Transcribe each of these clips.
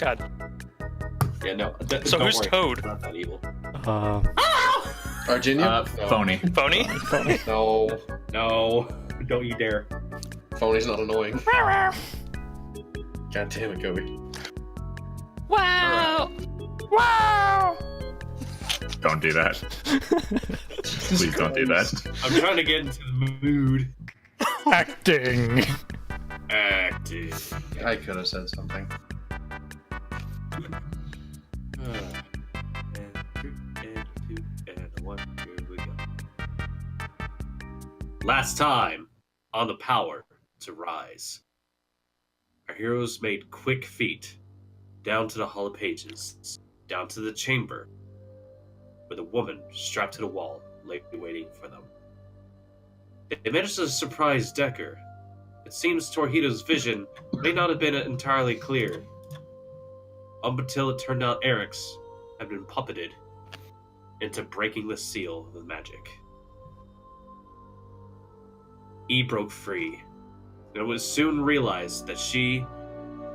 God. Yeah, no. So don't who's worry. Toad? It's not that evil. Virginia? No. Phony. Phony? No. No. Don't you dare. Phony's not annoying. God damn it, Kobe. Wow! Wow! Don't do that. Please don't do that. I'm trying to get into the mood. Acting. Acting. I could have said something. And two, and one. Here we go. Last time on the Power to Rise, our heroes made quick feet down to the Hall of Pages, down to the chamber, with a woman strapped to the wall, lay waiting for them. They managed to surprise Decker. It seems Torihito's vision may not have been entirely clear, until it turned out Eric's had been puppeted into breaking the seal of magic. E broke free, and it was soon realized that she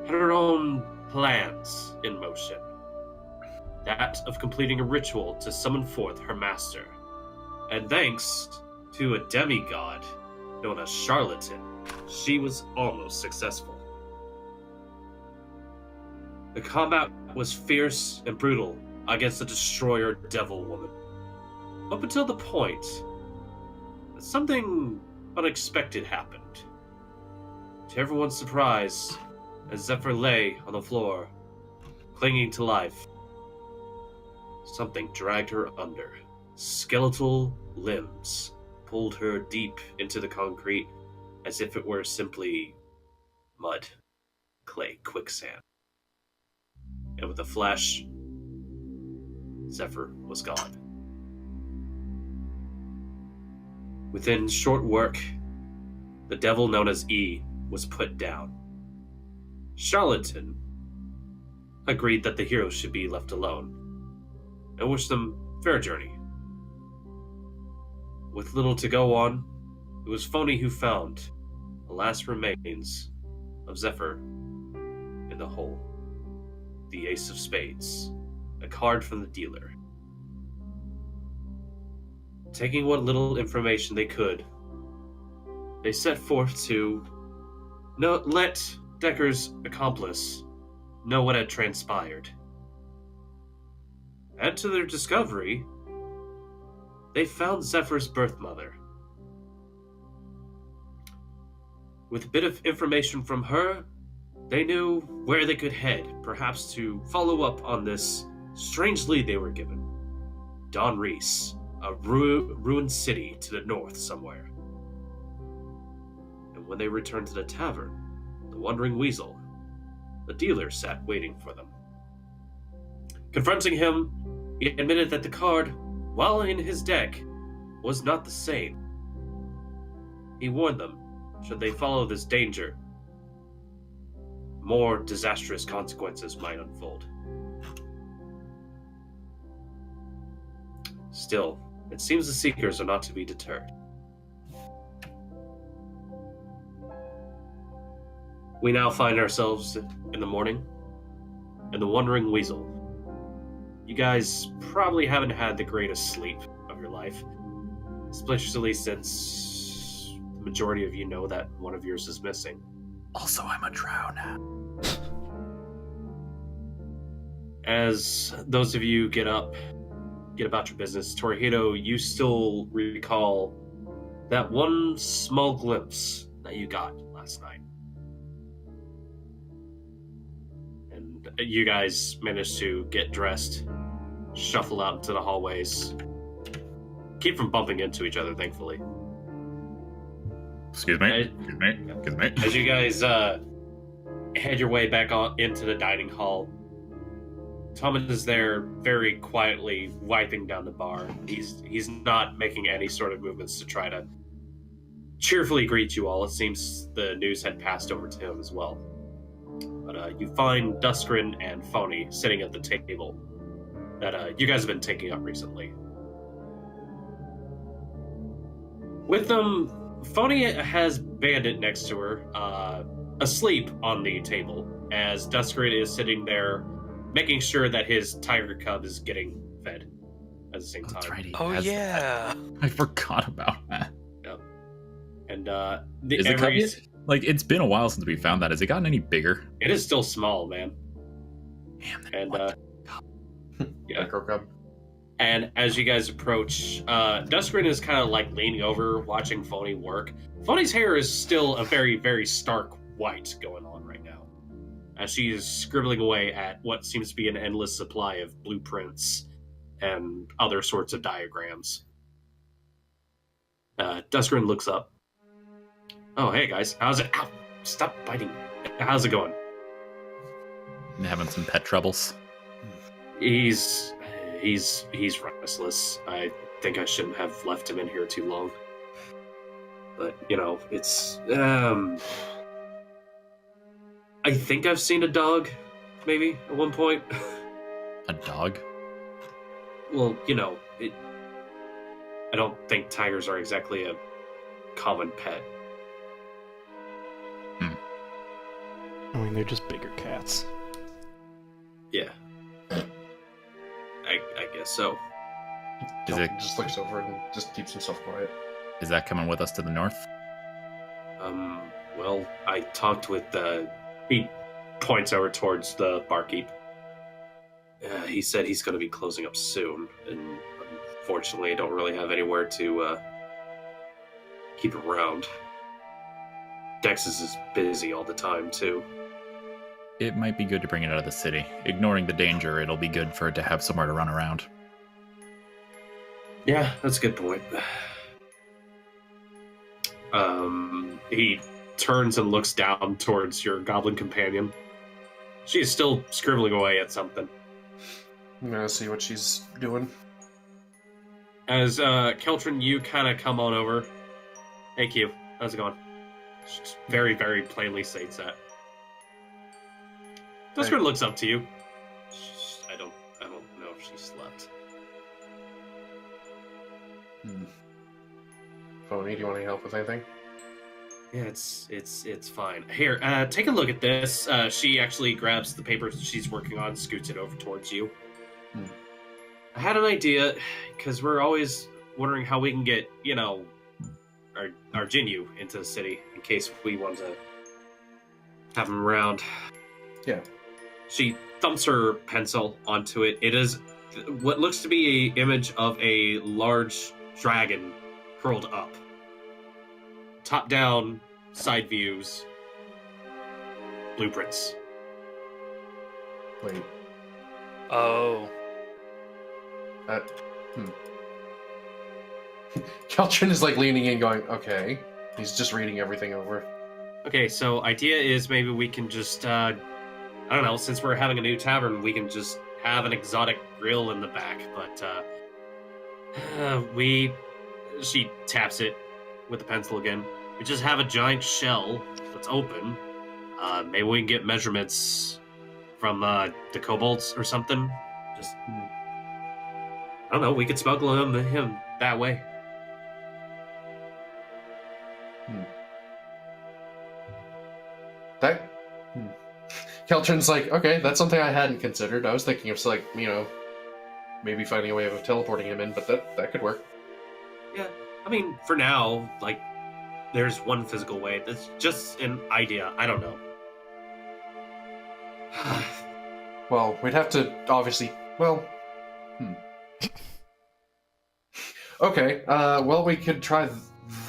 had her own plans in motion. That of completing a ritual to summon forth her master. And thanks to a demigod known as Charlatan, she was almost successful. The combat was fierce and brutal against the destroyer devil woman. Up until the point that something unexpected happened. To everyone's surprise, as Zephyr lay on the floor, clinging to life, something dragged her under. Skeletal limbs pulled her deep into the concrete as if it were simply mud, clay, quicksand. And with a flash, Zephyr was gone. Within short work, the devil known as E was put down. Charlatan agreed that the heroes should be left alone, and wished them fair journey. With little to go on, it was Phony who found the last remains of Zephyr in the hole. The Ace of Spades, a card from the dealer. Taking what little information they could, they set forth to let Decker's accomplice know what had transpired. And to their discovery, they found Zephyr's birth mother. With a bit of information from her, they knew where they could head, perhaps to follow up on this strange lead they were given. Don Reese, a ruined city to the north somewhere. And when they returned to the tavern, the Wandering Weasel, the dealer, sat waiting for them. Confronting him, he admitted that the card, while in his deck, was not the same. He warned them, should they follow this danger, more disastrous consequences might unfold. Still, it seems the Seekers are not to be deterred. We now find ourselves in the morning, in the Wandering Weasel. You guys probably haven't had the greatest sleep of your life, especially since the majority of you know that one of yours is missing. Also, I'm a drow now. As those of you get about your business, Torihito, you still recall that one small glimpse that you got last night. And you guys managed to get dressed, shuffle out into the hallways, keep from bumping into each other, thankfully. Excuse me. As you guys head your way back into the dining hall, Thomas is there very quietly wiping down the bar. He's not making any sort of movements to try to cheerfully greet you all. It seems the news had passed over to him as well. But you find Duskrin and Phony sitting at the table that you guys have been taking up recently. With them, Phony has Bandit next to her, asleep on the table. as Duskrid is sitting there making sure that his tiger cub is getting fed at the same time. That's right. he Oh has yeah. that. I forgot about that. And Is it cub yet? Like, it's been a while since we found that. Has it gotten any bigger? it is still small, man. Damn that. And yeah. Micro cub. And as you guys approach, Duskrin is kind of like leaning over, watching Phony work. Phony's hair is still a very, very stark white going on right now, as she is scribbling away at what seems to be an endless supply of blueprints and other sorts of diagrams. Duskrin looks up. Oh, hey guys, how's it? Ow! Stop biting. How's it going? Having some pet troubles. He's restless. I think I shouldn't have left him in here too long. But, you know, it's I think I've seen a dog, maybe, at one point. A dog? Well, you know, I don't think tigers are exactly a common pet. I mean, they're just bigger cats. Yeah. I guess so. Is it? Just looks over and just keeps himself quiet. Is that coming with us to the north? Well, I talked with he points over towards the barkeep. He said he's going to be closing up soon, and unfortunately I don't really have anywhere to keep around. Dex is busy all the time, too. It might be good to bring it out of the city. Ignoring the danger, it'll be good for it to have somewhere to run around. Yeah, that's a good point. He turns and looks down towards your goblin companion. She's still scribbling away at something. I'm gonna see what she's doing. As Qeltrin, you kind of come on over. Hey, Q, how's it going? She just very, very plainly states that. Duskrid looks up to you. I don't know if she slept. Phony, do you want any help with anything? Yeah, it's fine. Here, take a look at this. She actually grabs the paper she's working on, scoots it over towards you. I had an idea, because we're always wondering how we can get, you know, our Jinyu into the city, in case we want to have him around. Yeah. She thumps her pencil onto it. It is what looks to be an image of a large dragon curled up. Top down, side views, blueprints. Wait. Oh. Qeltrin is like leaning in going, okay. He's just reading everything over. Okay, so idea is maybe we can just, I don't know, since we're having a new tavern, we can just have an exotic grill in the back, but, she taps it with the pencil again. We just have a giant shell that's open. Maybe we can get measurements from, the kobolds or something. Just, I don't know, we could smuggle him that way. Qeltrin's like, okay, that's something I hadn't considered. I was thinking of, like, you know, maybe finding a way of teleporting him in, but that could work. Yeah, I mean, for now, like, there's one physical way. That's just an idea. I don't know. Well, we'd have to, obviously, Okay, well, we could try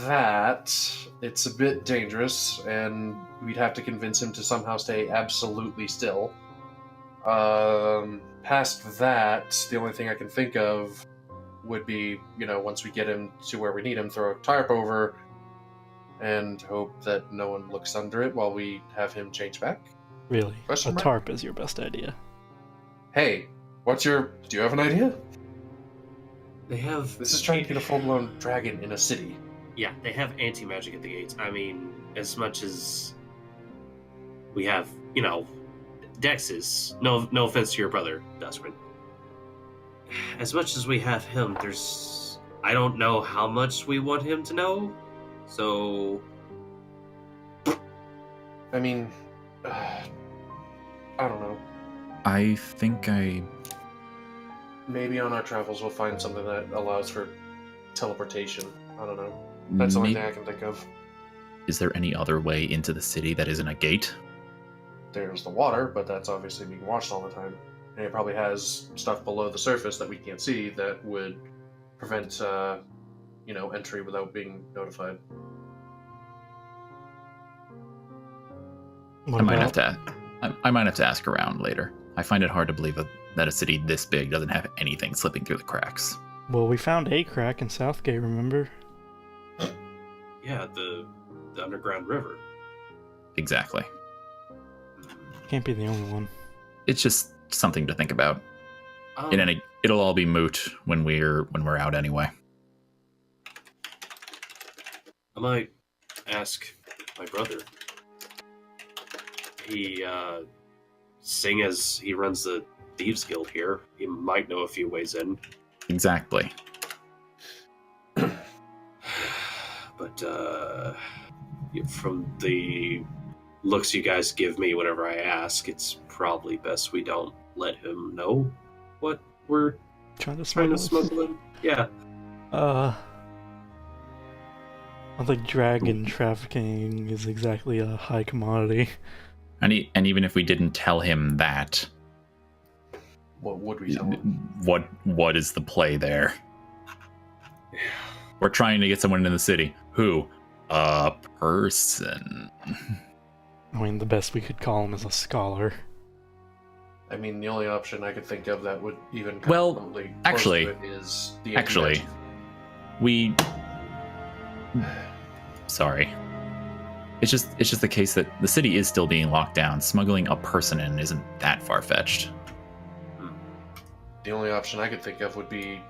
that. It's a bit dangerous, and we'd have to convince him to somehow stay absolutely still. Past that, the only thing I can think of would be, you know, once we get him to where we need him, throw a tarp over, and hope that no one looks under it while we have him change back. Really? Question A mark? tarp is your best idea. Hey, do you have an idea? They have... This is trying to get a full-blown dragon in a city. Yeah, they have anti-magic at the gates. I mean, as much as we have, you know, Dex's. No offense to your brother, Duskrin. As much as we have him, there's... I don't know how much we want him to know, so... I mean, I don't know. I think Maybe on our travels we'll find something that allows for teleportation. I don't know. That's the only thing I can think of. Is there any other way into the city that isn't a gate? There's the water, but that's obviously being watched all the time. And it probably has stuff below the surface that we can't see that would prevent, entry without being notified. What I might have about- to. I might have to ask around later. I find it hard to believe that a city this big doesn't have anything slipping through the cracks. Well, we found a crack in Southgate, remember? Yeah, the underground river. Exactly. Can't be the only one. It's just something to think about. Um, It'll all be moot when we're out anyway. I might ask my brother. Seeing as he runs the Thieves Guild here, he might know a few ways in. Exactly. But, from the looks you guys give me whenever I ask, it's probably best we don't let him know what we're Trying to trying to smuggle. smuggle in. Yeah. I think dragon trafficking is exactly a high commodity. And even if we didn't tell him that, What would we tell him? what is the play there? We're trying to get someone into the city. Who? A person. I mean, the best we could call him is a scholar. I mean, the only option I could think of that would even come Well, remotely close actually- to it is the Actually, anti-magic. we. Sorry. It's just the case that the city is still being locked down. Smuggling a person in isn't that far-fetched. The only option I could think of would be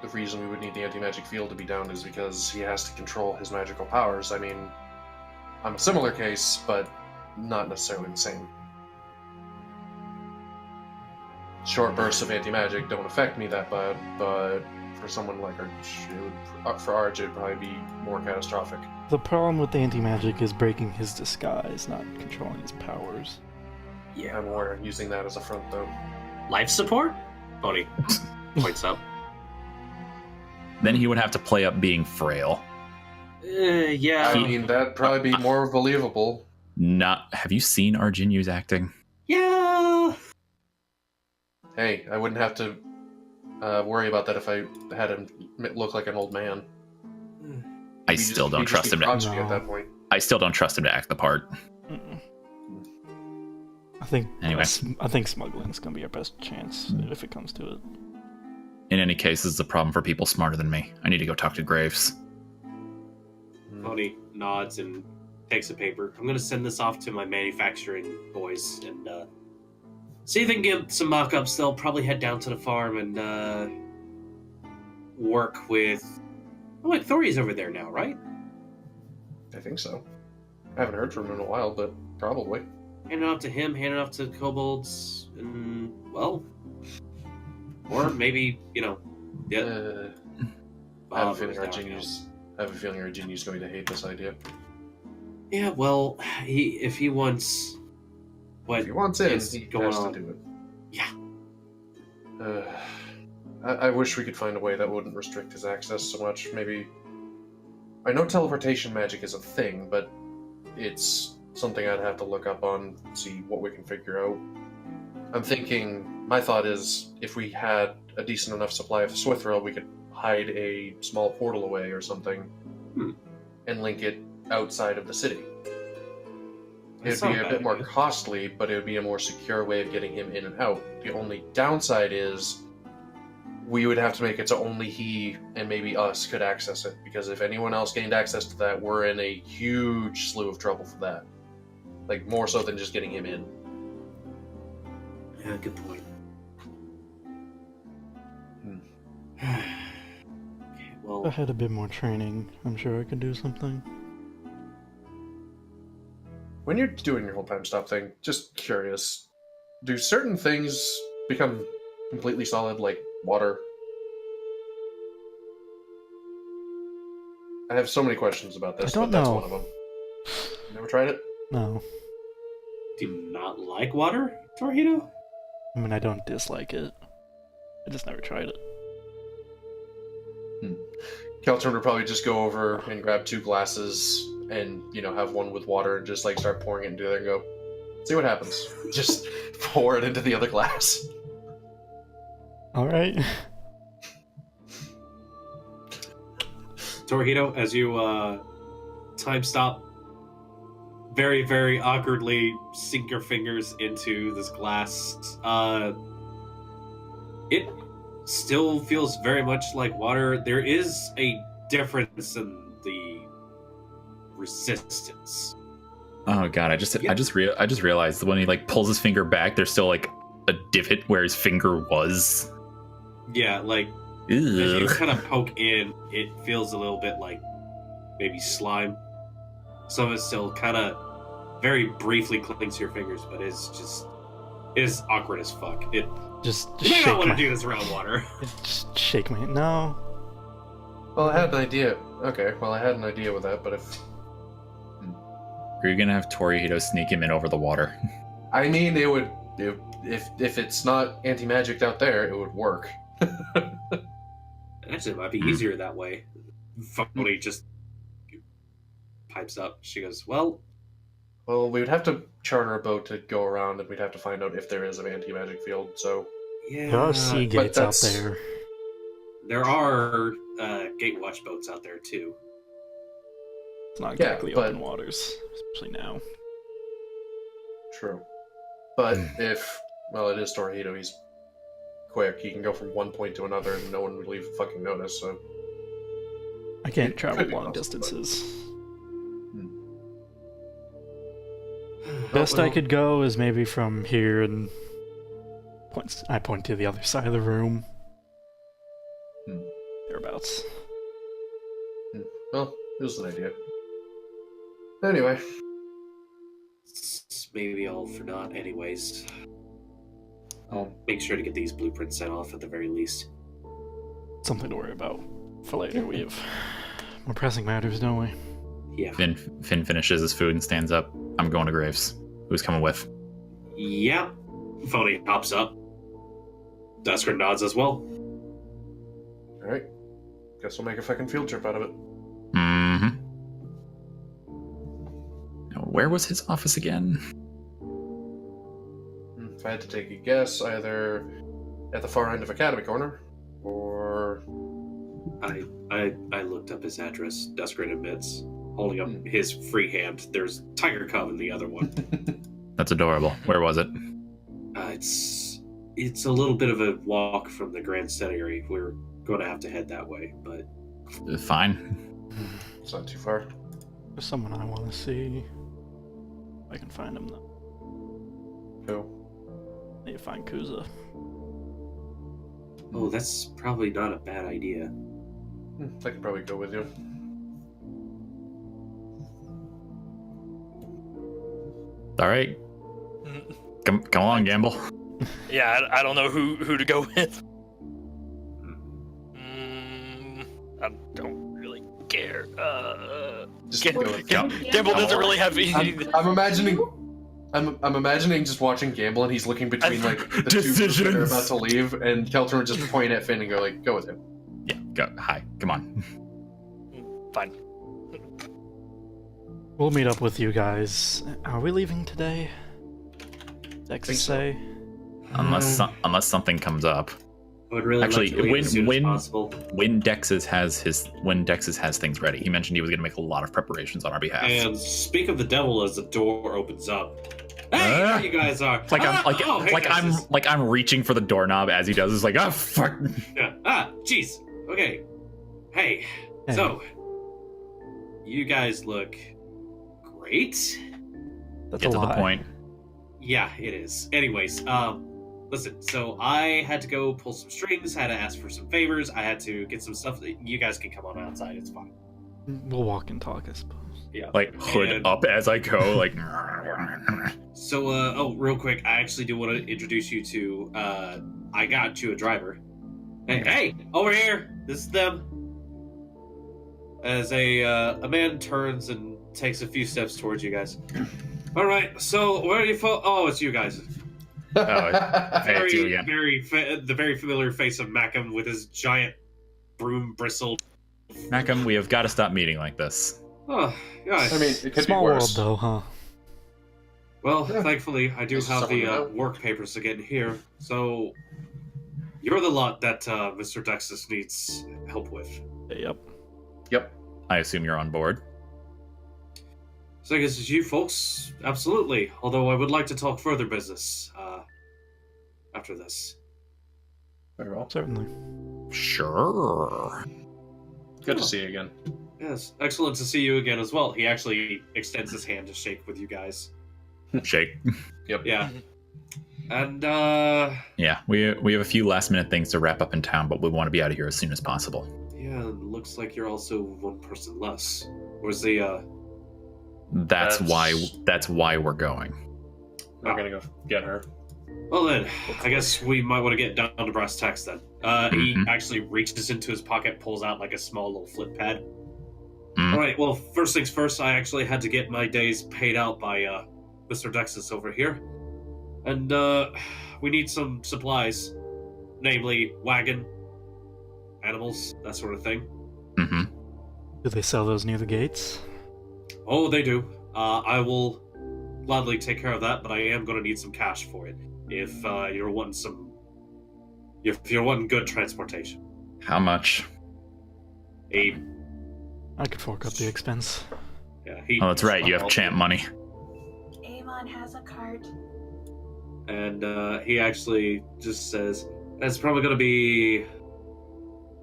the reason we would need the anti-magic field to be down is because he has to control his magical powers. I mean, I'm a similar case, but not necessarily the same. Short bursts of anti-magic don't affect me that bad, but for someone like Arch, for Arch, it would probably be more catastrophic. The problem with anti-magic is breaking his disguise, not controlling his powers. Yeah. I'm more using that as a front, though. Life support? Pony points up. Then he would have to play up being frail. Yeah. I mean, that'd probably be more believable. Have you seen Arginu's acting? Yeah. Hey, I wouldn't have to worry about that if I had him look like an old man. I He'd still just- don't he'd just trust be him to. crotchety No. at that point. I still don't trust him to act the part. Mm-mm. I think Anyway. I think smuggling's gonna be our best chance if it comes to it. In any case, this is a problem for people smarter than me. I need to go talk to Graves. Pony nods and takes a paper. I'm gonna send this off to my manufacturing boys and see if they can get some mock-ups. They'll probably head down to the farm and work with. Oh, like Thori's over there now, right? I think so. I haven't heard from him in a while, but probably. Hand it off to him. Hand it off to kobolds, and well, or maybe yeah. I have a Bob feeling was down now. Arginu's going to hate this idea. Yeah, well, if he wants what If he wants in, is he going has on. to do it. Yeah. I wish we could find a way that wouldn't restrict his access so much. Maybe. I know teleportation magic is a thing, but it's something I'd have to look up on, see what we can figure out. I'm thinking, my thought is, if we had a decent enough supply of Swithril, we could hide a small portal away or something and link it outside of the city. That's It'd be not a bad bit more idea. costly, but it would be a more secure way of getting him in and out. The only downside is we would have to make it so only he and maybe us could access it, because if anyone else gained access to that, we're in a huge slew of trouble for that. Like, more so than just getting him in. Yeah, good point. Okay, If I well, had a bit more training, I'm sure I could do something. When you're doing your whole time stop thing, just curious, do certain things become completely solid, like water? I have so many questions about this, I don't but that's know. one of them. Never tried it? No. do you not like water? Torihito? I mean, I don't dislike it. I just never tried it. Qeltrin would probably just go over and grab 2 glasses and, have one with water and just, start pouring it into the other and go, see what happens. Just pour it into the other glass. Alright. Torihito, as you time stop, very, very awkwardly sink your fingers into this glass. It still feels very much like water. There is a difference in the resistance. Oh god, I just realized that when he pulls his finger back, there's still a divot where his finger was. Yeah, as you kind of poke in, it feels a little bit like maybe slime. Some of it still kind of very briefly clings to your fingers, but it is awkward as fuck. You may not want to do this around water. Just shake my... No. Well, I had an idea. Okay, well, I had an idea with that, but if... Are you gonna have Torihito sneak him in over the water? I mean, it would... If it's not anti-magic out there, it would work. Actually, it might be easier that way. Phony just pipes up. She goes, Well, we would have to charter a boat to go around, and we'd have to find out if there is an anti-magic field, so... yeah. There are sea gates out there. There are gatewatch boats out there, too. It's not exactly open waters, especially now. True. But if... Well, it is Torihito, he's quick. He can go from one point to another, and no one would leave a fucking notice, so... I can't travel could be long possible, distances. Best I could go is maybe from here and I point to the other side of the room. Thereabouts. Well, it was an idea. Anyway. It's maybe all for naught anyways. I'll make sure to get these blueprints sent off at the very least. Something to worry about for later. We have more pressing matters, don't we? Yeah. Finn finishes his food and stands up. I'm going to Graves. Who's coming with? Yeah. Phony hops up. Dusker nods as well. Alright. Guess we'll make a fucking field trip out of it. Mm-hmm. Now, where was his office again? If I had to take a guess, either at the far end of Academy Corner, or... I looked up his address, Dusker admits, holding up his free hand. There's Tiger Cub in the other one. That's adorable. Where was it? It's a little bit of a walk from the Grand Centenary. We're going to have to head that way, but... Fine. It's not too far. There's someone I want to see. If I can find him, though. Who? Need to find Kuza. Oh, that's probably not a bad idea. I could probably go with you. All right. Come on, Gambul. Yeah, I don't know who to go with. I don't really care. Just go with Gambul doesn't really have anything. I'm imagining... I'm imagining just watching Gambul, and he's looking between the two groups that are about to leave, and Qeltrin would just point at Finn and go go with him. Yeah, go. Hi, come on. Fine. We'll meet up with you guys. Are we leaving today? Dex say? Unless something comes up. I would really Actually, like to leave as soon as possible. When Dex's has things ready, he mentioned he was going to make a lot of preparations on our behalf. And speak of the devil as the door opens up. Hey, there you guys are. I'm reaching for the doorknob as he does. It's like, oh fuck. Yeah. Jeez. Okay. Hey. So, you guys look great. That's Get a to lie. the point. Yeah, it is. Anyways, listen, so I had to go pull some strings, had to ask for some favors, I had to get some stuff. You guys can come on outside, it's fine. We'll walk and talk, I suppose. Yeah. Hood up as I go, So, real quick, I actually do want to introduce you to, I got you a driver. Hey, over here! This is them. As a man turns and takes a few steps towards you guys. Alright, so where are you Oh, it's you guys. I do again. The very familiar face of Macam with his giant broom bristled. Macam, we have got to stop meeting like this. Oh, yeah. I mean, it could Small be world, worse. though, huh? Well, Yeah. thankfully, I do This is have something the to know. work papers to get here. So, you're the lot that Mr. Dexus needs help with. Yep. Yep. I assume you're on board. So I guess it's you folks, absolutely. Although I would like to talk further business after this. Very well. Certainly. Sure. Good to see you again. Yes, excellent to see you again as well. He actually extends his hand to shake with you guys. Shake. Yeah. And Yeah, we have a few last minute things to wrap up in town, but we want to be out of here as soon as possible. yeah, looks like you're also one person less. Where's the That's why we're going. We're gonna go get her. Well then, I guess we might want to get down to brass tacks then. He Mhm. actually reaches into his pocket, pulls out like a small little flip pad. Mm. Alright, well, first things first, I actually had to get my days paid out by Mr. Dexus over here. And we need some supplies. Namely, wagon, animals, that sort of thing. Mm-hmm. Do they sell those near the gates? Oh, they do. I will gladly take care of that, but I am going to need some cash for it. If you're wanting good transportation. How much? A I could fork up the expense. yeah, Oh, that's right. You have champ money. Avon has a cart. And he actually just says, it's probably going to be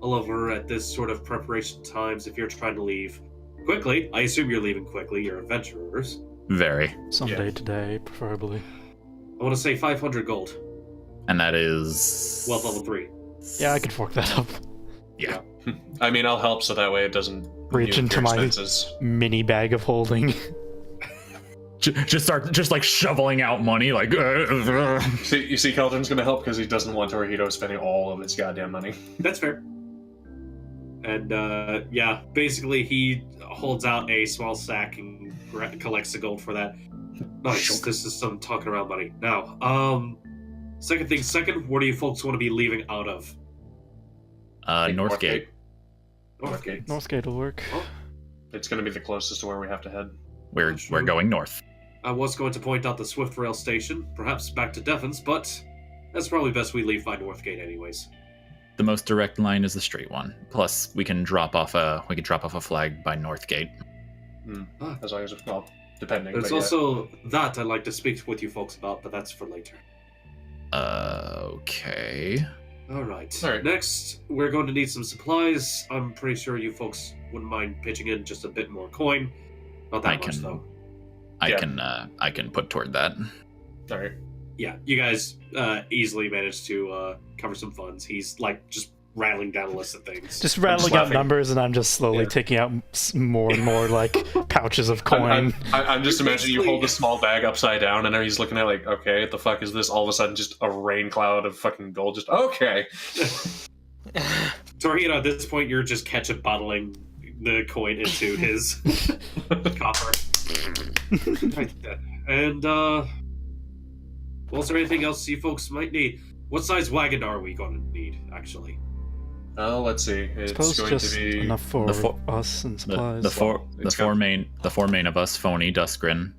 all over at this sort of preparation times if you're trying to leave quickly. I assume you're leaving quickly. You're adventurers. Very. Someday today, preferably. I want to say 500 gold. And that is... Wealth level 3. Yeah, I could fork that up. Yeah. I mean, I'll help so that way it doesn't Reach nuke into your my- expenses. Mini bag of holding. Just start like shoveling out money, like. You see, Qeltrin's gonna help because he doesn't want Torihito spending all of his goddamn money. That's fair. And yeah, basically he holds out a small sack and collects the gold for that. Nice. This is some talking around money. Now, second, where do you folks want to be leaving out of? Northgate. Northgate. Northgate will work. It's gonna be the closest to where we have to head. We're going north. I was going to point out the Swift Rail station, perhaps back to Devon's, but that's probably best we leave by Northgate anyways. The most direct line is the straight one. Plus, we can drop off a flag by Northgate. As long as it's well, depending. There's but yeah. also that I'd like to speak with you folks about, but that's for later. Okay. Alright. Alright. Next, we're going to need some supplies. I'm pretty sure you folks wouldn't mind pitching in just a bit more coin. Not that I much, can- though. I can put toward that. All right. Yeah, you guys easily managed to cover some funds. He's, like, just rattling down a list of things. Just rattling out laughing. numbers, and I'm just slowly Yeah. taking out more and more, like, pouches of coin. I'm just imagining you Basically- hold the small bag upside down, and then he's looking at like, okay, what the fuck is this? All of a sudden, just a rain cloud of fucking gold. Just okay. Torihito, at this point, you're just ketchup bottling the coin into his copper. And, was there anything else you folks might need? What size wagon are we going to need, actually? Let's see. It's Suppose going just to be enough for the fo- us and The, supplies. the four it's the four main of us, Phony, Duskgrin,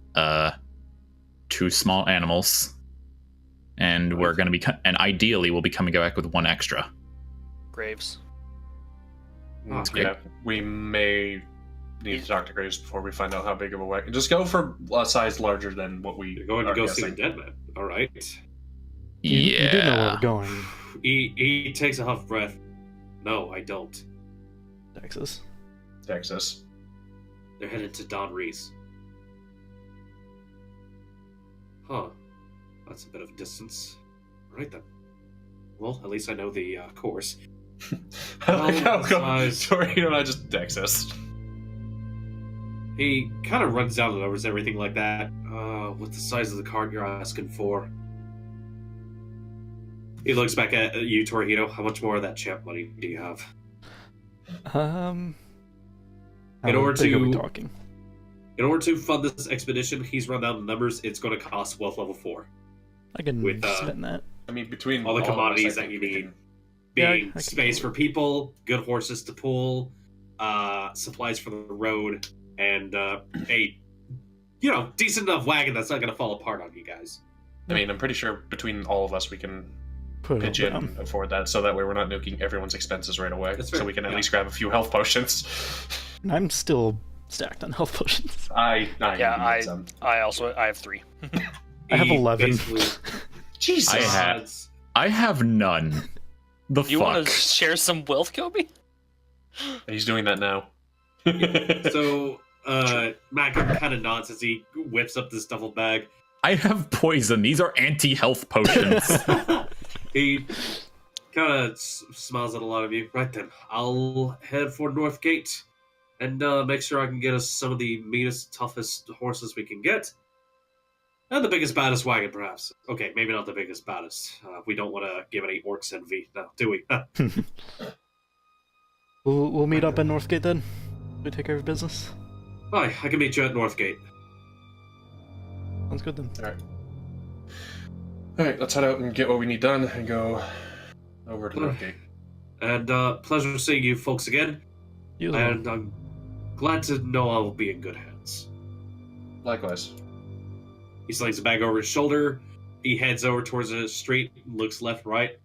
2 small animals, and we're gonna be and ideally we'll be coming back with 1 extra. Graves. That's Yeah, we may need to talk to Graves before we find out how big of a wagon. Just go for a size larger than what we You're going to are go see the guessing. dead man. All right. You do know where we're going, He takes a huff breath. No, I don't. Texas. Texas. They're headed to Don Reese. Huh. That's a bit of a distance. All right then. Well, at least I know the course. I like how size. Torihito and I just Texas. He kind of runs down the numbers, everything like that. What's the size of the cart you're asking for? He looks back at you, Torihito. How much more of that champ money do you have? How In order big are we to- talking? In order to fund this expedition, he's run down the numbers. It's going to cost wealth level 4. I can With, spend that. I mean, between all the of us, commodities I that think you we need. can- Being Yeah, I can space go. for people, good horses to pull, supplies for the road, and a decent enough wagon that's not going to fall apart on you guys. I mean, I'm pretty sure between all of us we can Put it pitch all in down. and afford that, so that way we're not nuking everyone's expenses right away. That's So fair, we can at yeah. least grab a few health potions. And I'm still stacked on health potions. I Yeah, need some. I have 3. I have He 11. basically Jesus. I have none. The You fuck? want to share some wealth, Kobe? He's doing that now. So, Malcolm kind of nods as he whips up this duffel bag. I have poison. These are anti-health potions. He kind of smiles at a lot of you. Right then, I'll head for North Gate and make sure I can get us some of the meanest, toughest horses we can get. And the biggest, baddest wagon, perhaps. Okay, maybe not the biggest, baddest. We don't want to give any orcs envy, now, do we? We'll meet up in Northgate then. We take care of business. Hi, I can meet you at North Gate. Sounds good then. Alright, let's head out and get what we need done and go over to Northgate. And pleasure seeing you folks again. You as well. And I'm glad to know I will be in good hands. Likewise. He slings the bag over his shoulder. He heads over towards the street, looks left, right.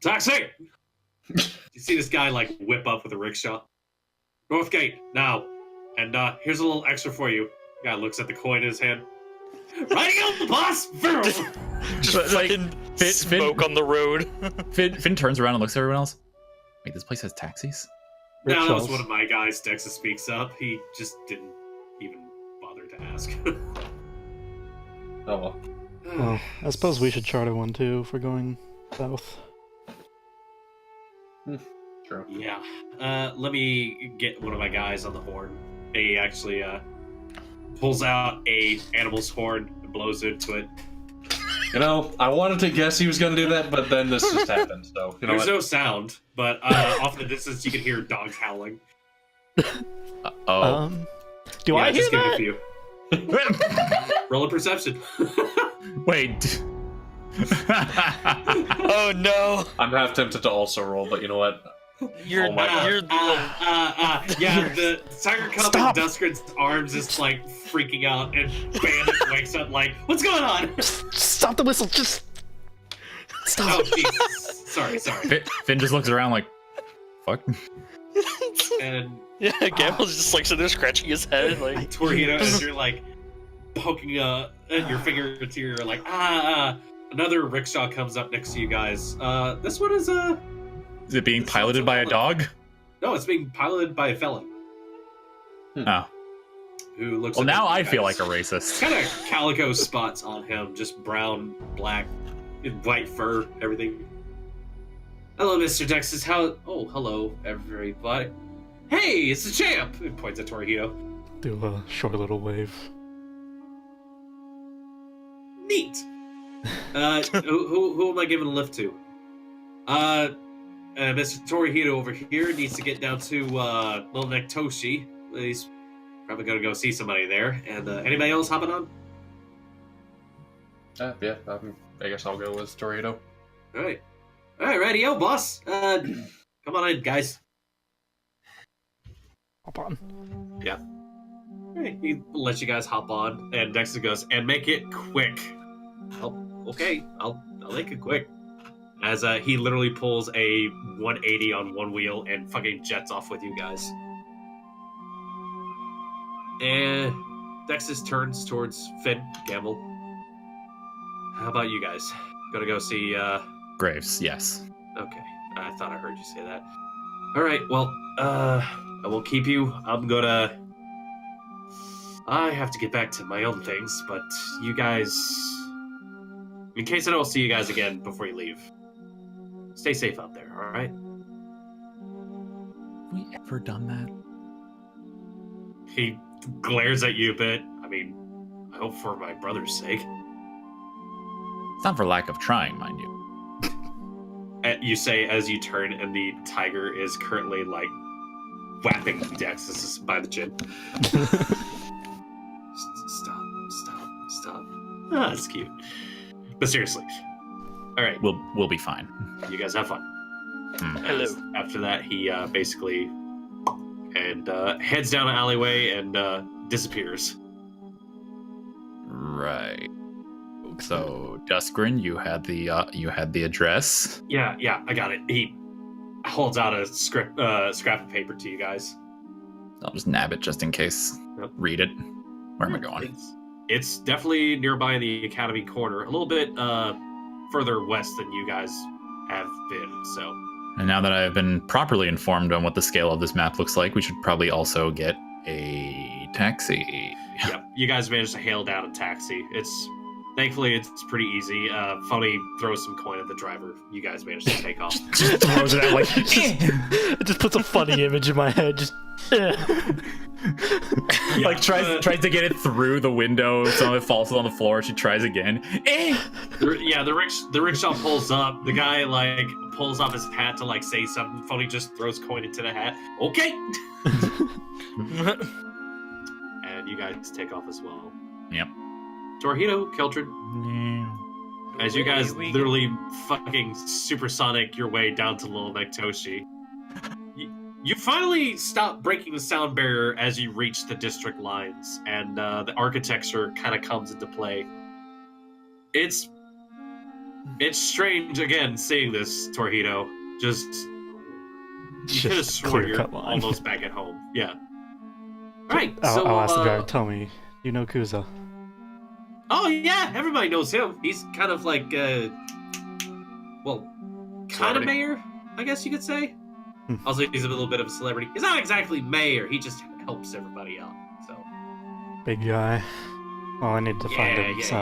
Taxi! You see this guy like whip up with a rickshaw. Northgate, now. And here's a little extra for you. Guy looks at the coin in his hand. Riding out the boss! Just But, like, fucking Finn- smoke on the road. Finn turns around and looks at everyone else. Wait, this place has taxis? Now that was Rickshaws. one of my guys. Dexa speaks up. He just didn't even bother to ask. Oh well. Well, I suppose we should charter one too if we're going south. True. Yeah. Let me get one of my guys on the horn. He actually pulls out a animal's horn and blows into it. You know, I wanted to guess he was going to do that, but then this just happened. So you know There's what? no sound, but off in the distance you can hear dogs howling. Oh. Do I hear just give it a that? few. Roll a perception. Wait. Oh no! I'm half tempted to also roll, but you know what? You're Oh my God. you're Yeah, the tiger cub Stop. in Duskrid's arms is like freaking out, and Bandit wakes up like, "What's going on?" Stop the whistle! Just stop! Oh, Jesus. Sorry. Finn just looks around like, fuck. And yeah. Gambul's just like sitting there scratching his head like. Torihito, as you're like poking your finger into your like another rickshaw comes up next to you guys. This one is Is it being piloted by a dog? no, it's being piloted by a felon Oh. who looks. Well, up now at I you feel guys. like a racist. Kind of calico spots on him, just brown, black, white fur, everything. Hello, Mr. Dexys. Oh, hello, everybody. Hey, it's the champ! It points at Torihito. Do a short little wave. Neat. Who am I giving a lift to? Mr. Torihito over here needs to get down to Little Neck Toshi. He's probably gonna go see somebody there. And anybody else hopping on? Yeah, I guess I'll go with Torihito. All right, radio boss. Come on in, guys. Hop on. Alright, he lets you guys hop on, and Dexter goes, and make it quick. Oh, okay, I'll make it quick. As he literally pulls a 180 on one wheel and fucking jets off with you guys. And Dexter turns towards Finn, Gambul. How about you guys? Gonna go see, Graves, yes. Okay, I thought I heard you say that. Alright, well, I won't keep you. I have to get back to my own things, but you guys... In case I don't see you guys again before you leave, stay safe out there, alright? Have we ever done that? He glares at you a bit. I mean, I hope for my brother's sake. It's not for lack of trying, mind you. You say as you turn, and the tiger is currently, like, whapping Dexus by the chin. Stop. Ah, that's cute. But seriously. All right. We'll be fine. You guys have fun. Hello. After that, he basically heads down an alleyway and disappears. Right. So, Duskgrin, you had the address. Yeah, I got it. He holds out a scrap of paper to you guys. I'll just nab it just in case. Yep. Read it. Where am I going? It's definitely nearby in the Academy corner, a little bit further west than you guys have been. So, And now that I've been properly informed on what the scale of this map looks like, we should probably also get a taxi. yep, you guys managed to hail down a taxi. Thankfully it's pretty easy. Phony throws some coin at the driver. You guys managed to take off. Just throws it out like it just puts a funny image in my head. Just Like tries to get it through the window. Some of it falls on the floor. She tries again. The rickshaw pulls up. The guy like pulls off his hat to like say something. Phony just throws coin into the hat. Okay. And you guys take off as well. Yep. Torihito, Qeltrin, as you guys We- literally fucking supersonic your way down to Little Nektoshi, you finally stop breaking the sound barrier as you reach the district lines, and the architecture kind of comes into play. It's strange again seeing this, Torihito. Just you could have sworn you're clear-cut line. almost back at home. Yeah. All right. So I'll ask the driver. Tell me, you know Kuza? Oh yeah, everybody knows him. He's kind of like, kind of Celebrity. mayor, I guess you could say. Also, he's a little bit of a celebrity. He's not exactly mayor. He just helps everybody out. So, Big guy. Well, I need to find him. So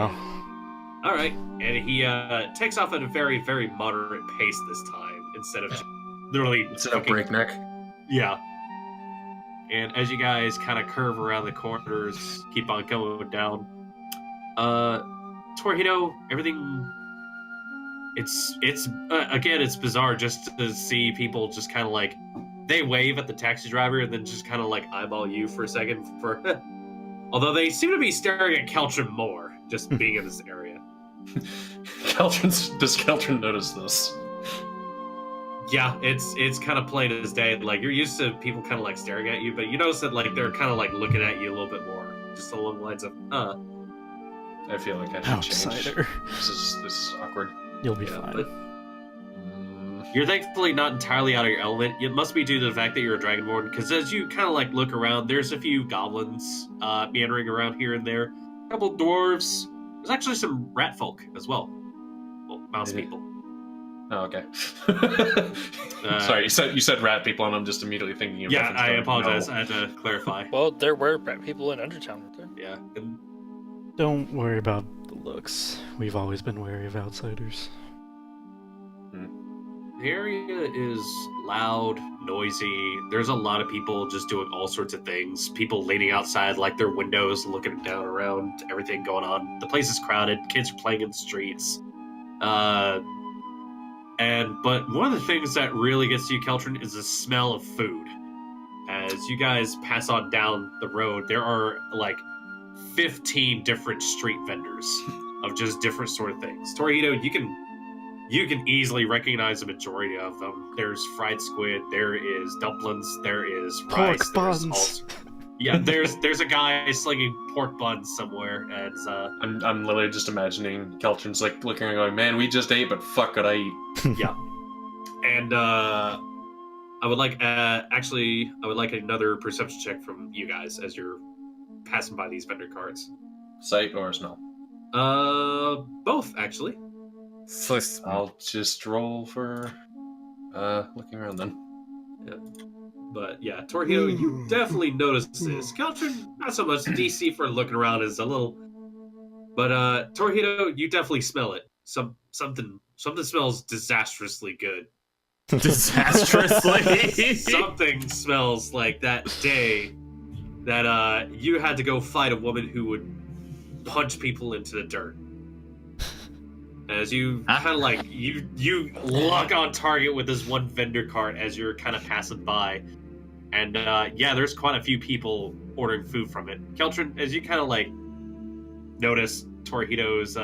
all right, and he takes off at a very, very moderate pace this time instead of literally Instead of breakneck. Yeah. And as you guys kind of curve around the corners, keep on going down. Torihito, everything. It's again, it's bizarre just to see people just kind of like they wave at the taxi driver and then just kind of like eyeball you for a second. Although they seem to be staring at Qeltrin more, just being in this area. Does Qeltrin notice this? Yeah, it's kind of plain as day. Like you're used to people kind of like staring at you, but you notice that like they're kind of like looking at you a little bit more, just along the lines of, I feel like I should change. outsider. This is awkward. You'll be Yeah, fine. but you're thankfully not entirely out of your element. It must be due to the fact that you're a dragonborn, because as you kind of like look around, there's a few goblins meandering around here and there, a couple dwarves. There's actually some rat folk as well. Well, mouse Maybe. people. Oh, okay. Sorry, you said rat people, and I'm just immediately thinking of. Yeah, reference I to- apologize. no. I had to clarify. Well, there were people in Undertown, weren't there? Yeah. And Don't worry about the looks. We've always been wary of outsiders. the area is loud, noisy. There's a lot of people just doing all sorts of things. People leaning outside like their windows, looking down around everything going on. The place is crowded. Kids are playing in the streets. But one of the things that really gets to you, Qeltrin, is the smell of food. As you guys pass on down the road, there are like 15 different street vendors of just different sort of things. Torihito, you can easily recognize the majority of them. There's fried squid, there is dumplings, there is Pork rice, buns. there's a guy slinging pork buns somewhere, and I'm literally just imagining Qeltrin's like looking and going, "Man, we just ate, but fuck could I eat?" and I would like another perception check from you guys as you're passing by these vendor carts. Sight or smell? Both actually. I'll just roll for looking around then. But yeah, Torihito, you definitely notice this. Qeltrin, not so much. DC for looking around is a little, but Torihito, you definitely smell it. Something smells disastrously good. Disastrously. Something smells like that day that you had to go fight a woman who would punch people into the dirt. As you kind of like you lock on target with this one vendor cart as you're kind of passing by, and there's quite a few people ordering food from it. Qeltrin, as you kind of like notice Torihito's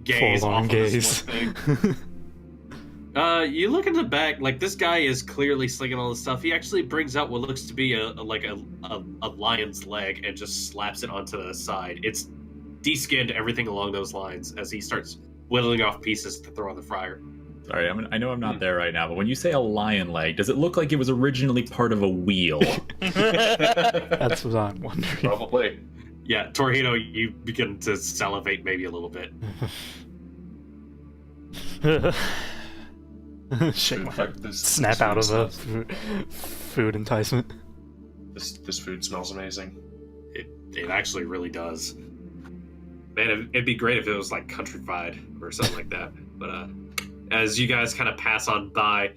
gaze Full-on off of this one thing. You look in the back, like this guy is clearly slinging all this stuff. He actually brings out what looks to be a lion's leg and just slaps it onto the side. It's de-skinned, everything along those lines, as he starts whittling off pieces to throw on the fryer. Sorry, I know I'm not there right now, but when you say a lion leg, does it look like it was originally part of a wheel? That's what I'm wondering. Probably. Yeah, Torihito, you begin to salivate maybe a little bit. Shake my Fuck, this snap out of food the smells- food enticement. This food smells amazing. It actually really does. Man, it'd be great if it was like countrified or something like that. But as you guys kind of pass on by,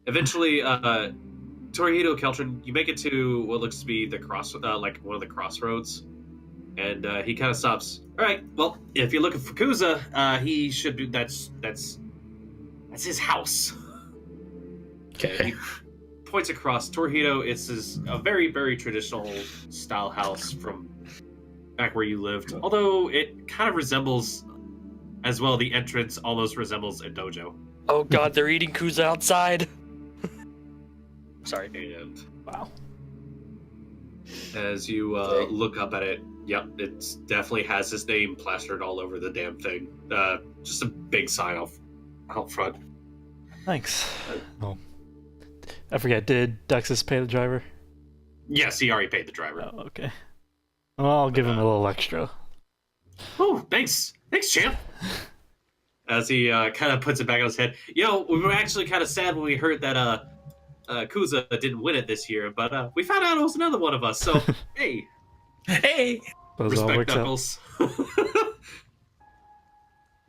eventually, Torihito, Qeltrin, you make it to what looks to be the like one of the crossroads, and he kind of stops. All right, well, if you're looking for Kuza, he should be. That's his house. Okay. He points across. Torihito, is a very, very traditional style house from back where you lived. Although it kind of resembles, as well, the entrance almost resembles a dojo. Oh god, they're eating Kuza outside. Sorry. And Wow. as you look up at it, yep, it definitely has his name plastered all over the damn thing. Just a big sign out front. Thanks. Oh, I forget. Did Dexus pay the driver? Yes, he already paid the driver. Oh, okay. Well, I'll give him a little extra. Oh, thanks, champ. As he kind of puts it back on his head. You know, we were actually kind of sad when we heard that Kuza didn't win it this year, but we found out it was another one of us. So hey, Hey! Those all respect, works out. Knuckles.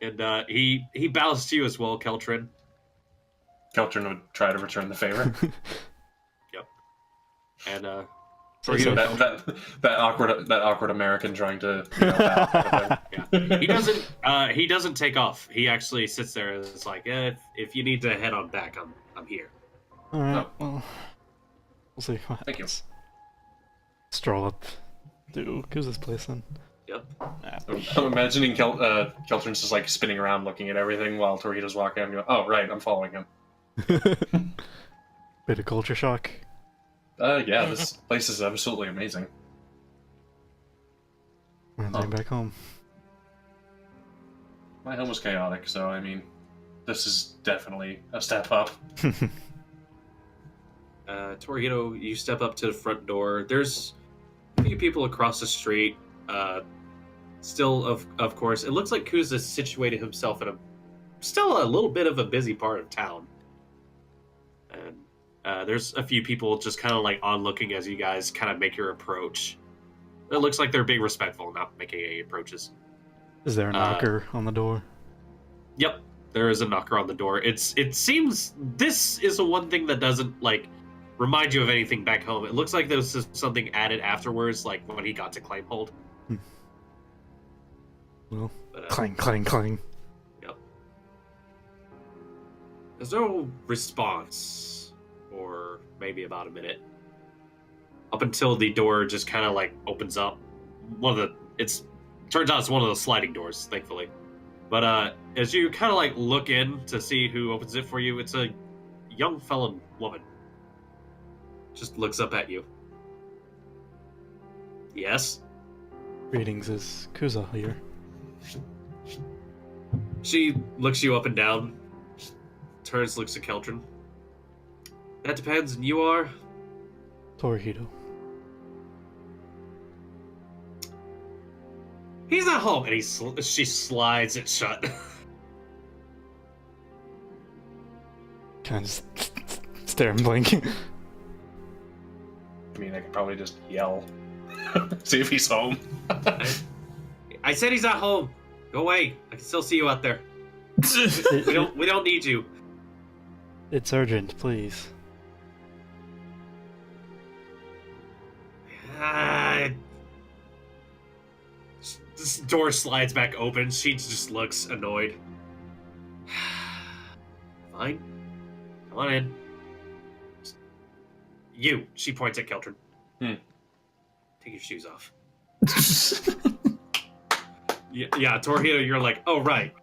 And he bows to you as well, Qeltrin. Qeltrin would try to return the favor. And So You know, so- that awkward American trying to. Bow. yeah. He doesn't take off. He actually sits there and is like, if you need to head on back, I'm here. All right. Well, we'll see what Thank you. happens. Stroll up to Kuza's place then. Yep. I'm imagining Qeltrin's just like spinning around looking at everything while Torihito's walking. I'm going, oh right, I'm following him. Bit of culture shock. Yeah, this place is absolutely amazing. And then back home. My home was chaotic, so I mean, this is definitely a step up. Torihito, you step up to the front door. There's a few people across the street. Still, of course, it looks like Kuza situated himself in still a little bit of a busy part of town. And there's a few people just kind of like onlooking as you guys kind of make your approach. It looks like they're being respectful, not making any approaches. Is there a knocker on the door? Yep, there is a knocker on the door. It seems this is the one thing that doesn't like remind you of anything back home. It looks like there was something added afterwards, like when he got to Claimhold. Well, But, clang, clang, clang. Yep. There's no response for maybe about a minute. Up until the door just kind of like opens up. Turns out it's one of those sliding doors, thankfully. But as you kind of like look in to see who opens it for you, it's a young felon woman. Just looks up at you. Yes? Greetings, is Kuza here? She looks you up and down. Turns, looks at Qeltrin. That depends, and you are? Torihito. He's not home, and she slides it shut. Kind of stare and blink. I mean, I could probably just yell, see if he's home. I said he's not home. Go away. I can still see you out there. We don't need you. It's urgent, please. This door slides back open. She just looks annoyed. Fine. Come on in. You. She points at Qeltrin. Take your shoes off. Yeah, Torihito, you're like, oh, right.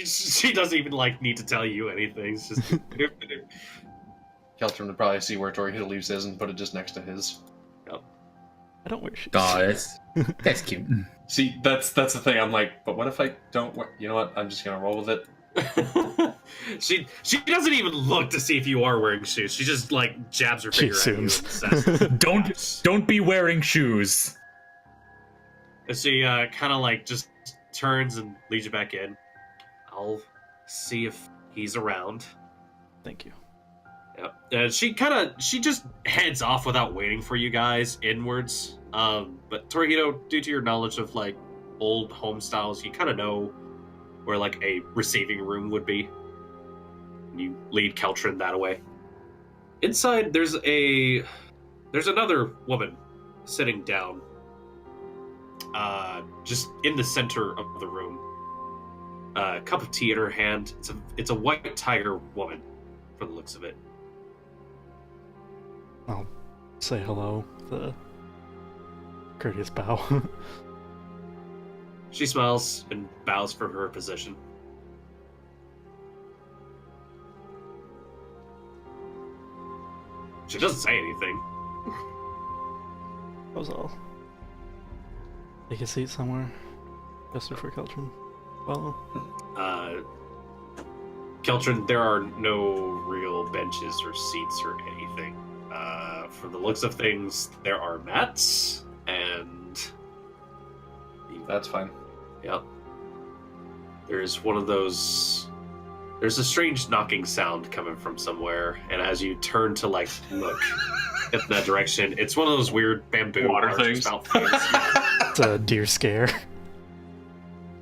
she doesn't even like need to tell you anything. It's just Qeltrin would probably see where Torihito leaves his and put it just next to his. I don't wear shoes. Oh, that's cute. See, that's the thing. I'm like, but what if I don't? You know what? I'm just gonna roll with it. she doesn't even look to see if you are wearing shoes. She just like jabs her She finger at you and assumes. says, Don't be wearing shoes. and she kind of like just turns and leads you back in. I'll see if he's around. Thank you. Yep. And she just heads off without waiting for you guys inwards. But Torihito, due to your knowledge of like old home styles, you kind of know where like a receiving room would be. You lead Qeltrin that way. Inside, there's another woman sitting down, just in the center of the room. A cup of tea in her hand. It's a white tiger woman, from the looks of it. I'll say hello with a courteous bow. She smiles and bows for her position. She doesn't say anything. That was all. Take a seat somewhere. Just before Qeltrin. Follow. Qeltrin, there are no real benches or seats or anything. From the looks of things, there are mats, and... That's fine. Yep. There's one of those... There's a strange knocking sound coming from somewhere, and as you turn to, like, look in that direction, it's one of those weird bamboo Water arches things. about things. It's a deer scare.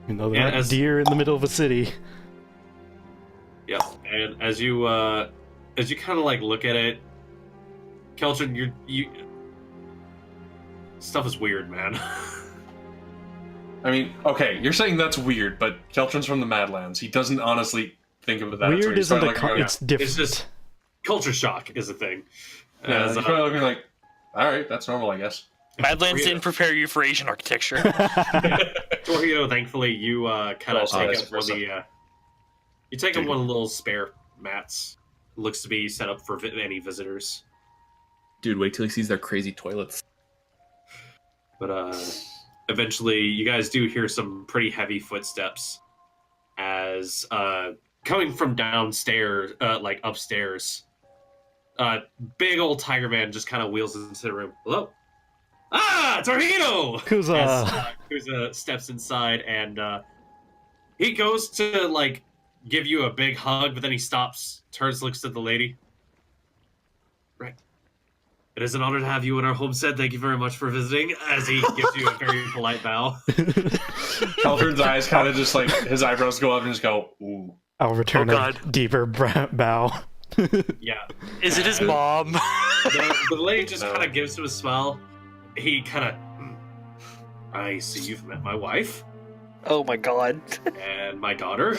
You know, Yeah, there's deer in the middle of a city. Yep. And as you kind of, like, look at it, Qeltrin, you... Stuff is weird, man. I mean, okay, you're saying that's weird, but Qeltrin's from the Madlands. He doesn't honestly think of it that way. Weird He's isn't probably a looking it's different. It's just culture shock is a thing. yeah, As, he's probably looking like, all right, that's normal, I guess. Badlands didn't prepare you for Asian architecture. Torihito, thankfully, you kind of Oh, take vice up one of versa. the you take up one of the little spare mats. Looks to be set up for any visitors. Dude, wait till he sees their crazy toilets. But eventually, you guys do hear some pretty heavy footsteps as coming from downstairs, like upstairs. Big old tiger man just kind of wheels into the room. Hello. Ah, Torihito! Kuza. As Kuza steps inside and he goes to like give you a big hug, but then he stops, turns, looks at the lady. Right. It is an honor to have you in our homestead. Thank you very much for visiting. As he gives you a very polite bow. Qeltrin's eyes kind of just like, his eyebrows go up and just go, ooh. I'll return Oh, a God. deeper bow. Yeah. Is it his mom? The lady just No. kind of gives him a smile. He kind of, I see you've met my wife Oh my god. and my daughter.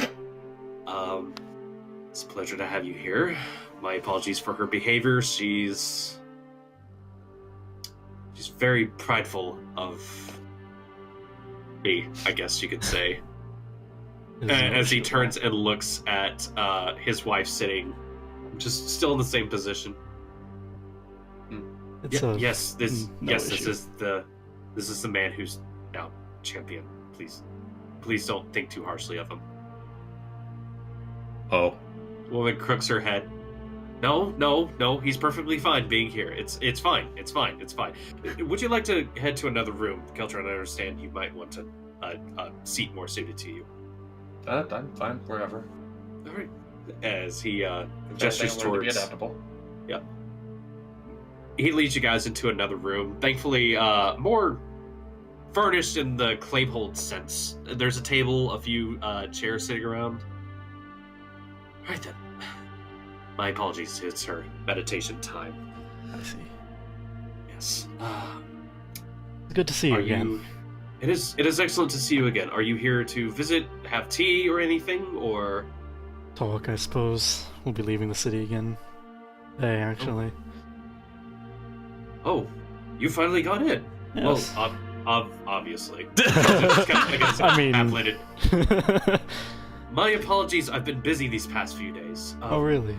It's a pleasure to have you here. My apologies for her behavior. She's very prideful of me, I guess you could say. As he turns and looks at his wife sitting, just still in the same position. It's Yeah, a, yes, this no yes, issue. this is the man who's now champion. Please don't think too harshly of him. Oh. The woman crooks her head. No, he's perfectly fine being here. It's fine. Would you like to head to another room, Qeltrin? I understand you might want a seat more suited to you. I'm fine, wherever. All right. As he Just gestures to be towards, adaptable. he leads you guys into another room. Thankfully, more furnished in the claimhold sense. There's a table, a few chairs sitting around. Right then. My apologies. It's her meditation time. I see. Yes. It's good to see you Are again. you? It is excellent to see you again. Are you here to visit, have tea, or anything, or? Talk, I suppose. We'll be leaving the city again. Hey, actually. Oh, you finally got in. Yes. Well, obviously. I mean- half-lidded. my apologies. I've been busy these past few days. Oh, really?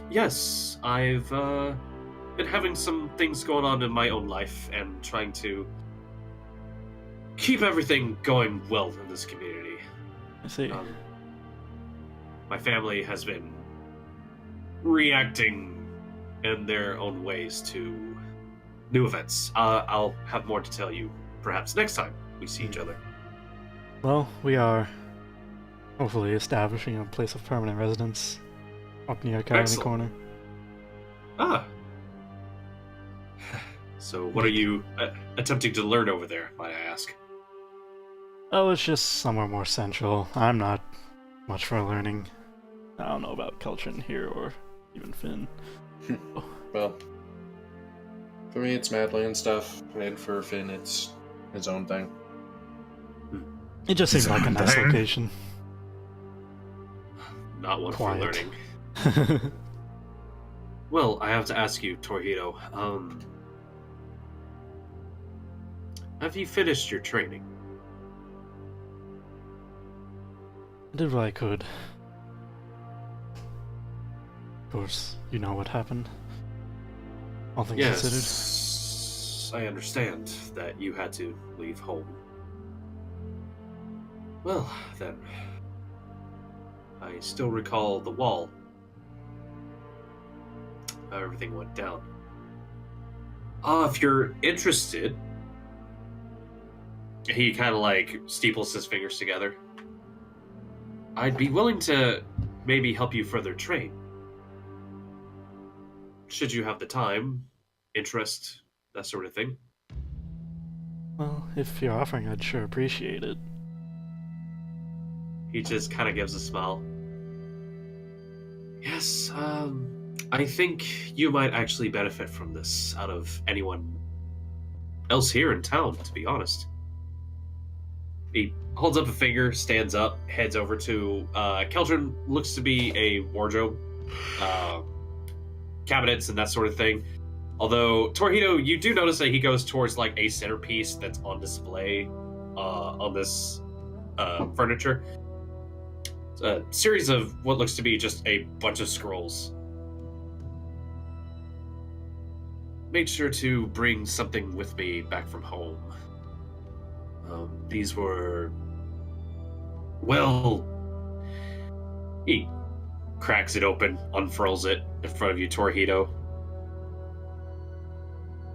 Yes, I've been having some things going on in my own life and trying to keep everything going well in this community. I see. My family has been reacting in their own ways to new events. I'll have more to tell you perhaps next time we see each other. Well, we are hopefully establishing a place of permanent residence up near Academy Excellent. Corner. Ah. So what are you attempting to learn over there, might I ask? Oh, it's just somewhere more central. I'm not much for learning. I don't know about Qeltrin here or even Finn. Well, for me it's Madland stuff, and for Finn it's his own thing. It just seems like a nice Dang. location. Not one Quiet. for learning. Well, I have to ask you, Torihito, have you finished your training? I did what I could. Of course, you know what happened. All things considered. Yes, I understand that you had to leave home. Well, then, I still recall the wall. How everything went down. If you're interested, he kind of like steeples his fingers together. I'd be willing to maybe help you further train. Should you have the time, interest, that sort of thing. Well, if you're offering, I'd sure appreciate it. He just kind of gives a smile. Yes, I think you might actually benefit from this out of anyone else here in town, to be honest. He holds up a finger, stands up, heads over to Qeltrin. Looks to be a wardrobe, cabinets and that sort of thing. Although, Torihito, you do notice that he goes towards like a centerpiece that's on display on this furniture. It's a series of what looks to be just a bunch of scrolls. Made sure to bring something with me back from home. These were... Well... He cracks it open, unfurls it in front of you, Torihito.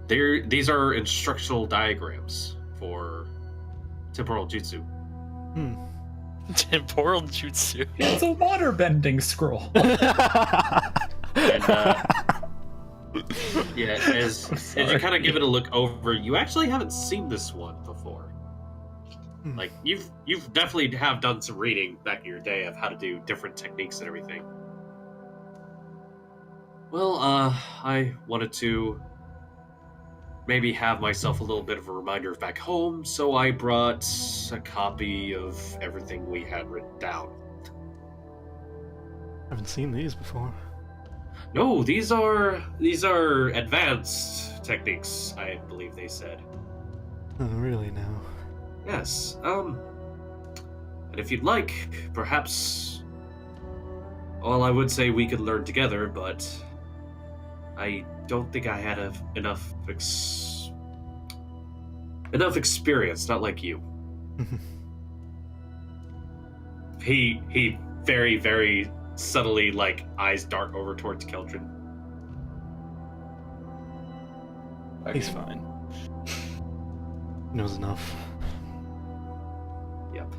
These are instructional diagrams for temporal jutsu. Temporal jutsu. It's a water bending scroll. And, yeah, as you kind of give it a look over, you actually haven't seen this one before. Like, you've definitely have done some reading back in your day of how to do different techniques and everything. Well, I wanted to maybe have myself a little bit of a reminder of back home, so I brought a copy of everything we had written down. Haven't seen these before. No, these are advanced techniques, I believe they said. Oh, really now? Yes, and if you'd like, perhaps... Well, I would say we could learn together, but... I don't think I had enough experience, not like you. He very, very subtly, like, eyes dart over towards Qeltrin. He's fine. Knows enough. Yep.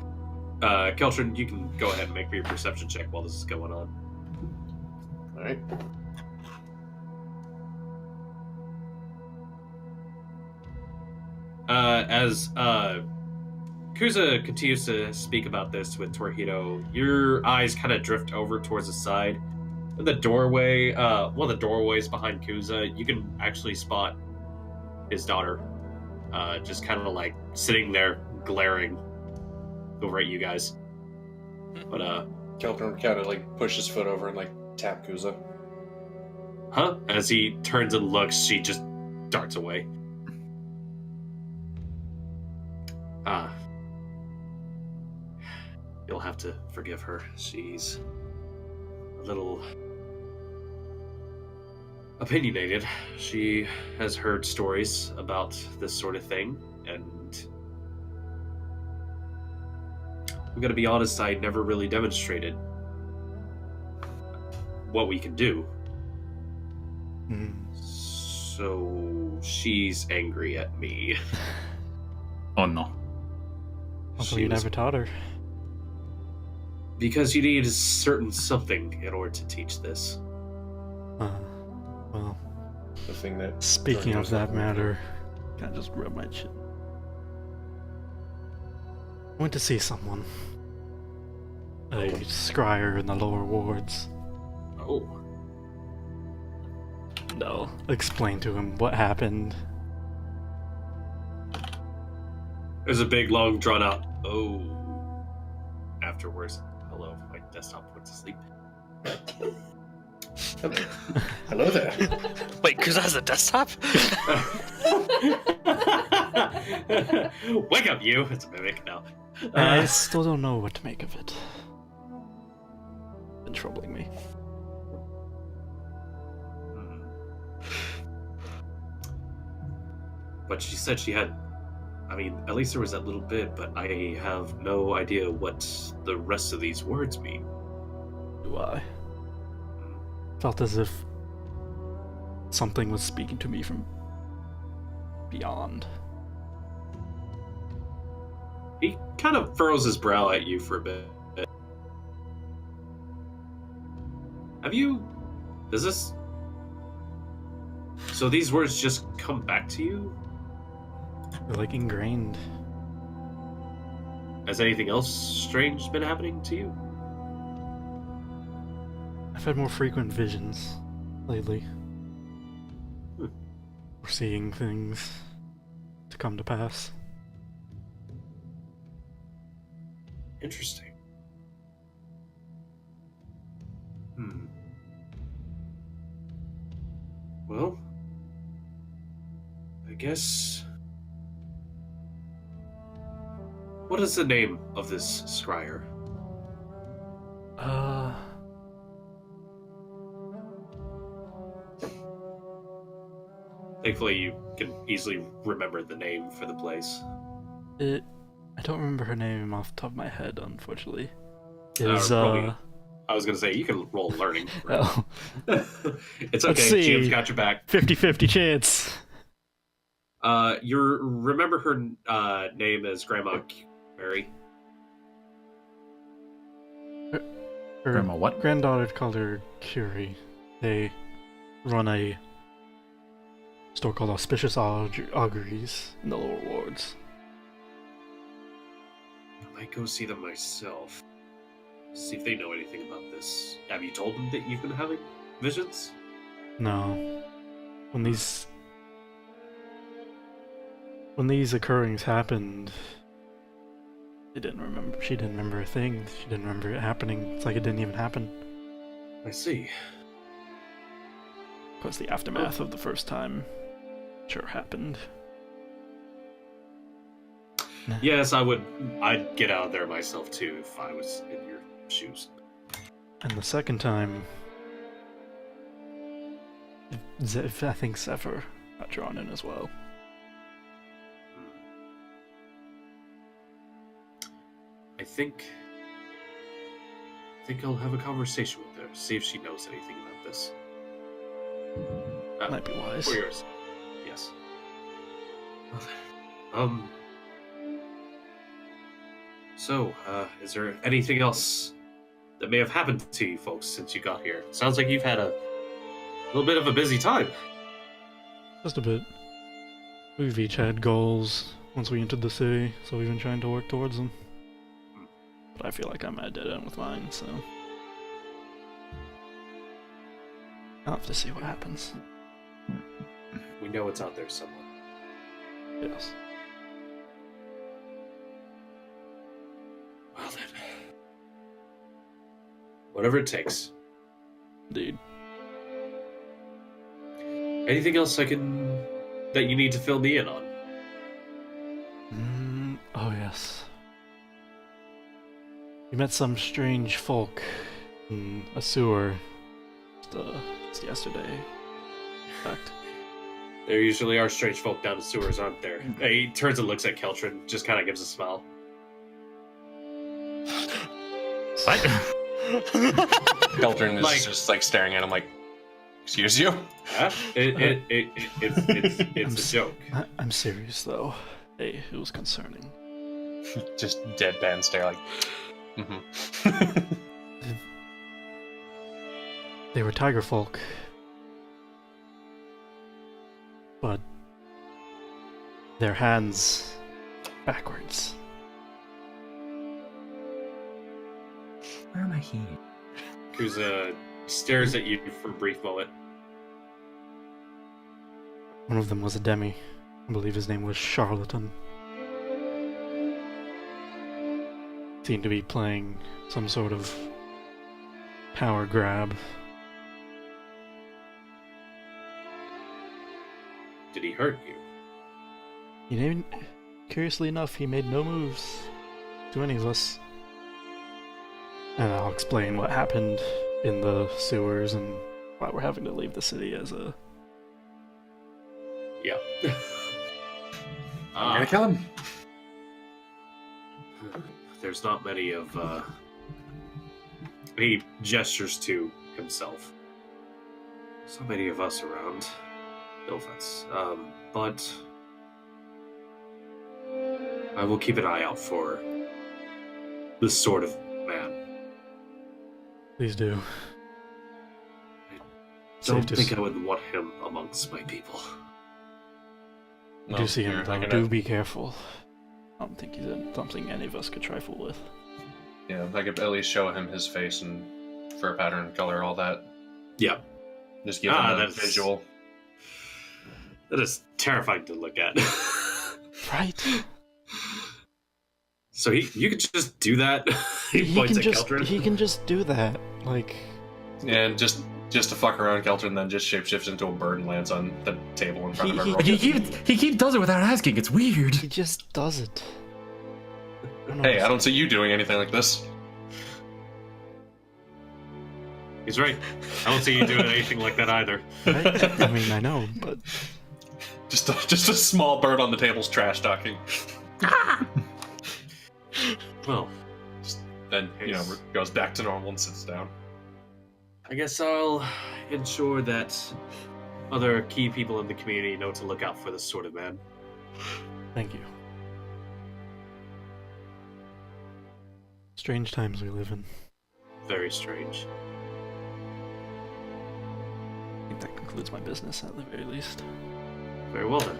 Qeltrin, you can go ahead and make me a perception check while this is going on. Alright. As Kuza continues to speak about this with Torihito, your eyes kind of drift over towards the side. In the doorway, one of the doorways behind Kuza, you can actually spot his daughter, just kind of like sitting there glaring over at you guys. But Qeltrin kind of like push his foot over and like tap Kuza. huh? As he turns and looks, she just darts away. You'll have to forgive her. She's a little opinionated. She has heard stories about this sort of thing, and I'm gonna be honest, I never really demonstrated what we can do. So she's angry at me. Oh no. Hopefully you never taught her. Because you need a certain something in order to teach this. Well, The thing that. speaking of that matter, can I just rub my chin? I went to see someone. A scryer in the lower wards. Oh. And I'll explain to him what happened. There's a big, long, drawn out, oh. Afterwards, hello, my desktop went to sleep. Hello there. Wait, Kuza has a desktop? Wake up, you! It's a mimic now. I still don't know what to make of it. Been troubling me. But she said she had. I mean, at least there was that little bit, but I have no idea what the rest of these words mean. Do I? Felt as if something was speaking to me from beyond. He kind of furrows his brow at you for a bit. Have you... Does this... So these words just come back to you? They're like ingrained. Has anything else strange been happening to you? I've had more frequent visions lately. Or seeing things to come to pass. Interesting. Well, I guess... What is the name of this scryer? Thankfully, you can easily remember the name for the place. I don't remember her name off the top of my head, unfortunately. Probably- I was gonna say, you can roll learning. Oh, It's Let's okay, see. Jim's got your back. 50-50 chance. You remember her name as Grandma Mary? Her Grandma what? granddaughter called her Curie. They run a store called Auspicious Auguries in the lower wards. I might go see them myself. See if they know anything about this. Have you told them that you've been having visions? No. When these occurrings happened, she didn't remember a thing. She didn't remember it happening. It's like it didn't even happen. I see. Of course, the aftermath of the first time sure happened. Yes, I'd get out of there myself too if I was in your shoes. And the second time, I think Zephyr got drawn in as well. I think I'll have a conversation with her, see if she knows anything about this. Might be wise. For yours. Yes. So, is there anything else that may have happened to you folks since you got here? Sounds like you've had a little bit of a busy time. Just a bit. We've each had goals once we entered the city, so we've been trying to work towards them. But I feel like I'm at a dead end with mine, so I'll have to see what happens. We know it's out there somewhere. Yes. Well then. Whatever it takes. Indeed. Anything else that you need to fill me in on? Oh yes. We met some strange folk in a sewer just yesterday. In fact. There usually are strange folk down the sewers, aren't there? He turns and looks at Qeltrin, just kind of gives a smile. What? Qeltrin is Like- just like staring at him like, excuse you? Yeah, it's a joke. I'm serious though. Hey, it was concerning. Just deadpan stare like, mm-hmm. They were tiger folk. But their hands backwards. Where am I here? Kuza stares at you for a brief moment. One of them was a demi. I believe his name was Charlatan. Seemed to be playing some sort of power grab. Did he hurt you? Curiously enough, he made no moves to any of us. And I'll explain what happened in the sewers and why we're having to leave the city as a... Yeah. I'm gonna kill him. There's not many of, he gestures to himself. So many of us around. No offense. But I will keep an eye out for this sort of man. Please do. Don't Safe to think s- I would want him amongst my people. I do see him, you're though. not Do gonna- be careful. I don't think he's something any of us could trifle with. Yeah, I could at least show him his face and fur pattern, color, all that. Yeah. Just give him a that's- visual. That is terrifying to look at. Right? So you could just do that? He points at Qeltrin? He can just do that. Like, And just to fuck around, Qeltrin then just shapeshifts into a bird and lands on the table in front of He- everyone. He keeps does it without asking. It's weird. he just does it. Hey, I don't see you doing anything like this. He's right. I don't see you doing anything like that either. Right? I mean, I know, but Just a small bird on the table's trash talking. Well, Then, goes back to normal and sits down. I guess I'll ensure that other key people in the community know to look out for this sort of man. thank you. Strange times we live in. Very strange. I think that concludes my business at the very least. Very well then.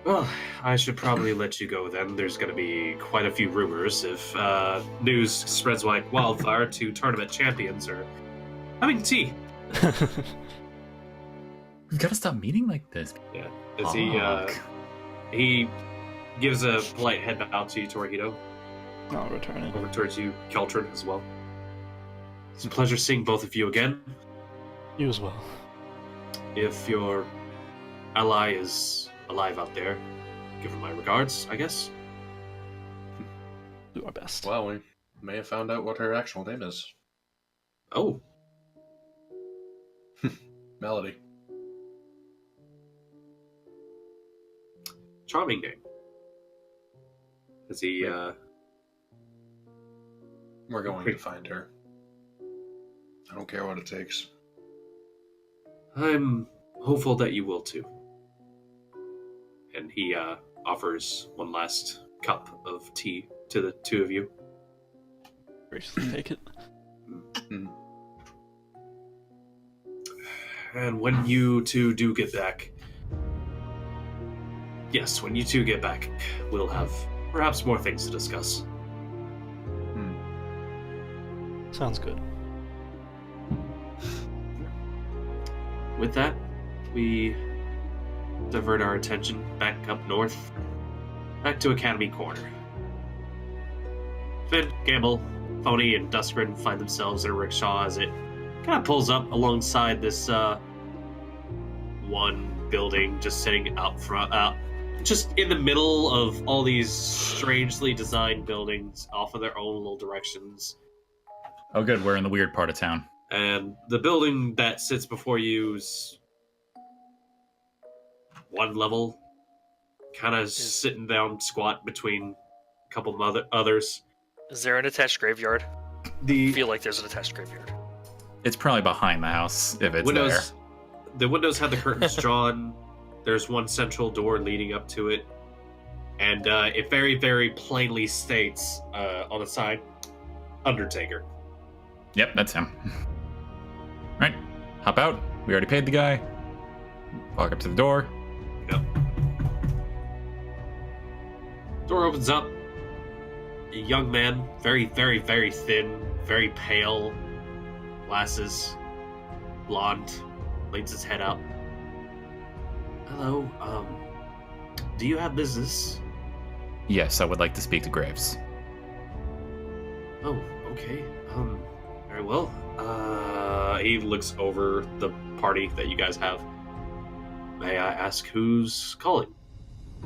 Well, I should probably let you go then. There's going to be quite a few rumors if news spreads like wildfire to tournament champions or having tea. We've got to stop meeting like this. Yeah. As Fuck. he gives a polite head bow to you, Torihito. I'll return it. Over towards you, Qeltrin, as well. It's a pleasure seeing both of you again. You as well. If your ally is alive out there, give her my regards, I guess. Do our best. Well, we may have found out what her actual name is. Oh, Melody. charming name. As he, We're going to find her. I don't care what it takes. I'm hopeful that you will too. And he, offers one last cup of tea to the two of you. Graciously take it. And when you two do get back, yes, when you two get back, we'll have perhaps more things to discuss. Sounds good. With that, we divert our attention back up north, back to Academy Corner. Finn, Gambul, Phony, and Duskrin find themselves in a rickshaw as it kind of pulls up alongside this one building just sitting out front, just in the middle of all these strangely designed buildings, off in their own little directions. Oh, good. We're in the weird part of town. And the building that sits before you's one level, kind of sitting down squat between a couple of others. Is there an attached graveyard? I feel like there's an attached graveyard. It's probably behind the house if it's there. The windows have the curtains drawn. There's one central door leading up to it. And it very, very plainly states on the side, Undertaker. Yep, that's him. Right, hop out. We already paid the guy. Walk up to the door. Yep. Door opens up. A young man, very, very, very thin, very pale, glasses, blonde, leans his head up. Hello, do you have business? Yes, I would like to speak to Graves. Oh, okay. Very well. He looks over the party that you guys have. May I ask who's calling?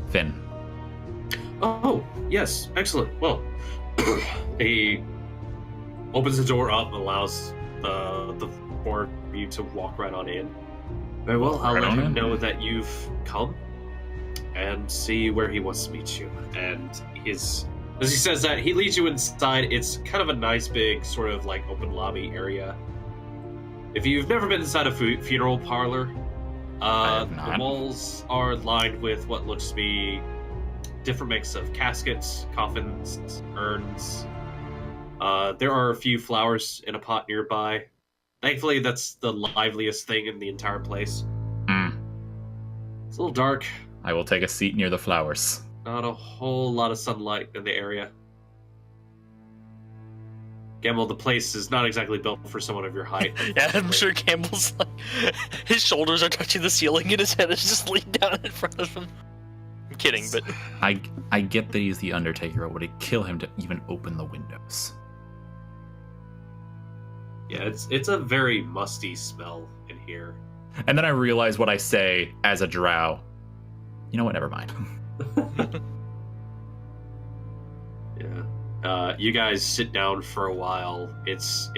Finn. Oh, yes, excellent. Well, he opens the door up and allows the four of you to walk right on in. Very well, I'll let him know that you've come and see where he wants to meet you. And as he says that, he leads you inside. It's kind of a nice big sort of like open lobby area. If you've never been inside a funeral parlor, the walls are lined with what looks to be different mix of caskets, coffins, urns. There are a few flowers in a pot nearby. Thankfully, that's the liveliest thing in the entire place. It's a little dark. I will take a seat near the flowers. Not a whole lot of sunlight in the area. Gambul, the place is not exactly built for someone of your height. Yeah, I'm sure Gambul's like... His shoulders are touching the ceiling and his head is just leaned down in front of him. I'm kidding, but... I get that he's the Undertaker, but would it kill him to even open the windows? Yeah, it's a very musty smell in here. And then I realize what I say as a drow. You know what, never mind. Yeah. You guys sit down for a while. It's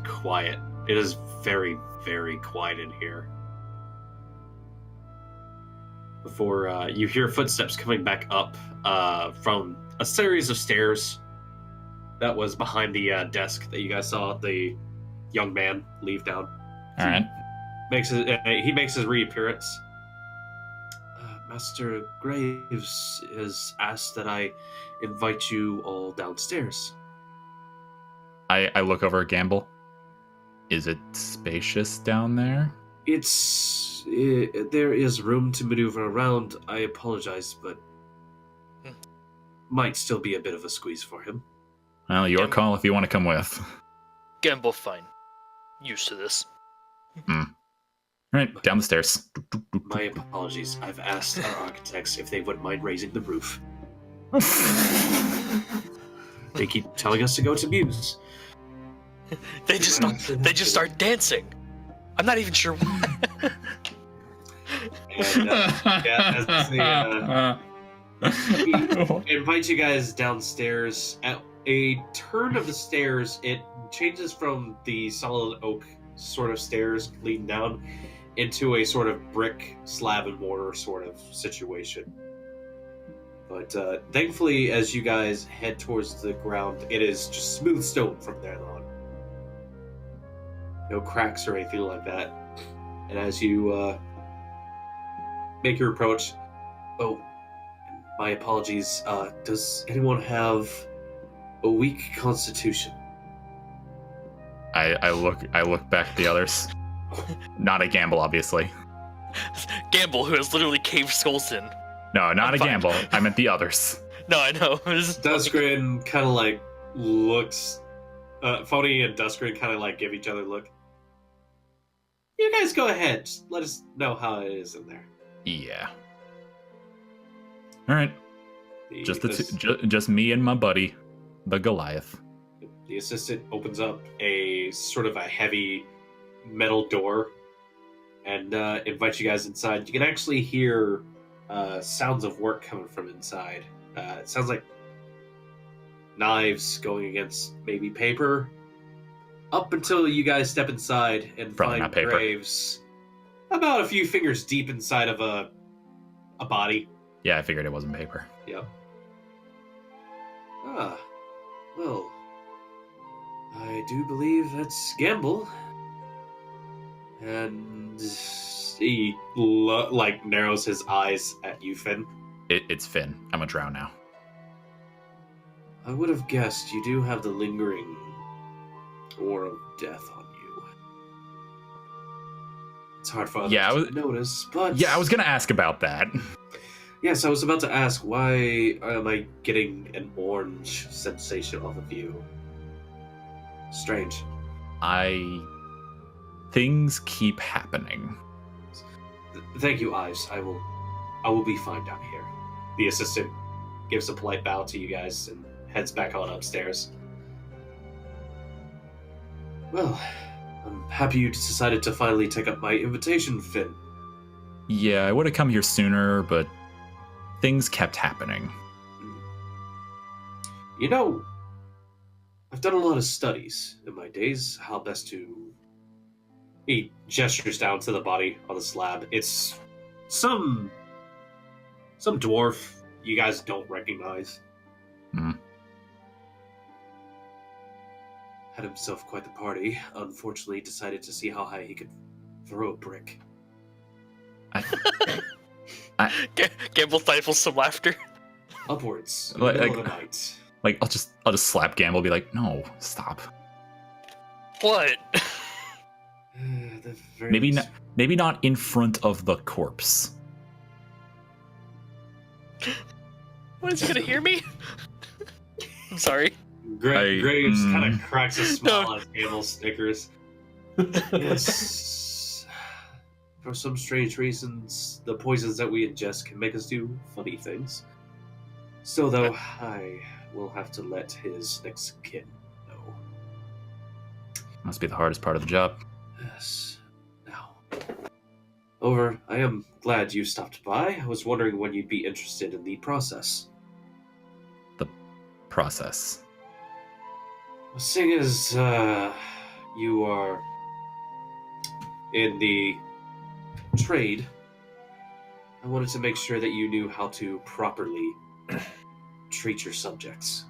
quiet. It is very, very quiet in here. Before you hear footsteps coming back up from a series of stairs that was behind the desk that you guys saw the young man leave down. All right. He makes his reappearance. Master Graves has asked that I invite you all downstairs. I look over at Gambul. Is it spacious down there? There is room to maneuver around. I apologize, but might still be a bit of a squeeze for him. Well, your call if you want to come with. Gambul, fine. Used to this. Right, down the stairs. My apologies. I've asked our architects if they wouldn't mind raising the roof. They keep telling us to go to Muse. They just start dancing. I'm not even sure why. And as they invite you guys downstairs. At a turn of the stairs, it changes from the solid oak sort of stairs leading down into a sort of brick slab and mortar sort of situation. But thankfully, as you guys head towards the ground, it is just smooth stone from there on. No cracks or anything like that. And as you make your approach, my apologies, does anyone have a weak constitution? I look back at the others. Not a Gambul, obviously. Gambul, who has literally caved skulls in. No, not a Gambul. I meant the others. No, I know. Dustgrin kind of like looks. Phony and Dustgrin kind of like give each other a look. You guys go ahead. Just let us know how it is in there. Yeah. All right. Just me and my buddy, the Goliath. The assistant opens up a sort of a heavy metal door and invites you guys inside. You can actually hear sounds of work coming from inside. It sounds like knives going against maybe paper. Up until you guys step inside and Probably find not paper. graves about a few fingers deep inside of a body. Yeah, I figured it wasn't paper. Yep. Ah, well, I do believe that's Gambul. And he narrows his eyes at you, Finn. It's Finn. I'm a drow now. I would have guessed you do have the lingering aura of death on you. It's hard for others to notice, but... Yeah, I was going to ask about that. Yes, I was about to ask, why am I getting an orange sensation off of you? Strange. Things keep happening. Thank you, Ives. I will be fine down here. The assistant gives a polite bow to you guys and heads back on upstairs. Well, I'm happy you decided to finally take up my invitation, Finn. Yeah, I would have come here sooner, but things kept happening. You know, I've done a lot of studies in my days, how best to... He gestures down to the body on the slab. It's some dwarf you guys don't recognize. Had himself quite the party. Unfortunately, decided to see how high he could throw a brick. Gambul stifles some laughter. Upwards, in the middle of the night. Like, I'll just slap Gambul, be like, no, stop. What? Maybe not in front of the corpse. What, is he gonna hear me? I'm sorry. Graves kind of cracks a smile as Gambul snickers. Yes. For some strange reasons, the poisons that we ingest can make us do funny things. Still, though, I will have to let his next kin know. Must be the hardest part of the job. Yes. Now, over. I am glad you stopped by. I was wondering when you'd be interested in the process. The process. Seeing as you are in the trade, I wanted to make sure that you knew how to properly treat your subjects.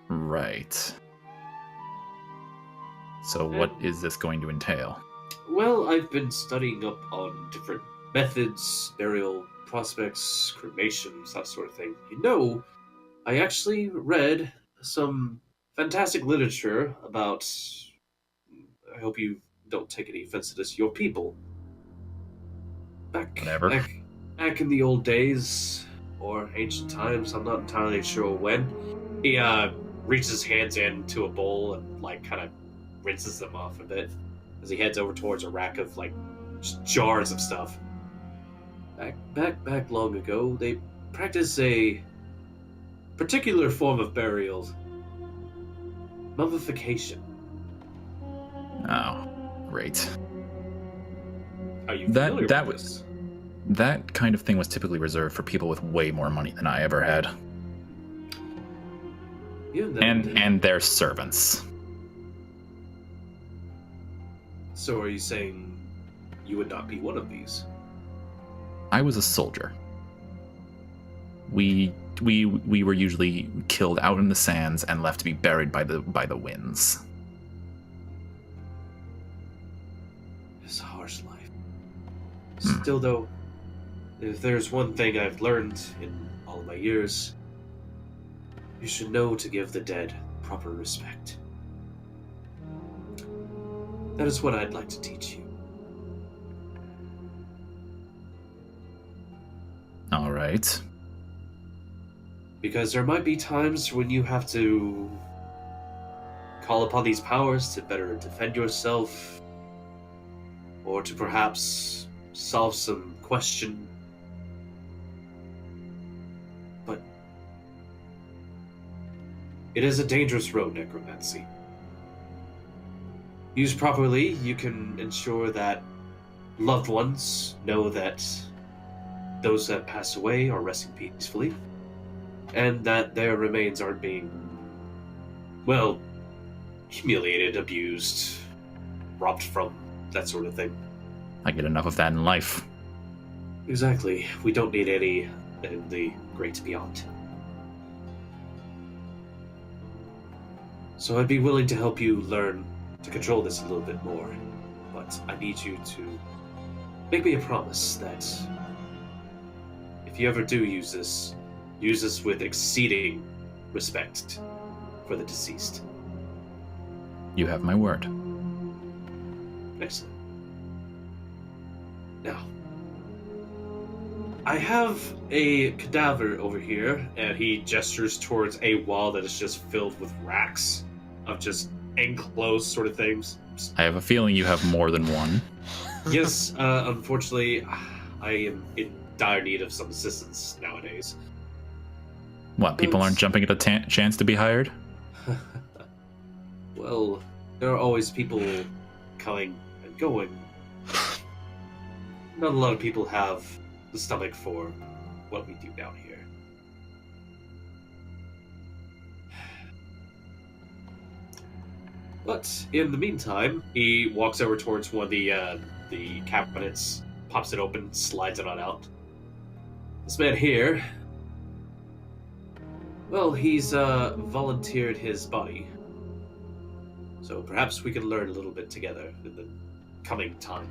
Right. So what is this going to entail? Well, I've been studying up on different methods, burial prospects, cremations, that sort of thing. You know, I actually read some fantastic literature about, I hope you don't take any offense to this, your people. Back in the old days, or ancient times, I'm not entirely sure when. He reaches his hands into a bowl and kind of rinses them off a bit as he heads over towards a rack of just jars of stuff. Back long ago, they practiced a particular form of burial. Mummification. Oh, great. Are you familiar that with was this? that kind of thing was typically reserved for people with way more money than I ever had, and their servants. So are you saying you would not be one of these? I was a soldier. We were usually killed out in the sands and left to be buried by the winds. It's a harsh life. Still, though, if there's one thing I've learned in all my years, you should know to give the dead proper respect. That is what I'd like to teach you. All right. Because there might be times when you have to call upon these powers to better defend yourself, or to perhaps solve some question. But it is a dangerous road, necromancy. Used properly, you can ensure that loved ones know that those that passed away are resting peacefully, and that their remains aren't being, well, humiliated, abused, robbed from, that sort of thing. I get enough of that in life. Exactly. We don't need any in the great beyond. So I'd be willing to help you learn to control this a little bit more, but I need you to make me a promise that if you ever do use this with exceeding respect for the deceased. You have my word. Excellent. Now, I have a cadaver over here, and he gestures towards a wall that is just filled with racks of just enclosed sort of things. I have a feeling you have more than one. Yes, unfortunately, I am in dire need of some assistance nowadays. What, people aren't jumping at a chance to be hired? Well, there are always people coming and going. Not a lot of people have the stomach for what we do down here. But in the meantime, he walks over towards one of the cabinets, pops it open, slides it on out. This man here, well, he's volunteered his body. So perhaps we can learn a little bit together in the coming time.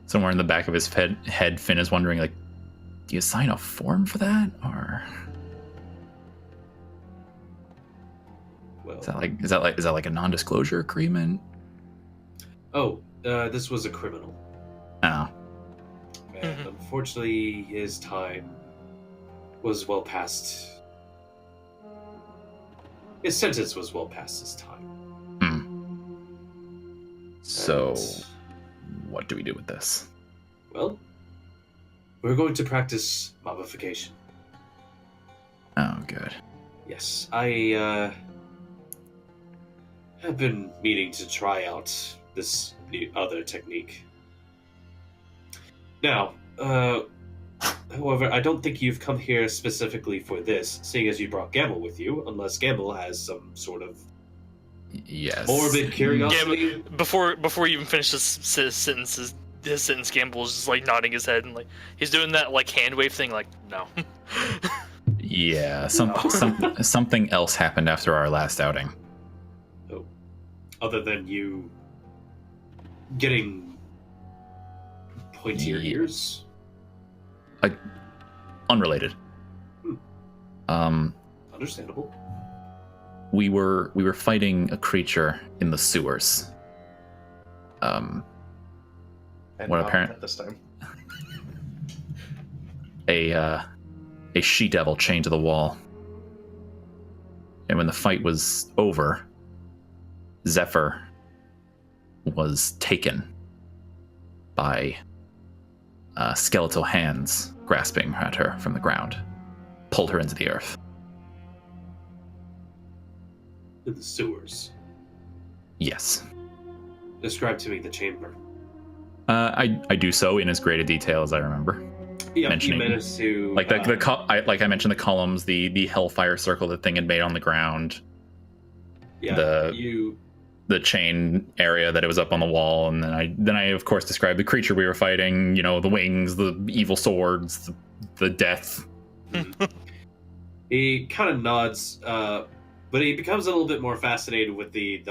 Somewhere in the back of his head, Finn is wondering, like, do you sign a form for that, or Well, is that like a non-disclosure agreement? oh, this was a criminal. Oh, And unfortunately, his time was well past. His sentence was well past his time. so And, what do we do with this? well, we're going to practice mummification. Oh, good. Yes, I have been meaning to try out this new other technique. Now, however, I don't think you've come here specifically for this, seeing as you brought Gambul with you, unless Gambul has some sort of Yes. morbid curiosity. Yeah, but before you even finish this sentence, Gambul is just like nodding his head and like he's doing that like hand wave thing. Like no. Yeah. Something else happened after our last outing. Oh, other than you getting pointier Yeah. ears. Unrelated. Understandable. We were fighting a creature in the sewers. And What not apparent- at this time. A she-devil chained to the wall. And when the fight was over, Zephyr was taken by skeletal hands grasping at her from the ground, pulled her into the earth. In the sewers. Yes. Describe to me the chamber. I do so in as great a detail as I remember. Yeah, Mentioning- you managed to Like like I mentioned, the columns, the hellfire circle the thing had made on the ground, yeah, the chain area that it was up on the wall, and then I of course described the creature we were fighting. You know, the wings, the evil swords, the death. He kind of nods, but he becomes a little bit more fascinated with the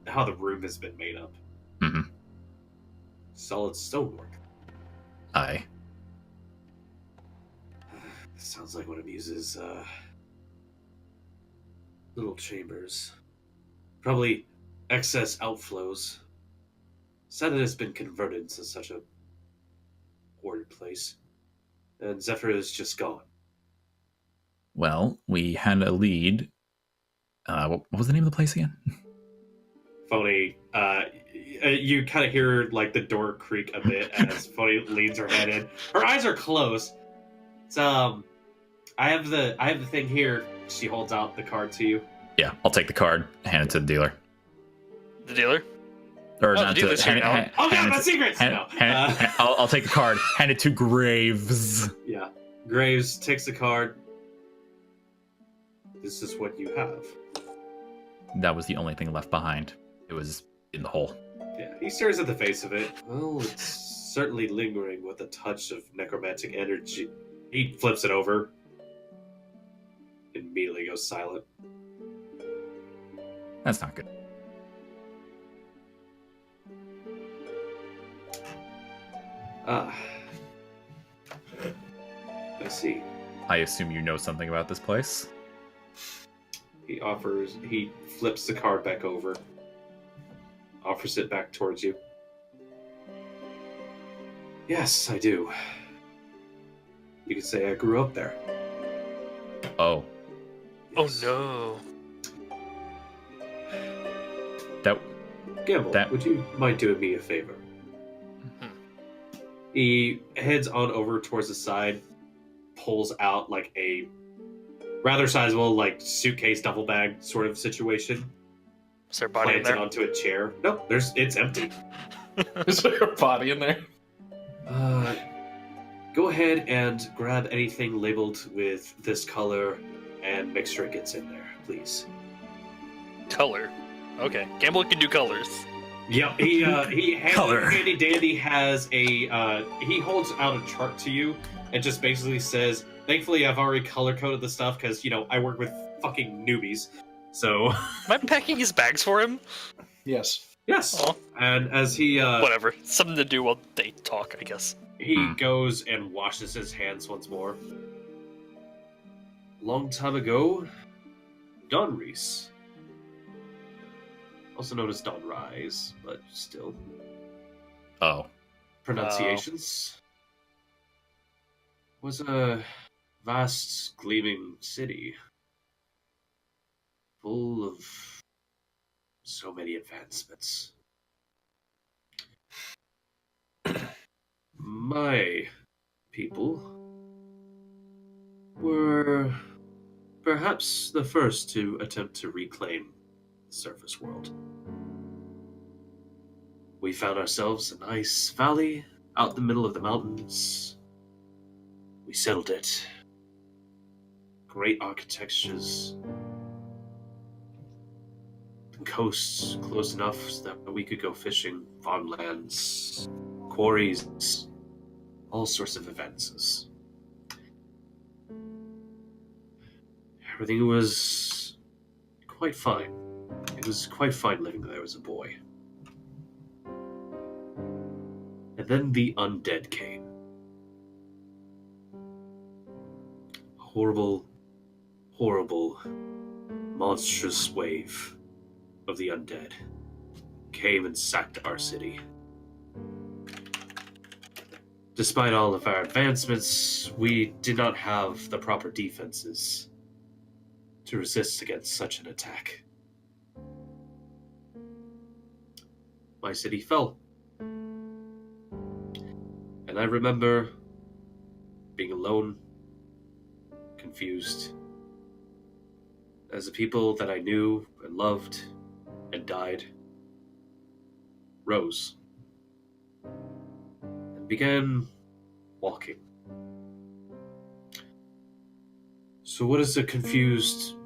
how the room has been made up. Mhm. Solid stonework. Aye. Sounds like one of Muse's little chambers. Probably excess outflows. Sad that it's been converted into such a horrid place. And Zephyr is just gone. Well, we had a lead. What was the name of the place again? Phony, you kind of hear like the door creak a bit as Phony leans her head in. Her eyes are closed. It's, I have the thing here. She holds out the card to you. Yeah, I'll take the card, hand it to the dealer. The dealer. Or Oh, not the to dealer's hand, here now. hand, Oh, hand no, it that's secrets! hand- No. hand- I'll take the card. Hand it to Graves. Yeah. Graves takes the card. This is what you have. That was the only thing left behind. It was in the hole. Yeah, he stares at the face of it. Well, it's certainly lingering with a touch of necromantic energy. He flips it over. Immediately goes silent. That's not good. Ah. I see. I assume you know something about this place. He flips the card back over. Offers it back towards you. Yes, I do. You could say I grew up there. Oh, Oh no. that Gambul, would you mind doing me a favor? He heads on over towards the side, pulls out like a rather sizable like suitcase duffel bag sort of situation, Is there a body in plants it there? onto a chair. Nope, it's empty. Is there a body in there? Go ahead and grab anything labeled with this color and make sure it gets in there, please. Color. Okay. Gambul can do colors. Yep, he Color. handy dandy has a he holds out a chart to you and just basically says, thankfully I've already color coded the stuff because I work with fucking newbies. So Am I packing his bags for him? Yes. yes. Oh. And as he Whatever. Something to do while they talk, I guess. he goes and washes his hands once more. Long time ago, Don Reese, also known as Don Rise, but still oh, pronunciations, was a vast gleaming city full of so many advancements. My people were perhaps the first to attempt to reclaim the surface world. We found ourselves a nice valley out the middle of the mountains. We settled it. Great architectures. The coasts close enough so that we could go fishing, farmlands, quarries, all sorts of advances. Everything was quite fine. It was quite fine living there as a boy. And then the undead came. Horrible, horrible, monstrous wave of the undead came and sacked our city. Despite all of our advancements, we did not have the proper defenses to resist against such an attack. My city fell. And I remember being alone, confused, as the people that I knew and loved and died rose and began walking. So what is a confused,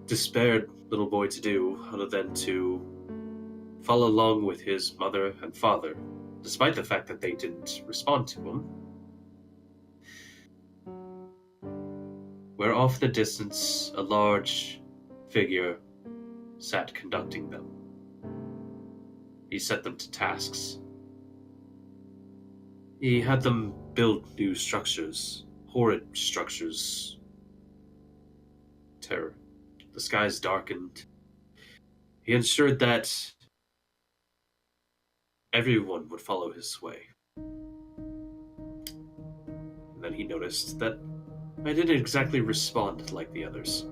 despaired little boy to do other than to follow along with his mother and father, despite the fact that they didn't respond to him? Where off in the distance, a large figure sat conducting them. He set them to tasks. He had them build new structures, horrid structures. Terror. The skies darkened. He ensured that everyone would follow his sway. And then he noticed that I didn't exactly respond like the others.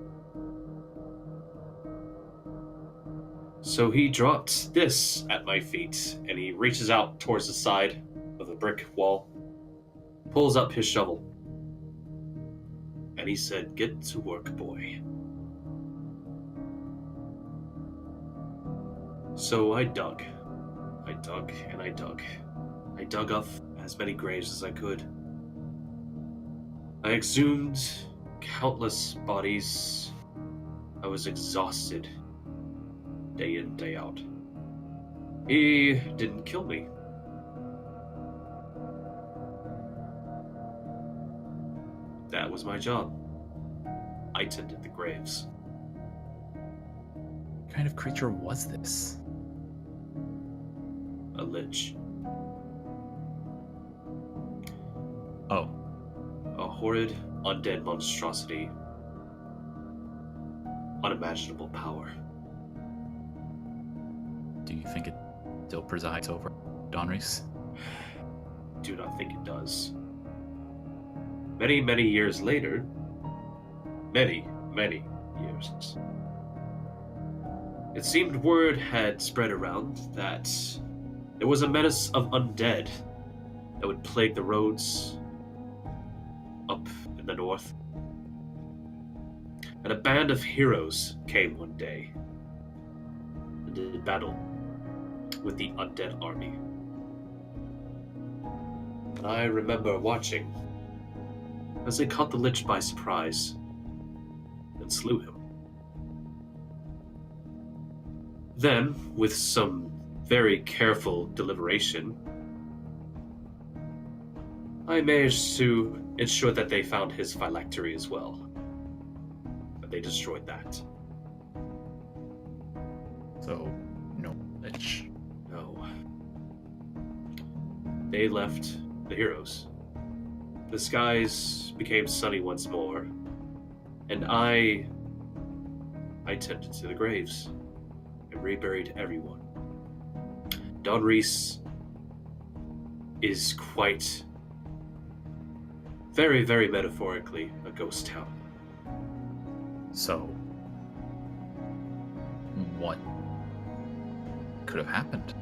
So he dropped this at my feet, and he reaches out towards the side of the brick wall, pulls up his shovel, and he said, "Get to work, boy." So I dug I dug and I dug. I dug up as many graves as I could. I exhumed countless bodies. I was exhausted, day in, day out. He didn't kill me. That was my job. I tended the graves. What kind of creature was this? A lich. Oh, A horrid, undead monstrosity. Unimaginable power. do you think it still presides over Donris? Do not think it does. Many, many years later, many years, it seemed word had spread around that there was a menace of undead that would plague the roads up in the north. And a band of heroes came one day and did battle with the undead army. And I remember watching as they caught the Lich by surprise and slew him. Then, with some very careful deliberation, I managed to ensure that they found his phylactery as well. But they destroyed that. So, no Lich. No. They left the heroes. The skies became sunny once more, and I tended to the graves and reburied everyone. Donris is quite, very, very metaphorically, a ghost town. So, what could have happened?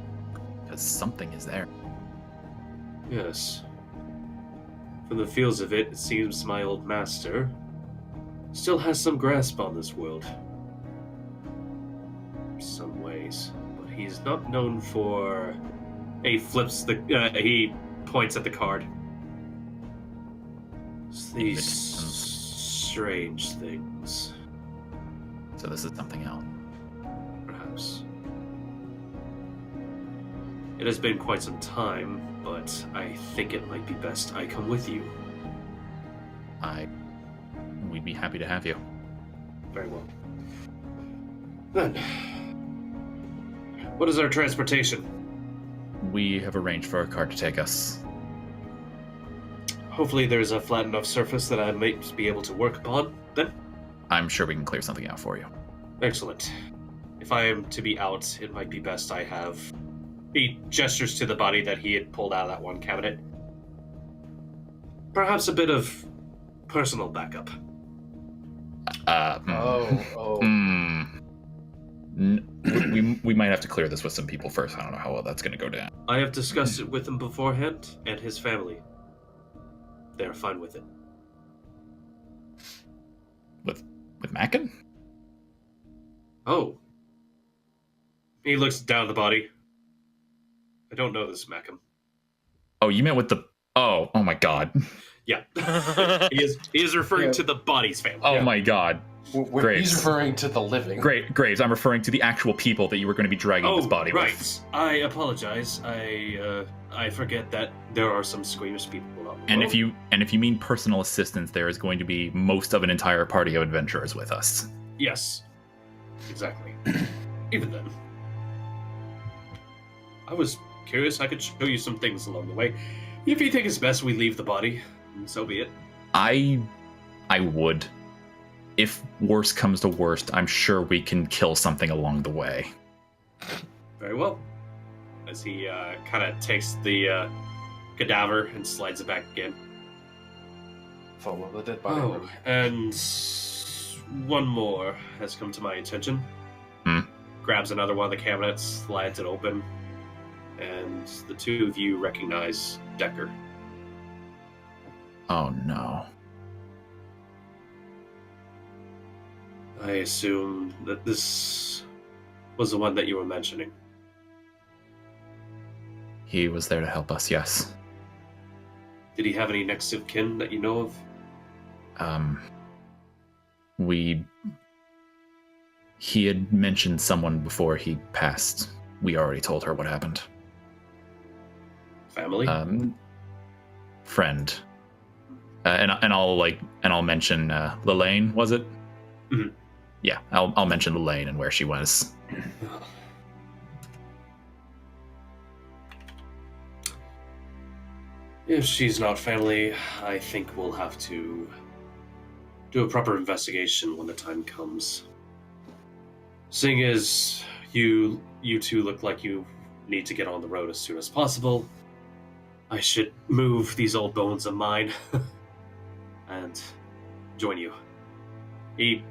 Because something is there. Yes. From the feels of it, it seems my old master still has some grasp on this world. In some ways. But he's not known for... He points at the card. It's these strange things. So this is something else. Perhaps. It has been quite some time, but I think it might be best I come with you. We'd be happy to have you. Very well. Then, what is our transportation? We have arranged for a car to take us. Hopefully there's a flat enough surface that I might be able to work upon, then. I'm sure we can clear something out for you. Excellent. If I am to be out, it might be best I have... He gestures to the body that he had pulled out of that one cabinet. Perhaps a bit of personal backup. We might have to clear this with some people first. I don't know how well that's going to go down. I have discussed it with him beforehand, and his family. They're fine with it. With Mackin? Oh. He looks down at the body. I don't know this Mackham. Oh, you meant with the... Oh my god. Yeah. he is referring to the body's family. Oh my god. He's referring to the living. Graves, I'm referring to the actual people that you were going to be dragging this body right. with. I apologize. I forget that there are some squeamish people out there. And if you mean personal assistance, there is going to be most of an entire party of adventurers with us. Yes. Exactly. Even then. I was curious. I could show you some things along the way. If you think it's best we leave the body, so be it. I would. If worst comes to worst, I'm sure we can kill something along the way. Very well. As he kind of takes the cadaver and slides it back again. Follow the dead body. Oh, and one more has come to my attention. Grabs another one of the cabinets, slides it open, and the two of you recognize Decker. Oh no. I assume that this was the one that you were mentioning. He was there to help us, yes. Did he have any next of kin that you know of? He had mentioned someone before he passed. We already told her what happened. Family? Friend. And I'll mention Lelaine, was it? Mm-hmm. Yeah, I'll mention Lelaine and where she was. If she's not family, I think we'll have to do a proper investigation when the time comes. Seeing as you two look like you need to get on the road as soon as possible, I should move these old bones of mine and join you. He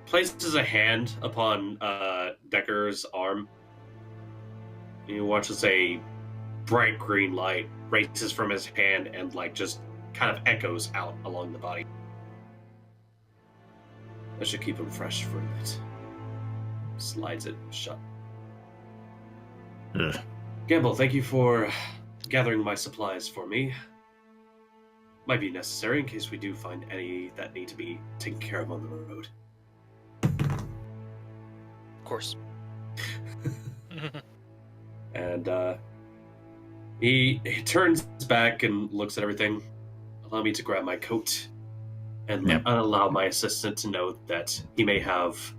places a hand upon Decker's arm. You watch as a bright green light races from his hand and just kind of echoes out along the body. That should keep him fresh for a bit. Slides it shut. Ugh. Gambul, thank you for gathering my supplies for me. Might be necessary in case we do find any that need to be taken care of on the road. Of course. And he turns back and looks at everything. Allow me to grab my coat and allow my assistant to know that he may have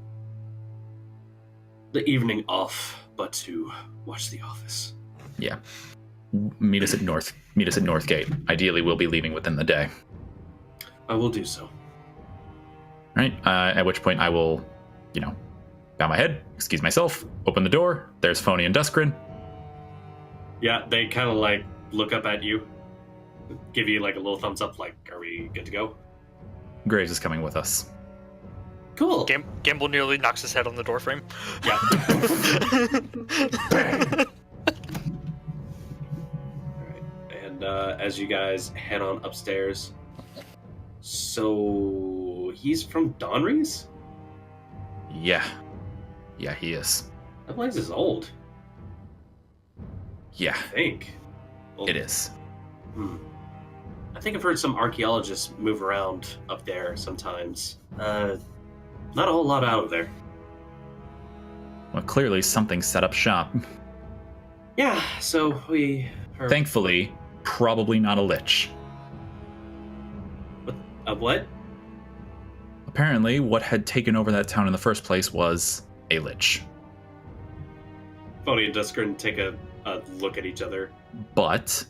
the evening off, but to watch the office. Yeah. Meet us at Northgate. Ideally, we'll be leaving within the day. I will do so. Right. At which point I will, bow my head, excuse myself, open the door. There's Phony and Duskgrin. Yeah, they kind of look up at you, give you a little thumbs up, are we good to go? Graves is coming with us. Cool. Gambul nearly knocks his head on the doorframe. Yeah. Alright, and as you guys head on upstairs, so he's from Donries? Yeah, he is. That place is old. Yeah, I think. it is. I think I've heard some archaeologists move around up there sometimes. Not a whole lot out of there. Well, clearly something set up shop. Yeah, so we are... Thankfully, probably not a lich. A what? Apparently, what had taken over that town in the first place was a lich. Phony and Duskgrin take a look at each other. But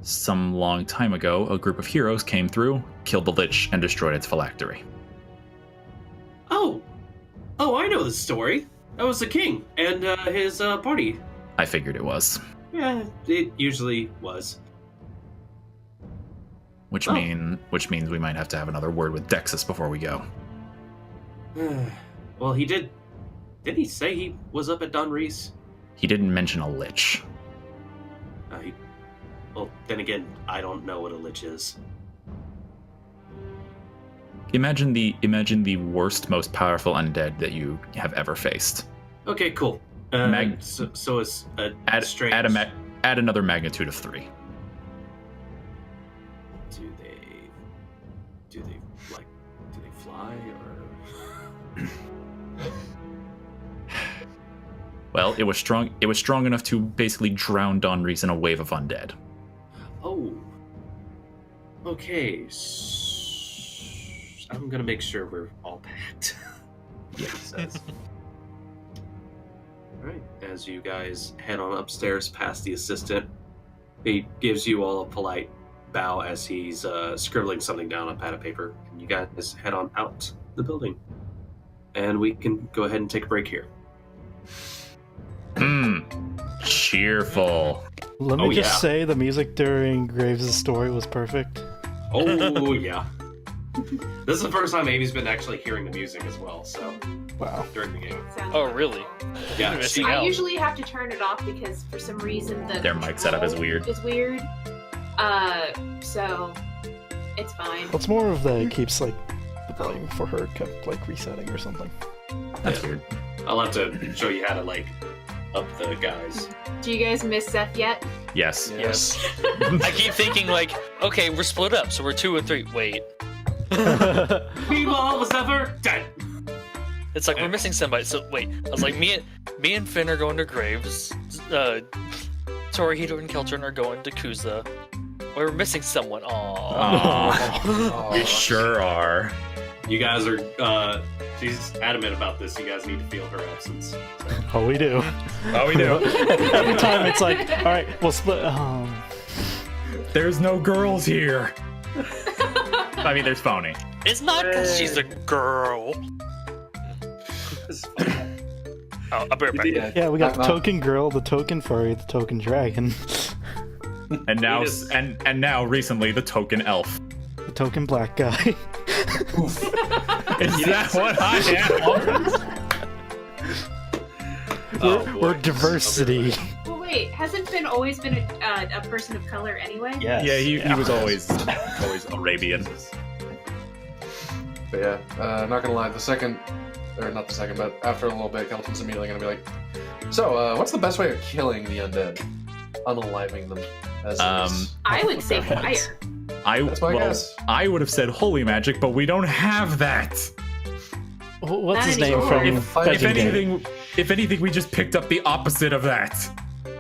some long time ago, a group of heroes came through, killed the lich, and destroyed its phylactery. Oh, I know this story. That was the king and his party. I figured it was. Yeah, it usually was. Which means we might have to have another word with Dexus before we go. Well, he did. Did he say he was up at Donries? He didn't mention a lich. Well, then again, I don't know what a lich is. Imagine the worst, most powerful undead that you have ever faced. Okay, cool. So it's a strange... Add another magnitude of 3. Do they fly or? Well, it was strong. It was strong enough to basically drown Donries in a wave of undead. Oh. Okay. I'm gonna make sure we're all packed. Yeah. Alright, as you guys head on upstairs past the assistant, he gives you all a polite bow as he's scribbling something down on a pad of paper, and you guys head on out the building. And we can go ahead and take a break here. Cheerful. Let me just say the music during Graves' story was perfect. Oh, yeah. This is the first time Amy's been actually hearing the music as well, so... Wow. During the game. Oh, really? Yeah, I usually have to turn it off because for some reason their mic setup is weird. So it's fine. It's more of the it keeps the volume for her kept resetting or something. That's weird. I'll have to show you how to up the guys. Do you guys miss Seth yet? Yes. Yes. I keep thinking like, okay, we're split up, so we're 2 and 3. Wait. Meanwhile, was ever dead. It's like we're missing somebody. So wait, I was like, me and Finn are going to Graves. Torihito and Qeltrin are going to Kuza. We're missing someone. Aww. We sure are. You guys are. She's adamant about this. You guys need to feel her absence. So. Oh, we do. Oh, we do. Every time it's like, all right, we'll split. There's no girls here. I mean, there's Phony. It's not because she's a girl. Oh, I'll be right back. Yeah, we got the token girl, the token furry, the token dragon, And now, and now, recently, the token elf. the token black guy. Is that what I am? We're diversity. Well, wait, hasn't Finn always been a person of color anyway? Yes. Yeah, he was always Arabian. But yeah, not gonna lie, not the second, but after a little bit, Qeltrin's immediately gonna be like, so, what's the best way of killing the undead? Unaliving them, as is. I would say fire. That's my guess. I would have said holy magic, but we don't have that. What's his That name is from If If anything, we just picked up the opposite of that.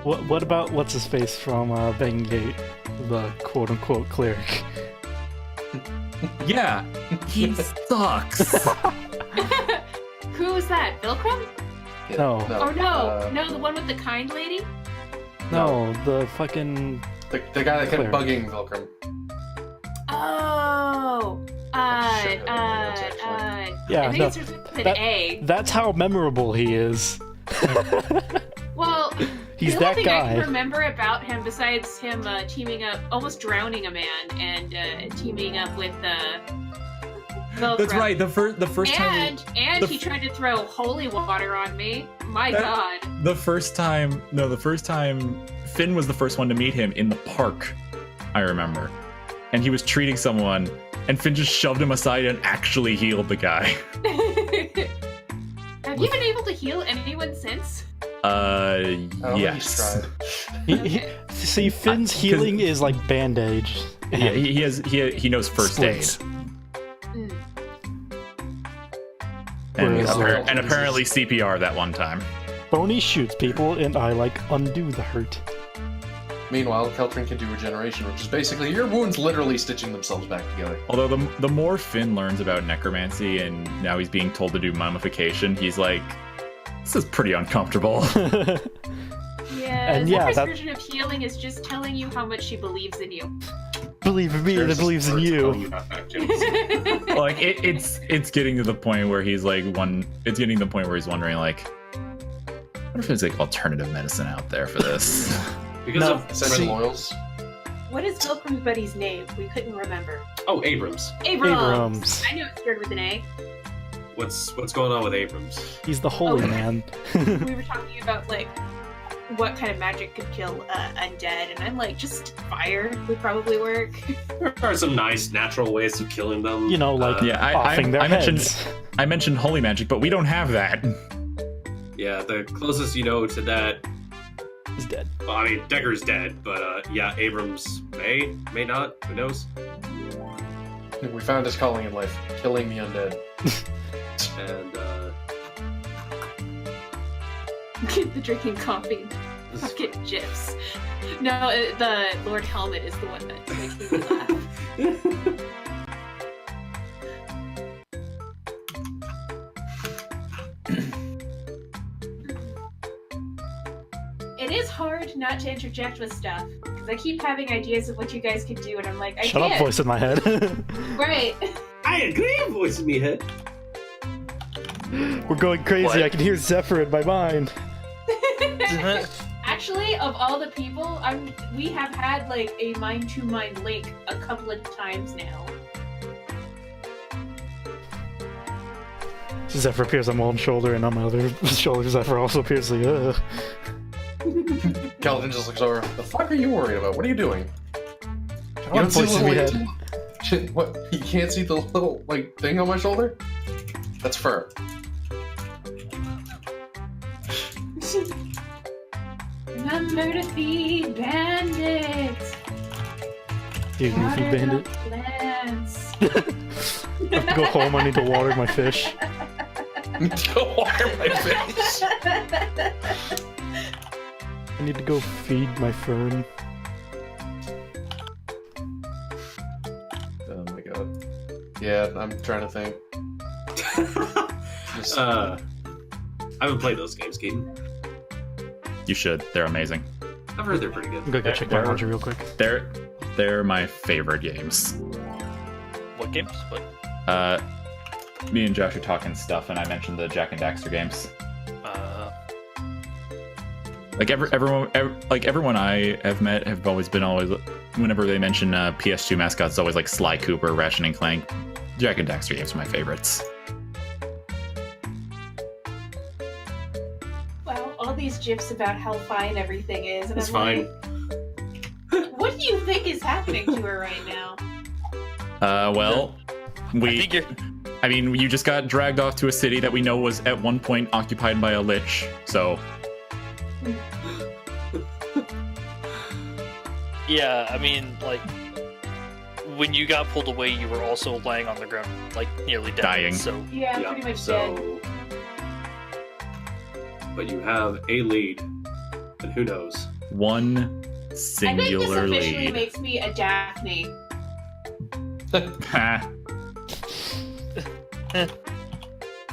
What about what's his face from Bang Gate, the quote unquote cleric? Yeah, he sucks. Who was that? Vilcrum? No. Oh no, the one with the kind lady? No, the fucking the guy that kept Cleric. bugging Vilcrum. Oh, yeah. I think No, it starts with an that- A. that's how memorable he is. Well, He's the that only thing I guy. can remember about him, besides him teaming up, almost drowning a man, and teaming up with Velcro. That's right. The first time. And he tried to throw holy water on me. My God. The first time Finn was the first one to meet him in the park, I remember. And he was treating someone, and Finn just shoved him aside and actually healed the guy. Have you been able to heal anyone since? Yes. See, Finn's healing is like bandage. Yeah, he knows first Splints. aid. Mm. And apparently CPR that one time. Boney shoots people, and I like undo the hurt. Meanwhile, Qeltrin can do regeneration, which is basically your wounds literally stitching themselves back together. Although the more Finn learns about necromancy and now he's being told to do mummification, he's like, this is pretty uncomfortable. Yeah, And yeah, Zephyr's that- version of healing is just telling you how much she believes in you. Believe in me, and it believes in you. Like it's getting to the point where he's like it's getting to the point where he's wondering like, what if there's like alternative medicine out there for this? Because No. of Send loyals. What is Vilcrum's buddy's name? We couldn't remember. Abrams. Abrams. I knew it started with an A. What's going on with Abrams? He's the holy man. We were talking about like what kind of magic could kill undead, and I'm like, just fire would probably work. There are some nice natural ways of killing them. You know, like Yeah, offing their heads. I mentioned holy magic, but we don't have that. Yeah, the closest you know to that. He's dead. Well, I mean, Decker's dead, but yeah, Abrams may not. Who knows? We found his calling in life: killing the undead. And The drinking coffee. Fucking gifs. No, the Lord Helmet is the one that makes me laugh. It is hard not to interject with stuff, because I keep having ideas of what you guys could do, and I'm like, I Shut can't. up, voice in my head. Right. I agree, voice in me head. We're going crazy. What? I can hear Zephyr in my mind. Actually, of all the people, we have had like a mind-to-mind link a couple of times now. Zephyr appears on one shoulder, and on my other shoulder, Zephyr also appears like, ugh. Qeltrin just looks over. The fuck are you worried about? What are you doing? You don't see the little, like, what? You can't see the little like thing on my shoulder? That's fur. I'm Remember to feed bandits. You goofy Water bandit. the plants. I have to go home, I need to water my fish. Go water my fish. I need to go feed my fern. Oh my god. Yeah, I'm trying to think. Just- I haven't played those games, Keaton. You should. They're amazing. I've heard they're pretty good. I'm gonna go check my laundry real quick. They're my favorite games. What games? What? Me and Josh are talking stuff, and I mentioned the Jack and Daxter games. Like everyone I have met have always whenever they mention PS2 mascots, it's always like Sly Cooper, Ratchet and Clank. Jack and Daxter games are my favorites. Wow, all these gifs about how fine everything is, and It's I'm fine. like, what do you think is happening to her right now? Well, I mean, you just got dragged off to a city that we know was at one point occupied by a lich, so... Yeah, I mean, like, when you got pulled away, you were also laying on the ground, like, nearly dead. Dying. So, Yeah, Yeah, pretty much so. dead. But you have a lead, and who knows? One I think this singular officially lead. makes me a Daphne. Ha.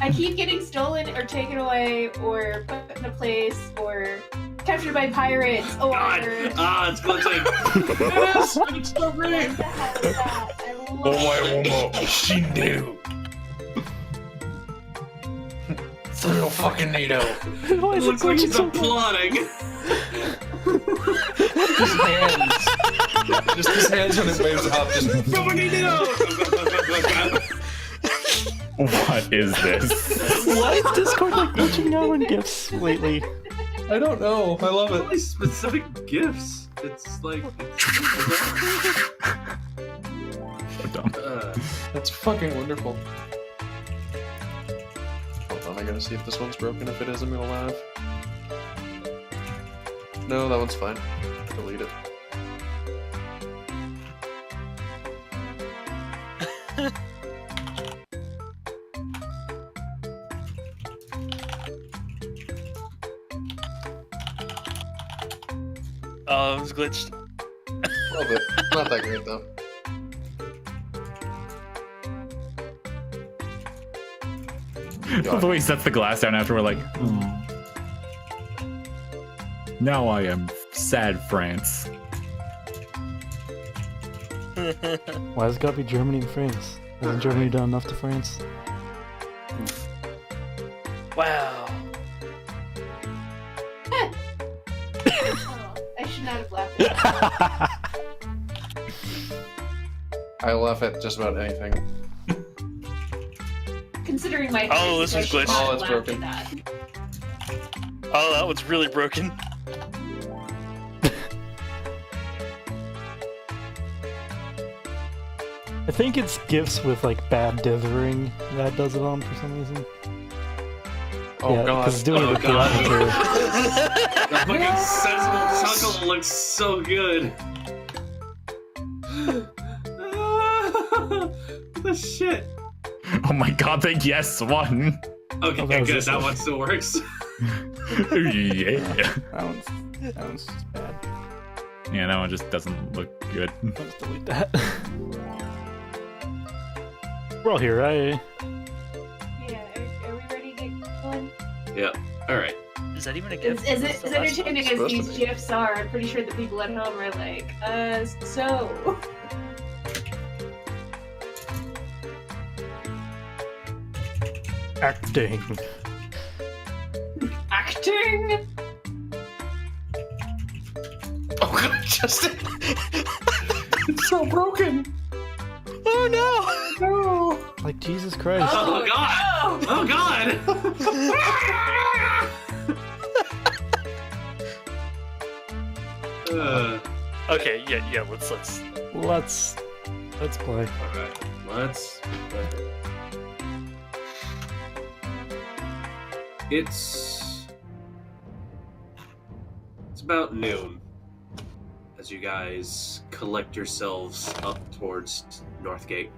I keep getting stolen or taken away or put in a place or captured by pirates or... God! Ah, it's glitching! Yes! It's so great! What the hell is that? I love Oh my she knew. Through fucking NATO. Why It is looks it like going she's so applauding! His hands. Just his hands when it waves up. Just What is this? Why is Discord like glitching out on gifts lately? I don't know. I love it. Really specific gifts. It's like. So dumb. That's fucking wonderful. Hold on, I gotta see if this one's broken. If it is, I'm gonna laugh. No, that one's fine. Delete it. oh, it was glitched. A little bit. Not that great though. The way he sets the glass down after we're like, "Oh. Now I am sad, France." Why has it gotta be Germany and France? Hasn't Germany done enough to France? Wow. Oh, I should not have laughed at that. I laugh at just about anything. Considering my Oh, height, this I was should glitched. not Oh, have it's laughed broken. at that. Oh, that one's really broken. I think it's gifts with like bad dithering that does it on for some reason. Oh yeah, god. because it's doing Oh, it with the God. lavender. That fucking sensible chuckle looks so good. The shit. Oh my god, the yes one. Okay, Oh, that was good. this That one. one still works. Yeah. That one's bad. Yeah, that one just doesn't look good. Let's delete that. We're all here, right? Yeah, are we ready to get going? Yeah. All right. Is that even a As, gift? as, That's as the last entertaining one. as supposed to these be. GIFs are, I'm pretty sure the people at home are like, so. Acting. Acting? Oh god, Justin. It's so broken. Oh no! No. Like Jesus Christ. Oh, God! no! Oh god! Okay, yeah, let's. Let's play. All right. Let's. It's It's about noon as you guys collect yourselves up towards Northgate.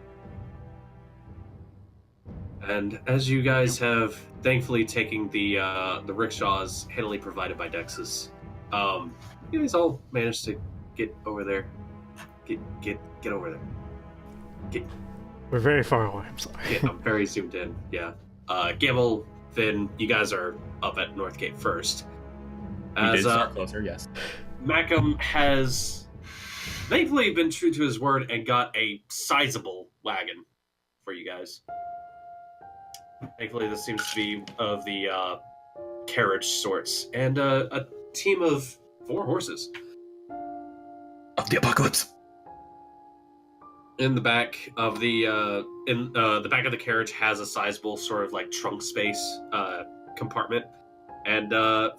And as you guys have thankfully taken the rickshaws handily provided by Dexus, you guys all managed to get over there. Get over there. We're very far away, I'm sorry. Yeah, I'm very zoomed in. Yeah. Gambul, Finn, you guys are up at Northgate first. We did start closer, yes. Macam has thankfully been true to his word and got a sizable wagon for you guys. Thankfully, this seems to be of the carriage sorts, and a team of 4 horses. Of the apocalypse. In the back of the back of the carriage has a sizable sort of like trunk space compartment, and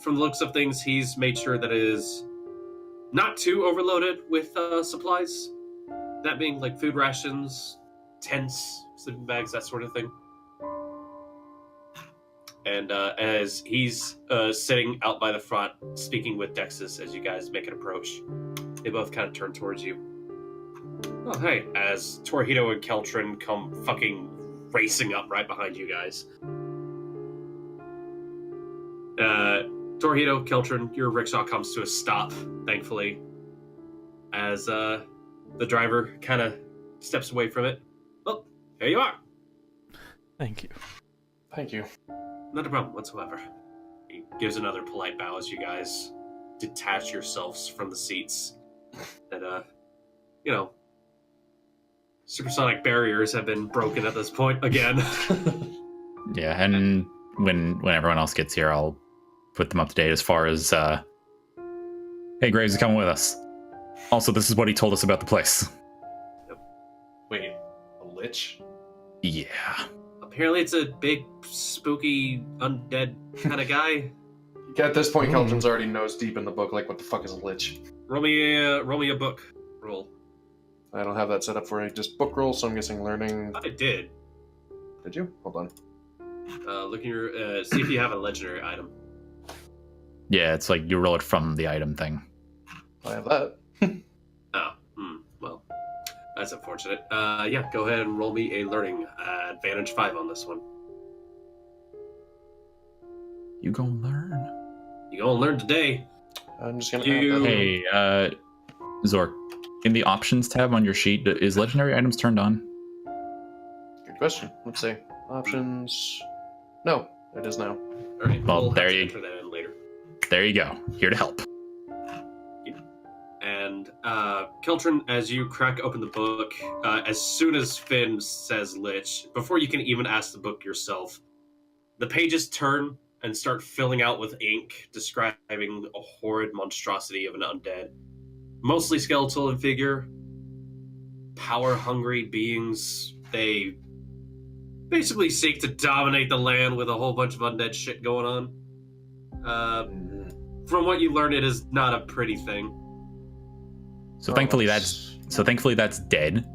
from the looks of things, he's made sure that it is not too overloaded with supplies. That being like food rations, tents, sleeping bags, that sort of thing. And as he's sitting out by the front, speaking with Dexus as you guys make an approach, they both kind of turn towards you. Oh, hey, as Torihito and Qeltrin come fucking racing up right behind you guys. Torihito, Qeltrin, your rickshaw comes to a stop, thankfully, as the driver kind of steps away from it. Oh, there you are. Thank you. Thank you. Not a problem whatsoever. He gives another polite bow as you guys detach yourselves from the seats. That, supersonic barriers have been broken at this point again. Yeah, and when everyone else gets here, I'll put them up to date as far as, hey, Graves is coming with us. Also, this is what he told us about the place. Wait, a lich? Yeah. Apparently it's a big, spooky, undead kind of guy. At this point, Qeltrin's already nose deep in the book, like, what the fuck is a lich? Roll me a book roll. I don't have that set up for just book roll, so I'm guessing learning... I did. Did you? Hold on. Look in your, see if you have a legendary item. Yeah, it's like you roll it from the item thing. I have that. Well, that's unfortunate. Yeah, go ahead and roll me a learning advantage 5 on this one. You go learn. You gonna learn today. I'm just gonna You- add that. Hey, Zork, in the options tab on your sheet, is legendary items turned on? Good question. Let's see. Options... No, it is now. All right. Well, we'll there have to you- enter that in later. There you go. Here to help. And Qeltrin, as you crack open the book, as soon as Finn says Lich, before you can even ask the book yourself, the pages turn and start filling out with ink, describing a horrid monstrosity of an undead. Mostly skeletal in figure, power-hungry beings. They basically seek to dominate the land with a whole bunch of undead shit going on. From what you learn, it is not a pretty thing. So thankfully that's dead.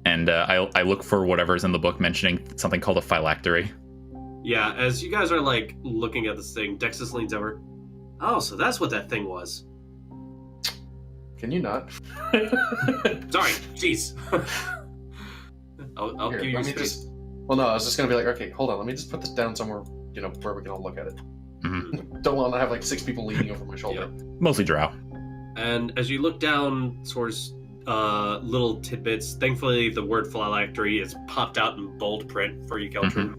And I look for whatever's in the book mentioning something called a phylactery. Yeah, as you guys are like looking at this thing, Dexus leans over. Oh, so that's what that thing was. Can you not? Sorry, jeez. I'll Here, give you let me space. just... Well, no, I was just gonna be like, okay, hold on, let me just put this down somewhere, where we can all look at it. Mhm. Don't want to have like 6 people leaning over my shoulder. Mostly drow. And as you look down towards little tidbits, thankfully the word phylactery is popped out in bold print for you, Qeltrin.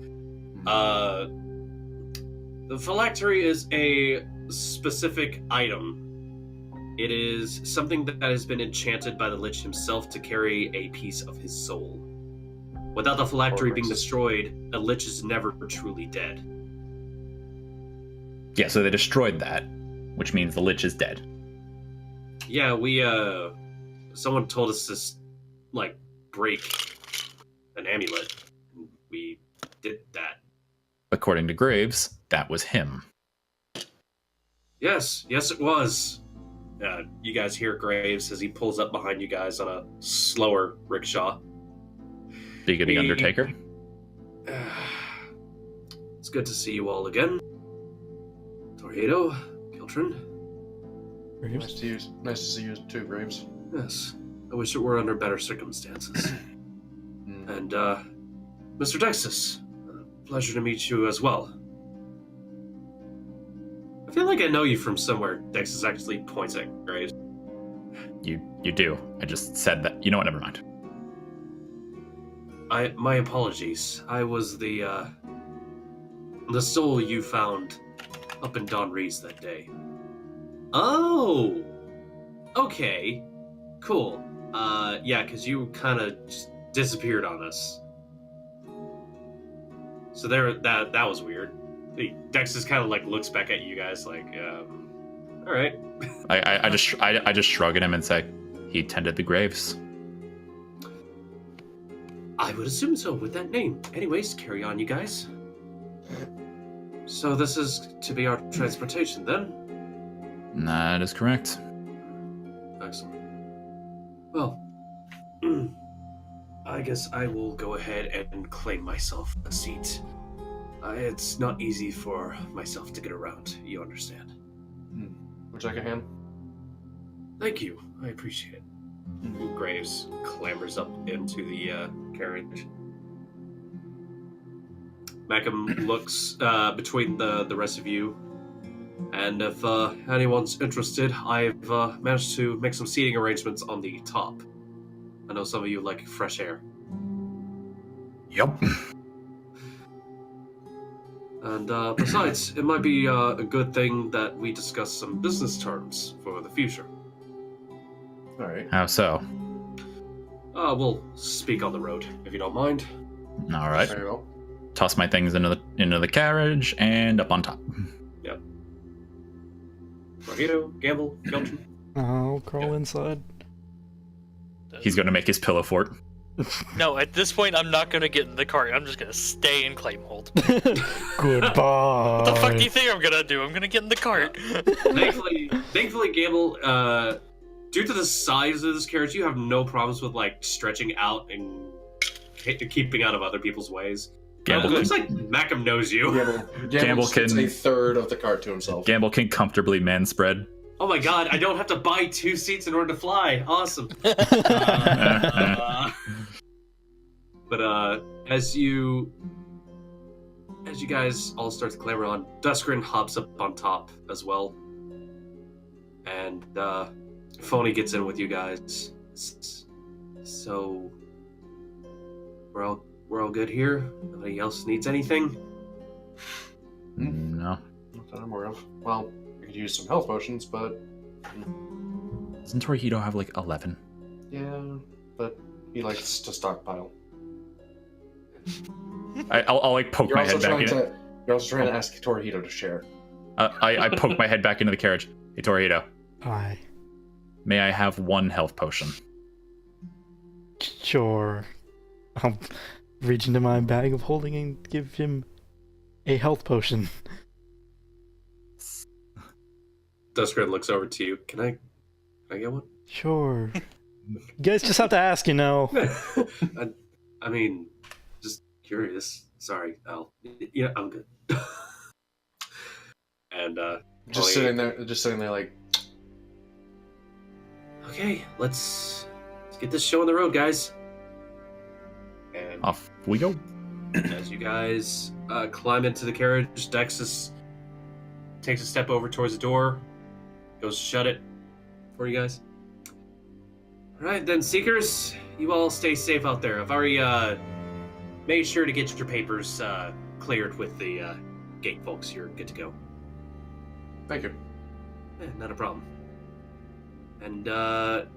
The phylactery is a specific item. It is something that has been enchanted by the Lich himself to carry a piece of his soul. Without the phylactery being destroyed, a Lich is never truly dead. Yeah, so they destroyed that, which means the Lich is dead. Yeah, someone told us to, break an amulet. We did that. According to Graves, that was him. Yes, it was. You guys hear Graves as he pulls up behind you guys on a slower rickshaw. Biggity Undertaker. It's good to see you all again. Torihito, Qeltrin. Nice to see you too, Graves. Yes. I wish it were under better circumstances. And, Mr. Dexus, pleasure to meet you as well. I feel like I know you from somewhere. Dexus actually points at Graves. You do. I just said that. You know what? Never mind. My apologies. I was the soul you found up in Don Reed's that day. Oh! Okay. Cool. Yeah, because you kind of just disappeared on us. So that was weird. Dexus kind of like looks back at you guys like, all right. I just shrug at him and say, he tended the graves. I would assume so with that name. Anyways, carry on, you guys. So this is to be our transportation then? That is correct. Excellent. Well, I guess I will go ahead and claim myself a seat. It's not easy for myself to get around, you understand. Would you like a hand? Thank you, I appreciate it. Graves clambers up into the carriage. Macam looks between the rest of you, and if anyone's interested, I've managed to make some seating arrangements on the top. I know some of you like fresh air. Yep. And besides, it might be a good thing that we discuss some business terms for the future. All right. How so? We'll speak on the road, if you don't mind. All right. Very well. Toss my things into the carriage and up on top. Yep. Torihito, Gambul, Qeltrin. I'll crawl inside. He's going to make his pillow fort. No, at this point, I'm not gonna get in the cart. I'm just gonna stay in claim hold. Goodbye. What the fuck do you think I'm gonna do? I'm gonna get in the cart. Thankfully, Gambul, due to the size of this carriage, you have no problems with like stretching out and keeping out of other people's ways. Gambul It looks like Macam knows you. Gamble can- gets a third of the cart to himself. Gamble can comfortably man spread. Oh my god, I don't have to buy 2 seats in order to fly. Awesome. But as you guys all start to clamber on, Duskrin hops up on top as well. And Phony gets in with you guys. So we're all good here? Nobody else needs anything? No. Not that I'm aware of. Well, we could use some health potions, but Doesn't Torihito have like 11? yeah, but he likes to stockpile. I'll like poke You're my also head back trying in. to. You're also trying to ask Torihito to share. I poke my head back into the carriage. Hey Torihito, Hi. may I have 1 health potion? Sure. I'll reach into my bag of holding and give him a health potion. Duskrin looks over to you. Can I get one? Sure. You guys just have to ask, you know. I mean, just curious. Sorry, Al. Yeah, I'm good. And Just sitting there, like, okay, let's get this show on the road, guys. And Off we go. as you guys climb into the carriage, Dexus takes a step over towards the door, goes to shut it for you guys. All right, then, Seekers, you all stay safe out there. I've already made sure to get your papers cleared with the gate folks. You're good to go. thank you. Not a problem. And if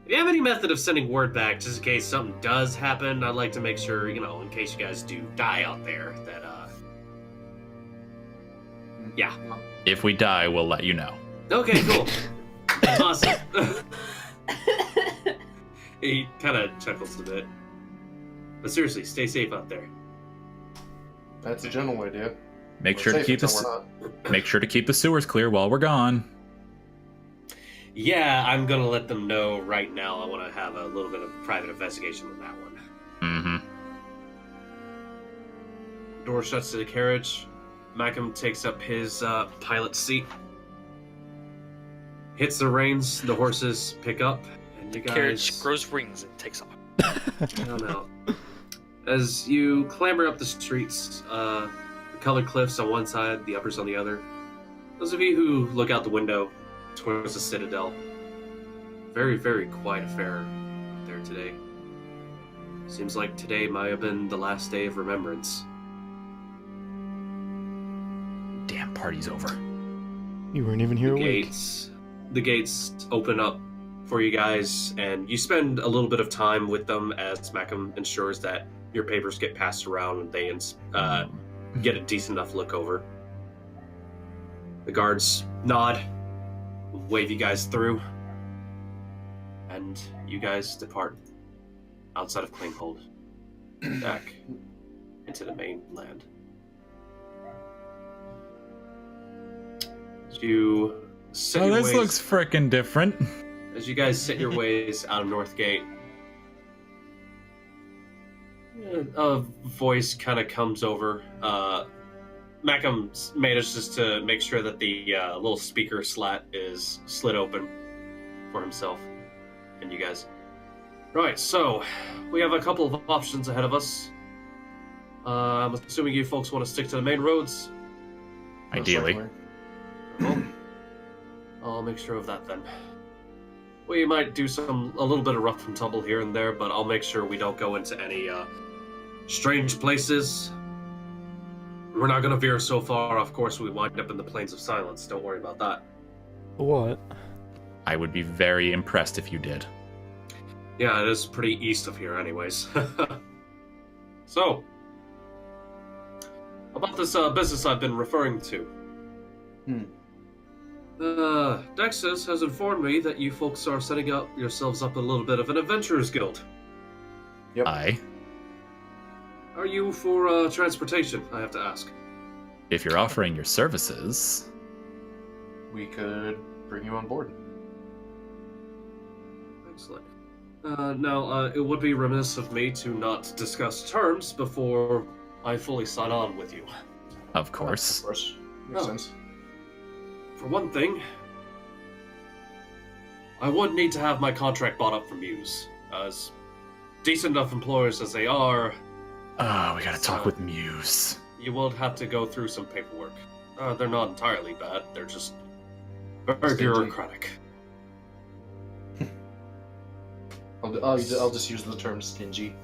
you have any method of sending word back, just in case something does happen, I'd like to make sure, in case you guys do die out there, that yeah. If we die, we'll let you know. Okay, cool. Awesome. He kind of chuckles a bit. But seriously, stay safe out there. That's a general idea. Make We're sure to safe keep until we're not. the sewers clear while we're gone. Yeah, I'm gonna let them know right now. I want to have a little bit of private investigation on that one. Mm-hmm. Door shuts to the carriage. Macam takes up his pilot seat. hits the reins, the horses pick up, and you guys... Carriage grows rings and takes off. I don't know. As you clamber up the streets, the colored cliffs on one side, the uppers on the other. Those of you who look out the window towards the citadel, very, very quiet affair out there today. Seems like today might have been the last day of remembrance. Damn, party's over. You weren't even here a week. The gates open up for you guys, and you spend a little bit of time with them as Macam ensures that your papers get passed around and they get a decent enough look over. The guards nod, wave you guys through, and you guys depart outside of Klinghold, back into the mainland. As you set your this ways, looks frickin' different. as you guys set your ways out of Northgate, a voice kind of comes over. Macam manages to make sure that the little speaker slat is slid open for himself and you guys. Right, so we have a couple of options ahead of us. I'm assuming you folks want to stick to the main roads. Ideally. Well, I'll make sure of that then. We might do a little bit of rough and tumble here and there, but I'll make sure we don't go into any strange places. We're not going to veer so far off course we wind up in the Plains of Silence. Don't worry about that. What? I would be very impressed if you did. Yeah, it is pretty east of here anyways. So, about this business I've been referring to. Dexys has informed me that you folks are setting yourselves up a little bit of an adventurers guild. Yep. Aye. Are you for transportation, I have to ask? If you're offering your services, We could bring you on board. Excellent. Now, it would be remiss of me to not discuss terms before I fully sign on with you. of course. Of course. Makes Oh. sense. For one thing, I would need to have my contract bought up from Muse. As decent enough employers as they are, Oh, we gotta talk with Muse. you will have to go through some paperwork. They're not entirely bad, they're just very Stingy. bureaucratic. I'll just use the term stingy.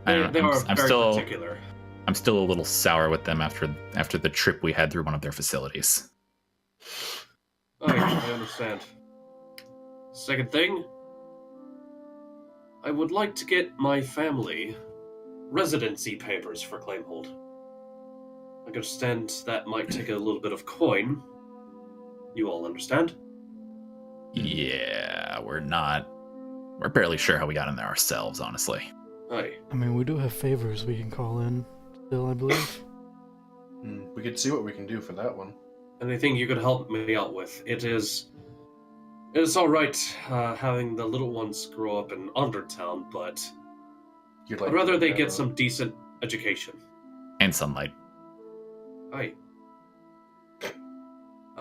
I don't They know. are I'm very still particular. I'm still a little sour with them after the trip we had through one of their facilities. I understand. Second thing, I would like to get my family residency papers for Claimhold. I understand that might take a little bit of coin. You all understand? Yeah, we're barely sure how we got in there ourselves, honestly. Aye. I mean, we do have favors we can call in still, I believe. We could see what we can do for that one. Anything you could help me out with? It is alright having the little ones grow up in Undertown, but You'd I'd rather to they have get a- some decent education. And sunlight. Aye.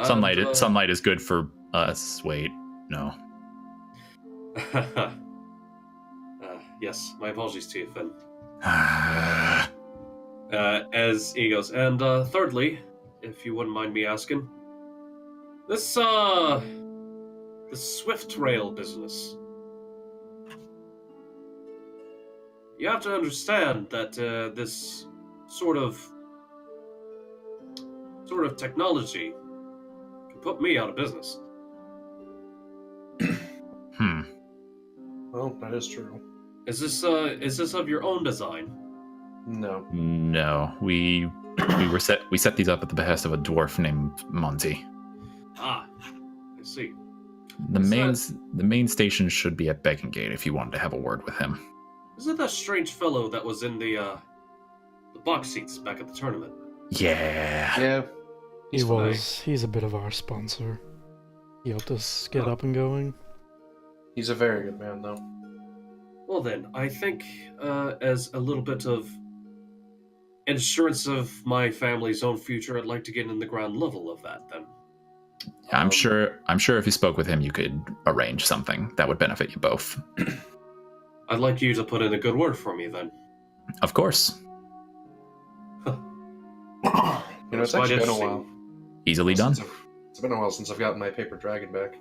Sunlight is good for us. Wait, no. Yes, my apologies to you, Finn. Ah, As he goes, and thirdly, if you wouldn't mind me asking, this Swift Rail business. You have to understand that this sort of technology can put me out of business. Well, that is true. Is this of your own design? No. No, we set these up at the behest of a dwarf named Monty. Ah, I see. The Is main station should be at Beckengate if you wanted to have a word with him. Is it that strange fellow that was in the box seats back at the tournament? Yeah. Yeah. He He's fine. was. He's a bit of our sponsor. He helped us get up and going. He's a very good man, though. Well then, I think as a little bit of insurance of my family's own future, I'd like to get in the ground level of that then. I'm sure if you spoke with him, you could arrange something that would benefit you both. I'd like you to put in a good word for me, then. Of course. It's actually been a while. Easily done. It's been a while since I've gotten my paper dragon back.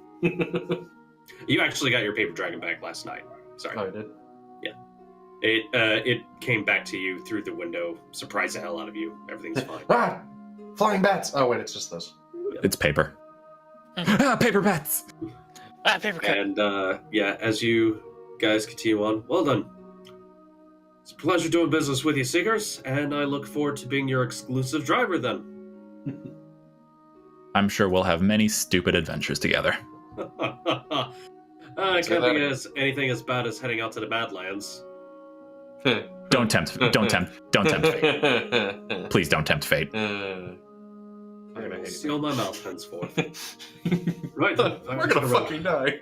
You actually got your paper dragon back last night. Sorry. Oh, I did? Yeah. It came back to you through the window. Surprised the hell out of you. Everything's fine. Ah! Flying bats! Oh, wait, it's just this. It's paper. Paper bats! Paper cut. And, as you guys continue on, well done. It's a pleasure doing business with you, Seekers, and I look forward to being your exclusive driver then. I'm sure we'll have many stupid adventures together. I can't think of anything as bad as heading out to the Badlands. Don't tempt fate. Please don't tempt fate. I'm gonna seal my mouth henceforth. Right, We're gonna fucking die.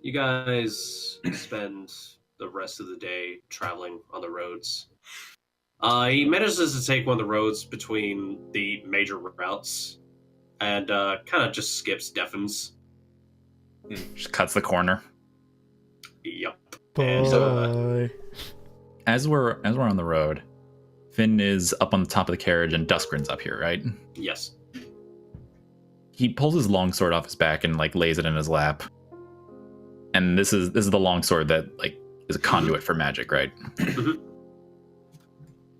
You guys spend the rest of the day traveling on the roads. He manages to take one of the roads between the major routes and kind of just skips Deffins. Just cuts the corner. Yep. Bye. As we're on the road, Finn is up on the top of the carriage and Duskrin's up here, right? Yes. He pulls his longsword off his back and lays it in his lap. And this is the longsword that is a conduit for magic, right?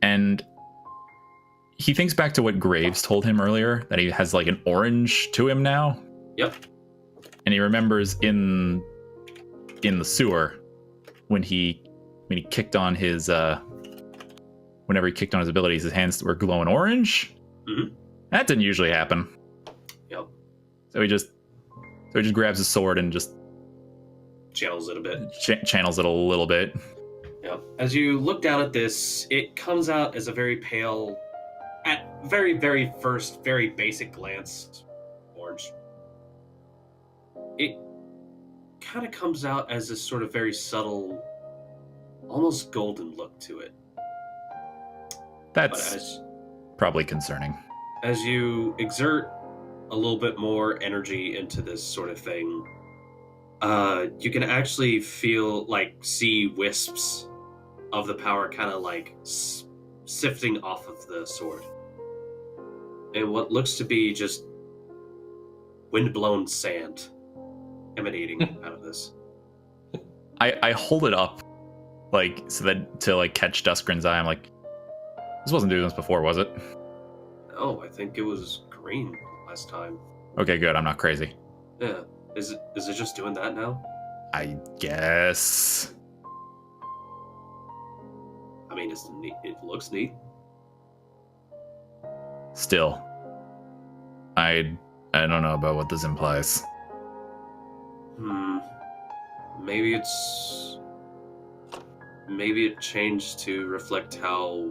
And he thinks back to what Graves told him earlier, that he has an orange to him now. Yep. And he remembers in the sewer when he kicked on his whenever he kicked on his abilities, his hands were glowing orange. Mm-hmm. That didn't usually happen. Yep. So he just grabs his sword and just channels it a bit. Channels it a little bit. Yep. As you look down at this, it comes out as a very pale, at very, very first, very basic glance, orange. It kind of comes out as this sort of very subtle, almost golden look to it. That's probably concerning. As you exert a little bit more energy into this sort of thing, you can actually see wisps of the power kind of sifting off of the sword. And what looks to be just wind-blown sand emanating out of this. I hold it up so that to catch Duskrin's eye. I'm like, this wasn't doing this before, was it? Oh, I think it was green last time. Okay, good. I'm not crazy. Yeah. Is it just doing that now? I guess. I mean, it's neat. It looks neat. Still, I don't know about what this implies. Maybe it changed to reflect how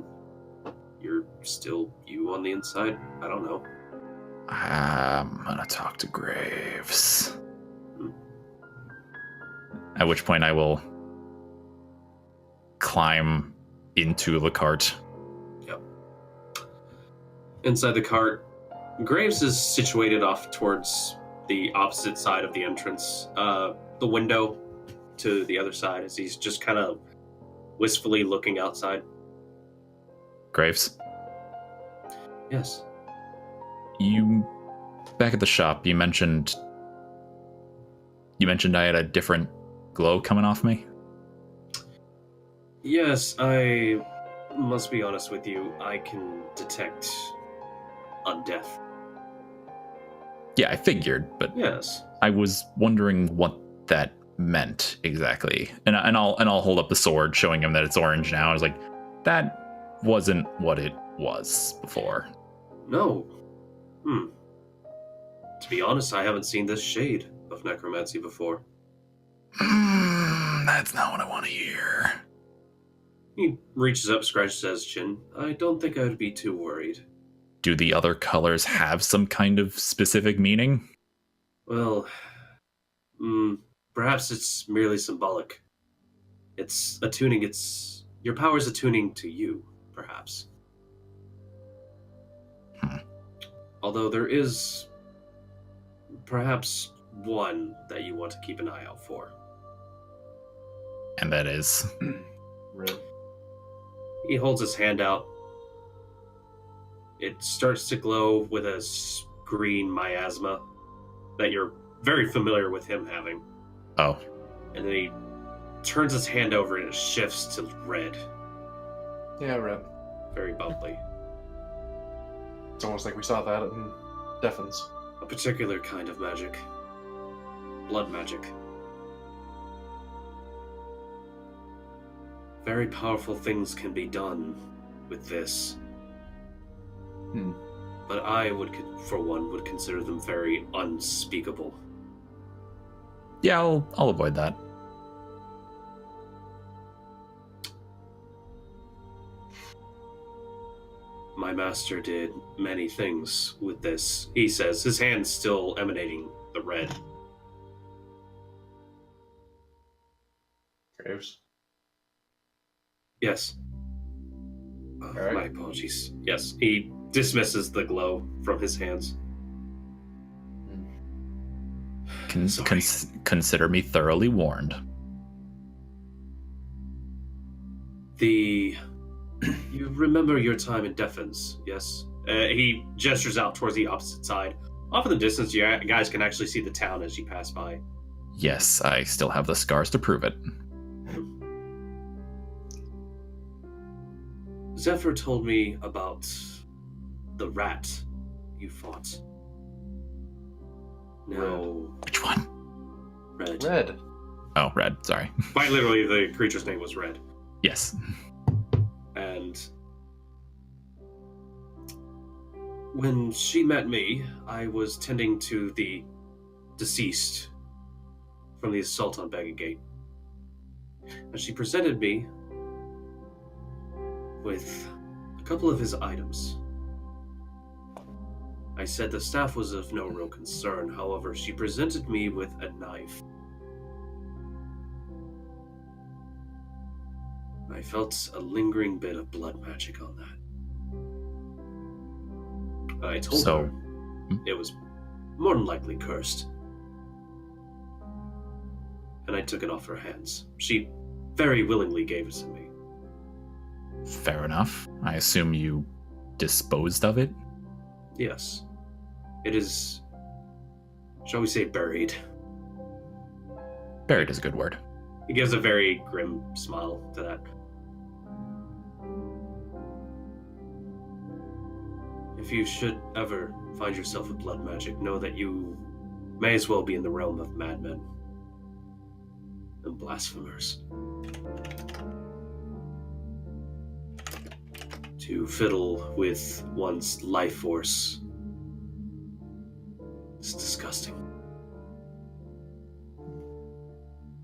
you're still you on the inside. I don't know. I'm gonna talk to Graves. At which point I will climb into the cart. Yep. Inside the cart, Graves is situated off towards the opposite side of the entrance. The window to the other side, as he's just kind of wistfully looking outside. Graves? Yes. You, back at the shop, you mentioned I had a different glow coming off me? Yes, I must be honest with you. I can detect undeath. Yeah, I figured, but yes, I was wondering what that meant exactly. And I'll hold up the sword, showing him that it's orange now. I was like, that wasn't what it was before. No. To be honest, I haven't seen this shade of necromancy before. That's not what I want to hear. He reaches up, scratches his chin. I don't think I would be too worried. Do the other colors have some kind of specific meaning? Well, perhaps it's merely symbolic. It's attuning, your power's attuning to you, perhaps. Although there is perhaps one that you want to keep an eye out for. And that is. Rip. He holds his hand out. It starts to glow with a green miasma that you're very familiar with him having. Oh. And then he turns his hand over and it shifts to red. Yeah, red. Very bubbly. It's almost like we saw that in Defense. A particular kind of magic. Blood magic. Very powerful things can be done with this. But I would, for one, would consider them very unspeakable. Yeah, I'll avoid that. My master did many things with this, he says, his hand's still emanating the red. Graves. Yes. Alright. My apologies. Yes, he dismisses the glow from his hands. Sorry. Consider me thoroughly warned. You remember your time in Defense, yes? He gestures out towards the opposite side. Off in the distance, you guys can actually see the town as you pass by. Yes, I still have the scars to prove it. Zephyr told me about the rat you fought. No. Which one? Red. Red. Oh, Red, sorry. Quite literally, the creature's name was Red. Yes. And when she met me, I was tending to the deceased from the assault on Beggar Gate. And she presented me with a couple of his items. I said the staff was of no real concern, however, she presented me with a knife. I felt a lingering bit of blood magic on that. I told her it was more than likely cursed. And I took it off her hands. She very willingly gave it to me. Fair enough. I assume you disposed of it? Yes. It is, shall we say, buried. Buried is a good word. He gives a very grim smile to that. If you should ever find yourself with blood magic, know that you may as well be in the realm of madmen and blasphemers. To fiddle with one's life force is disgusting.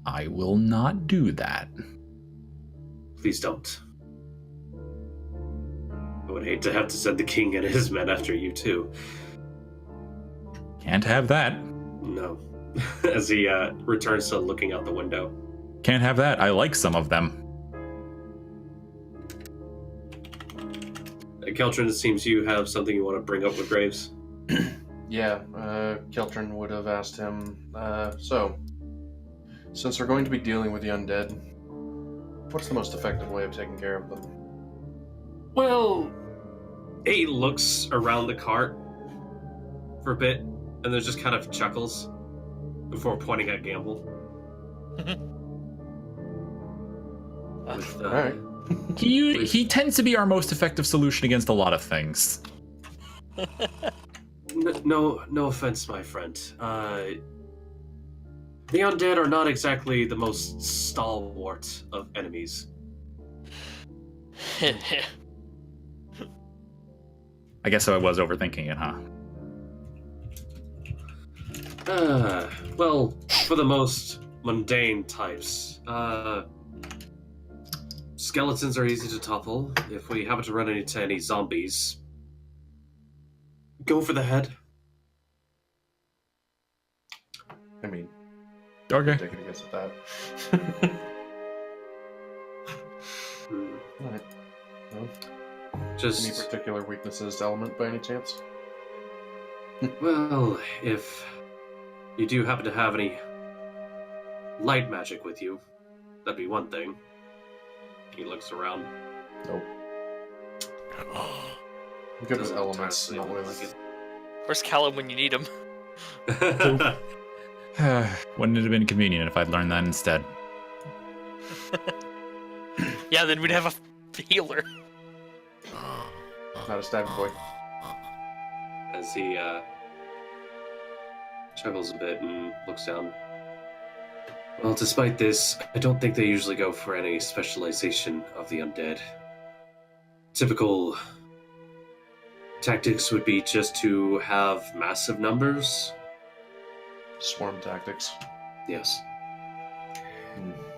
I will not do that. Please don't. I would hate to have to send the king and his men after you too. Can't have that. No. As he returns to looking out the window. Can't have that. I like some of them. Qeltrin, it seems you have something you want to bring up with Graves. Yeah, Qeltrin would have asked him, so, since we're going to be dealing with the undead, what's the most effective way of taking care of them? Well, he looks around the cart for a bit, and then just kind of chuckles before pointing at Gambul. With, Alright. He tends to be our most effective solution against a lot of things. No offense, my friend. The undead are not exactly the most stalwart of enemies. I guess I was overthinking it, huh? Well, for the most mundane types, skeletons are easy to topple. If we happen to run into any zombies, go for the head. I mean, Okay. taking a guess at that. Alright. Well, any Just particular weaknesses to element by any chance? Well, if you do happen to have any light magic with you, that'd be one thing. He looks around. Nope. Good with Doesn't elements, entirely not look with. like Where's Callum when you need him? it. Wouldn't it have been convenient if I'd learned that instead? Yeah, then we'd have a healer. Not a stabbing boy. As he chuckles a bit and looks down. Well, despite this, I don't think they usually go for any specialization of the undead. Typical tactics would be just to have massive numbers. Swarm tactics. Yes.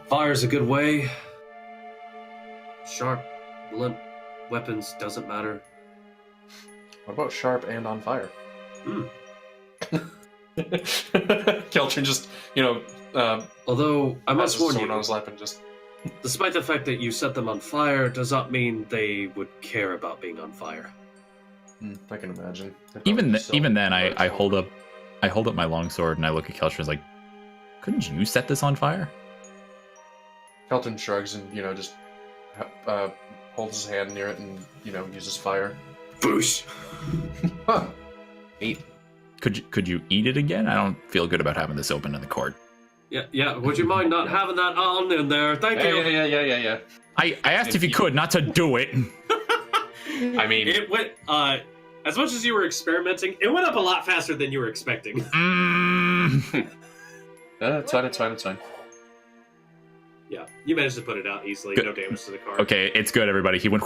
Fire's a good way. Sharp, blunt weapons doesn't matter. What about sharp and on fire? Hmm. Qeltrin just, Although, I must has his warn sword on you, his lap and just. despite the fact that you set them on fire, does not mean they would care about being on fire. I can imagine. Even So even then, I much hold more. up my longsword and I look at Keltrin like, couldn't you set this on fire? Qeltrin shrugs and just holds his hand near it and uses fire. Boosh! Huh. Neat. Could you eat it again? I don't feel good about having this open in the court. Yeah, would you mind not having that on in there? Thank you! Yeah. I asked if you could, not to do it. I mean, It went, as much as you were experimenting, it went up a lot faster than you were expecting. it's fine. Yeah, you managed to put it out easily, Good. no damage to the card. Okay, it's good, everybody. He went.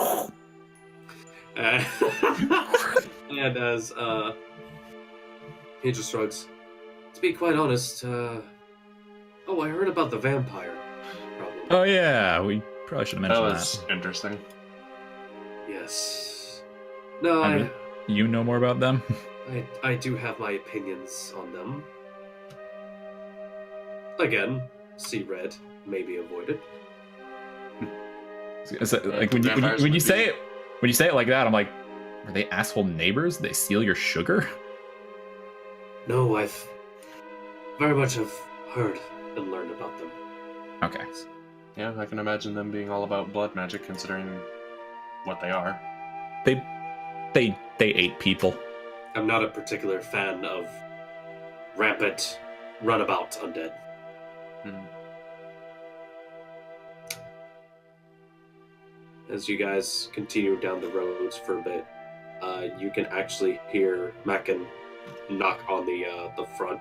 And as, he just shrugs. To be quite honest, I heard about the vampire problem. Oh yeah, we probably should have That mentioned was interesting. Yes. No, I mean, you know more about them. I do have my opinions on them. Again, see red may be avoided. Like when you say it like that, I'm like, are they asshole neighbors? They steal your sugar? No, I've very much have heard and learned about them. Okay. Yeah, I can imagine them being all about blood magic, considering what they are. They ate people. I'm not a particular fan of rampant, runabout undead. As you guys continue down the roads for a bit, you can actually hear Mackin knock on the front.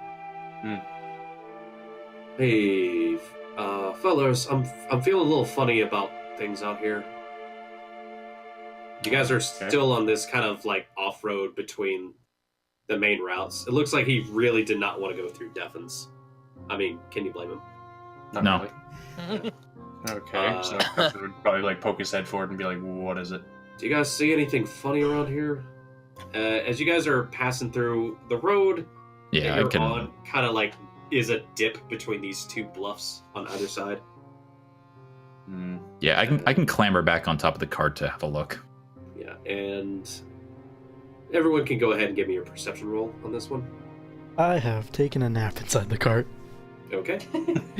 Hey, fellas, I'm feeling a little funny about things out here. You guys are still on this kind of like off-road between the main routes. It looks like he really did not want to go through Devon's. I mean, can you blame him? Not No. really. Okay, so I would probably poke his head forward and be like, "What is it?" Do you guys see anything funny around here? As you guys are passing through the road, Yeah, that I you're can. on kind of like is a dip between these two bluffs on either side. Yeah, I can clamber back on top of the cart to have a look. Yeah, and everyone can go ahead and give me your perception roll on this one. I have taken a nap inside the cart. Okay.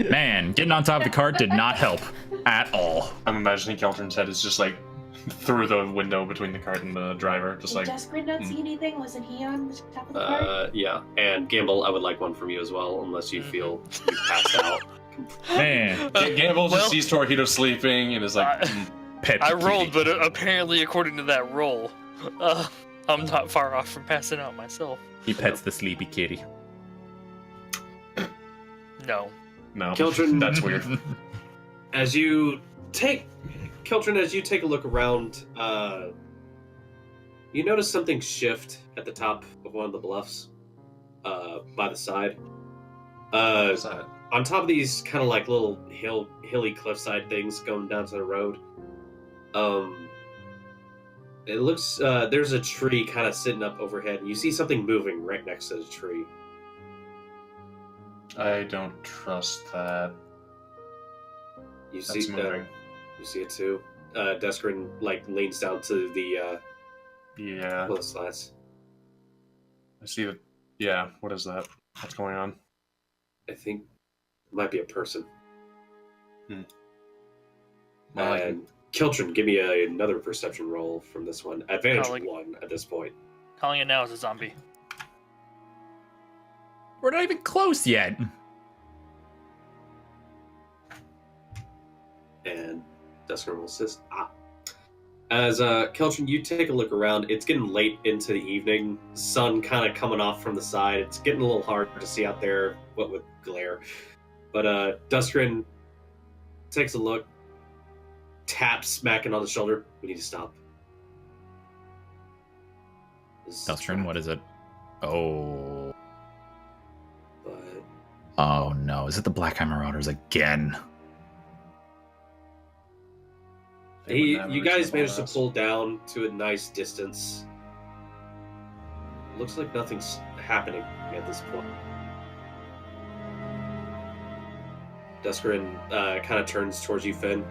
Man, getting on top of the cart did not help at all. I'm imagining Qeltrin's head is just through the window between the cart and the driver, just Did Desperate not see anything? Wasn't he on the top of the cart? Yeah, and Gambul, I would like one from you as well, unless you feel you passed out. Man, Gambul just well- sees Torihito sleeping and is like, pet I kitty. rolled, but apparently, according to that roll, I'm not far off from passing out myself. He pets the sleepy kitty. No. "No, Qeltrin- that's weird." As you take a look around, you notice something shift at the top of one of the bluffs, by the side. What's that? On top of these kind of like little hilly cliffside things going down to the road, it looks there's a tree kind of sitting up overhead, and you see something moving right next to the tree. I don't trust that. You That's see moving. you see it too. Deskrin leans down to the Yeah. one of the slats. I see that. Yeah, what is that? What's going on? I think it might be a person. Well, And Qeltrin, give me another perception roll from this one. Advantage Colleague. 1 at this point. Calling it now as a zombie. We're not even close yet. And Dusker will assist. As Qeltrin, you take a look around. It's getting late into the evening. Sun kind of coming off from the side. It's getting a little hard to see out there, what with glare. But Duskrin takes a look, taps smacking on the shoulder. We need to stop. Qeltrin, what is it? Oh. But Oh no, is it the Black Eye Marauders again? you guys managed to pull down to a nice distance. Looks like nothing's happening at this point. Duskrin kind of turns towards you, Finn.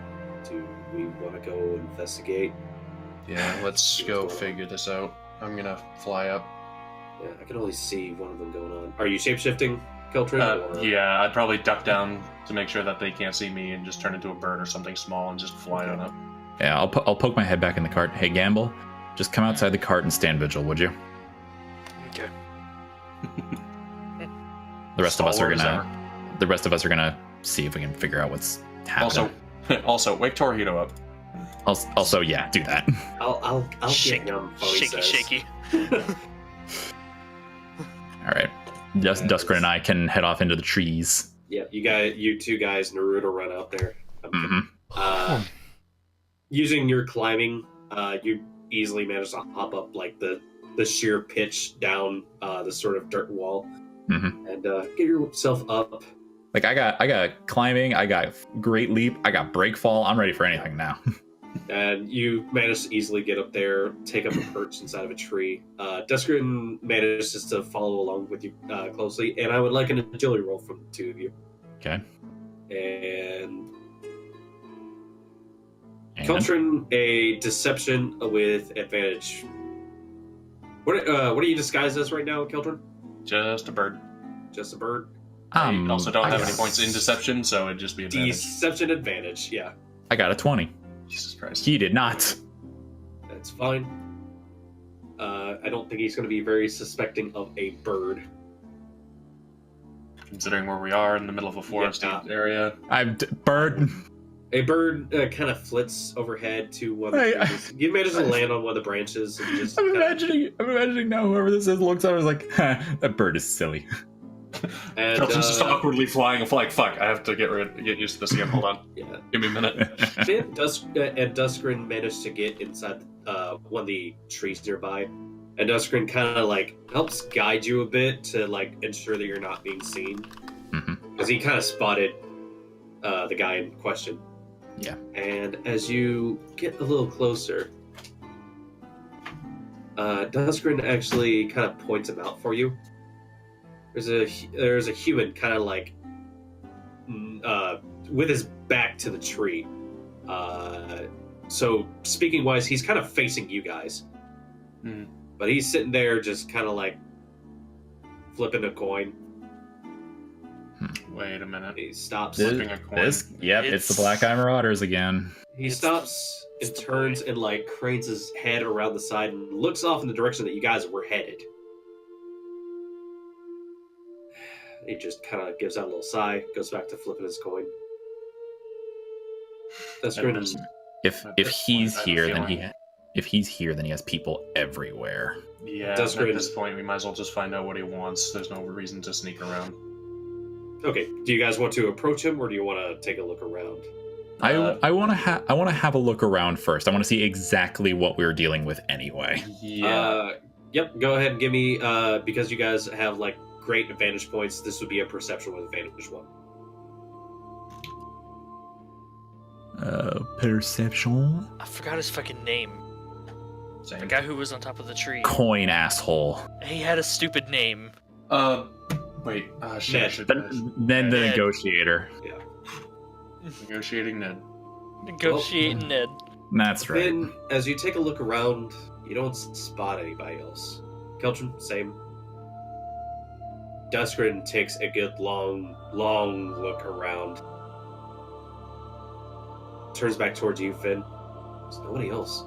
Do we want to go investigate? Yeah, let's go figure this out. I'm gonna fly up. Yeah, I can only see one of them going on. Are you shapeshifting, Qeltrin? or- Yeah, I'd probably duck down to make sure that they can't see me and just turn into a bird or something small and just fly on up. Yeah, I'll poke my head back in the cart. Hey, Gambul, just come outside the cart and stand vigil, would you? Okay. The rest of us are Stalwart gonna. The rest of us are gonna see if we can figure out what's happening. Also, wake Torihito up. Also, yeah, do that. I'll Shake- get him. shaky. All right. Duskrin and I can head off into the trees. Yeah, you two guys, Naruto, run out there. Mm-hmm. Using your climbing, you easily manage to hop up like the sheer pitch down the sort of dirt wall, and get yourself up. Like I got climbing, I got great leap, I got break fall. I'm ready for anything now. And you manage to easily get up there, take up a perch inside of a tree. Duskrin manages to follow along with you closely, and I would like an agility roll from the two of you. Okay. And Qeltrin, a deception with advantage. What are you disguised as right now, Qeltrin? Just a bird. Just a bird? I also don't have I any points in deception, so it'd just be advantage. Deception advantage, yeah. I got a 20. Jesus Christ. He did not. That's fine. I don't think he's going to be very suspecting of a bird. Considering where we are in the middle of a forested area. Bird. A bird kind of flits overhead to one of Hey, the trees. You manage to land on one of the branches and just. I'm imagining now whoever this is looks at it like, that bird is silly. And, Qeltrin's just awkwardly flying. I'm like, fuck, I have to get used to this again. Hold on. Yeah. Give me a minute. And Duskrin managed to get inside one of the trees nearby, and Duskrin kind of like helps guide you a bit to like ensure that you're not being seen, because he kind of spotted the guy in question. Yeah. And as you get a little closer, Duskrin actually kind of points him out for you. There's a human kind of like with his back to the tree. So speaking wise, he's kind of facing you guys, but he's sitting there just kind of like flipping a coin. Wait a minute. He stops. Flipping a coin. Yep, it's the Black Eye Marauders again. He stops and turns and like cranes his head around the side and looks off in the direction that you guys were headed. He just kind of gives out a little sigh, goes back to flipping his coin. That's great. If he's here, then he has people everywhere. Yeah, That's at great. this point, we might as well just find out what he wants. There's no reason to sneak around. Okay, do you guys want to approach him, or do you want to take a look around? I want to have a look around first. I want to see exactly what we're dealing with anyway. Yeah. Yep, go ahead and give me, because you guys have like great advantage points, this would be a perception with advantage 1. Perception. I forgot his fucking name. Same. The guy who was on top of the tree. Coin asshole. He had a stupid name. Wait. Shit. Ned. I should Then the Ned. negotiator. negotiating Ned. Negotiating Ned. That's right. Then, as you take a look around, you don't spot anybody else. Qeltrin, same. Duskrin takes a good long look around. Turns back towards you, Finn. There's nobody else.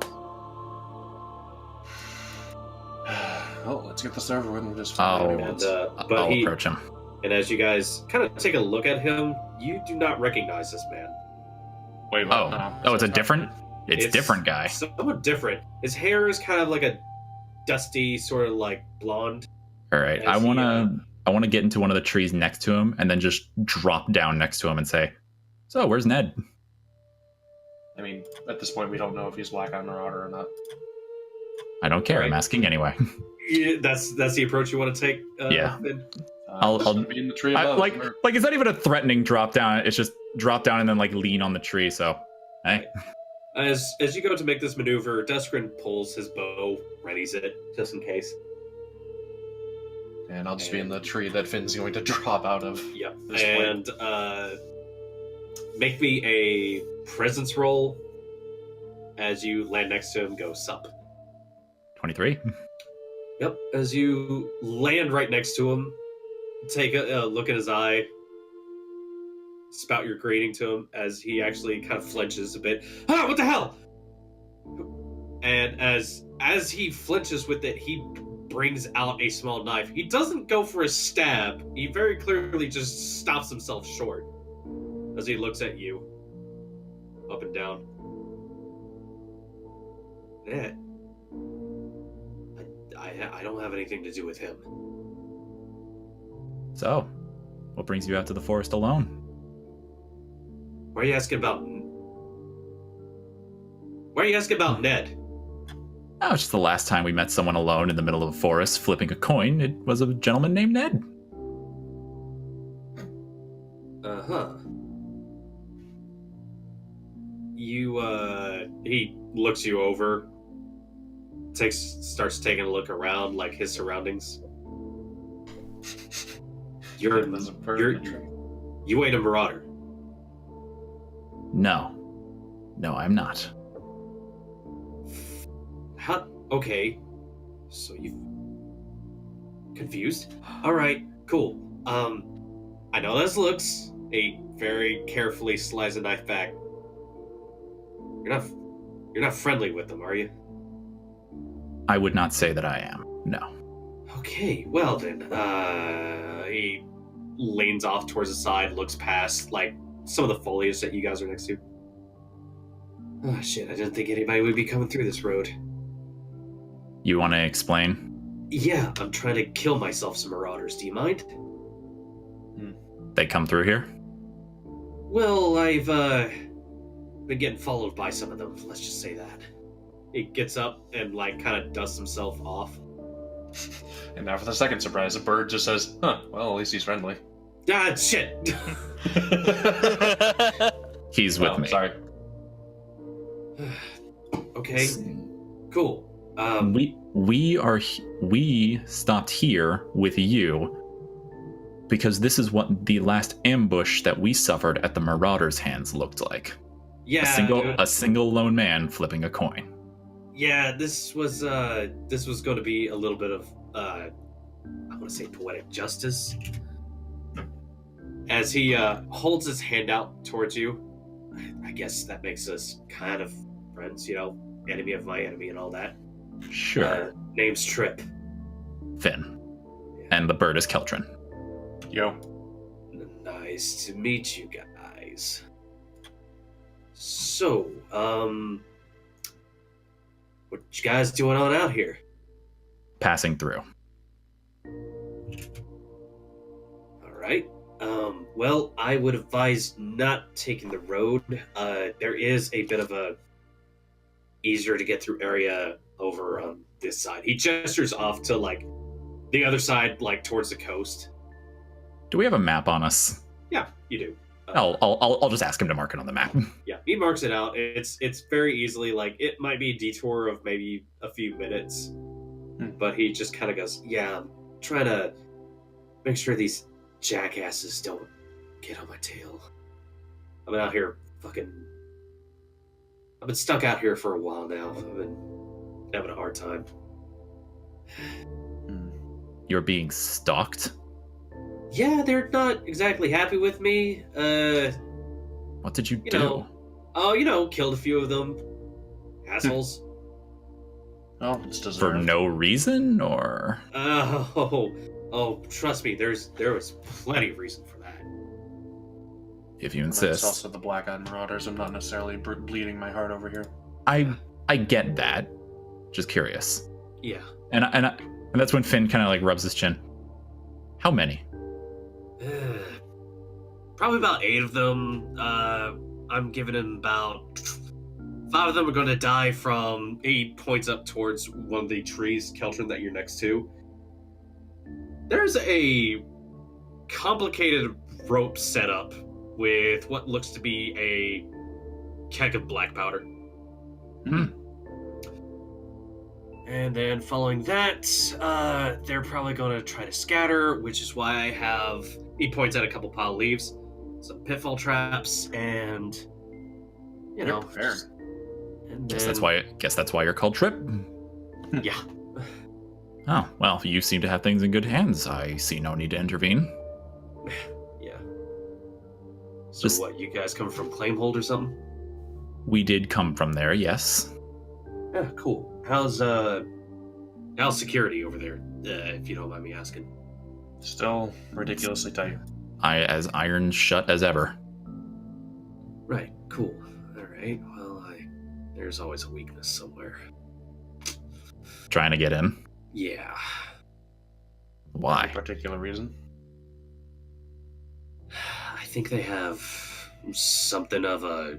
Oh, let's get this over with and just I'll approach him. And as you guys kind of take a look at him, you do not recognize this man. Wait, what? It's a different. It's different guy. Somewhat different. His hair is kind of like a dusty, sort of like blonde. All right, I wanna get into one of the trees next to him and then just drop down next to him and say, "So, where's Ned?" I mean, at this point, we don't know if he's Black Eye Marauder or not. I don't care. Right. I'm asking anyway. Yeah, that's the approach you want to take. Yeah. Finn? I'll be in the tree above. like it's not even a threatening drop down. It's just drop down and then like lean on the tree. So, hey. As you go to make this maneuver, Duskrin pulls his bow, readies it just in case. And I'll just be in the tree that Finn's going to drop out of. Yep. This And make me a presence roll as you land next to him. Go sup. 23. Yep. As you land right next to him, take a look in his eye. Spout your greeting to him as he actually kind of flinches a bit. Ah, what the hell? And as he flinches with it, he brings out a small knife. He doesn't go for a stab. He very clearly just stops himself short as he looks at you, up and down. Ned, I don't have anything to do with him. So, what brings you out to the forest alone? Why are you asking about Ned? Oh, it's just the last time we met someone alone in the middle of a forest flipping a coin. It was a gentleman named Ned. Uh-huh. He looks you over, starts taking a look around, like his surroundings. You ain't a marauder. No, I'm not. How? Okay. So you confused? All right, cool. I know this looks. He very carefully slides a knife back. You're not friendly with them, are you? I would not say that I am. No. Okay, well then. He leans off towards the side, looks past like some of the foliage that you guys are next to. Oh shit! I didn't think anybody would be coming through this road. You want to explain? Yeah, I'm trying to kill myself some marauders. Do you mind? They come through here? Well, I've been getting followed by some of them. Let's just say that. He gets up and like kind of dusts himself off. And now for the second surprise, a bird just says, "Huh? Well, at least he's friendly." Ah, shit. He's with me. Sorry. Okay. Cool. We stopped here with you because this is what the last ambush that we suffered at the Marauders' hands looked like. Yeah. A single lone man flipping a coin. Yeah, this was going to be a little bit of I want to say poetic justice. As he holds his hand out towards you, I guess that makes us kind of friends, you know, enemy of my enemy and all that. Sure. Name's Trip. Finn. And the bird is Qeltrin. Yo. Nice to meet you guys. So, what you guys doing on out here? Passing through. Alright. Well, I would advise not taking the road. There is a bit of a easier to get through area over on this side. He gestures off to like the other side, like towards the coast. Do we have a map on us? Yeah, you do. I'll just ask him to mark it on the map. Yeah, he marks it out. It's very easily, like, it might be a detour of maybe a few minutes, but he just kind of goes, yeah, I'm trying to make sure these jackasses don't get on my tail. I've been out here I've been stuck out here for a while now. I've been having a hard time. You're being stalked? Yeah, they're not exactly happy with me. What did you do? Killed a few of them. Assholes. Oh, it's For deserved. no reason, or Trust me, there was plenty of reason for that. if you It's insist. also the Black-Eyed Marauders. I'm not necessarily bleeding my heart over here. I get that. Just curious. Yeah. And that's when Finn kind of like rubs his chin. How many? Probably about 8 of them. I'm giving him about 5 of them are going to die from. He points up towards one of the trees, Qeltrin, that you're next to. There's a complicated rope setup with what looks to be a keg of black powder. And then following that, they're probably going to try to scatter, which is why I have. He points at a couple pile leaves, some pitfall traps, and Fair. And Guess then, that's why you're called Trip. Yeah. Oh, well, you seem to have things in good hands. I see no need to intervene. Yeah. So Just- what? You guys come from Claimhold or something? We did come from there, yes. Yeah, cool. How's security over there? If you don't mind me asking. Still ridiculously tight. As iron shut as ever. Right. Cool. All right. Well, there's always a weakness somewhere. Trying to get in. Yeah. Why? Any particular reason? I think they have something of a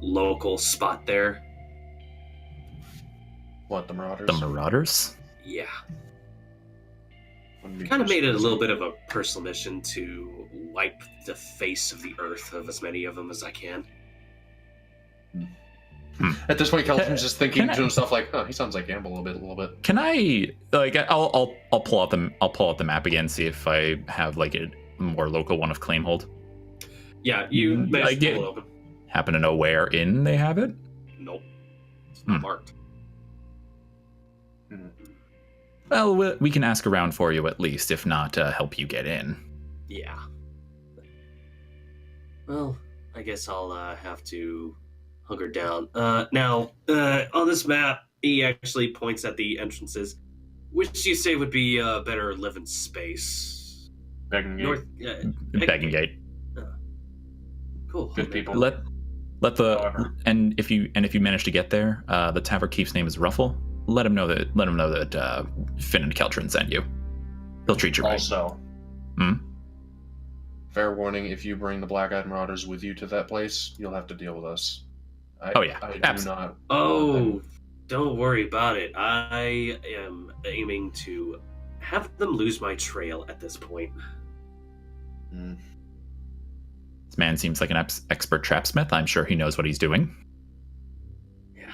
local spot there. What, the Marauders? The Marauders? Yeah. Wouldn't be Kind of made it a personal. little bit of a personal mission to wipe the face of the earth of as many of them as I can. At this point, Qeltrin's just thinking Can I- to himself, like, "Oh, he sounds like Gambul a little bit." Can I I'll pull out the map again, see if I have like a more local one of Claimhold. Yeah, you managed to yeah. pull it open. Happen to know where in they have it? Nope. It's not Hmm. marked. Well, we can ask around for you at least, if not help you get in. Yeah. Well, I guess I'll have to hunker down. Now, on this map, he actually points at the entrances, which you say would be a better living space. Begging you. North. Begging Gate. Cool. Good people. Let the However. and if you manage to get there, the tavern keep's name is Ruffle. Let him know that Finn and Qeltrin sent you. He'll treat you right. Also, fair warning: if you bring the Black-Eyed Marauders with you to that place, you'll have to deal with us. Oh, yeah. I do Absolutely. not. Oh, don't worry about it. I am aiming to have them lose my trail at this point. Mm. This man seems like an expert trapsmith. I'm sure he knows what he's doing. Yeah.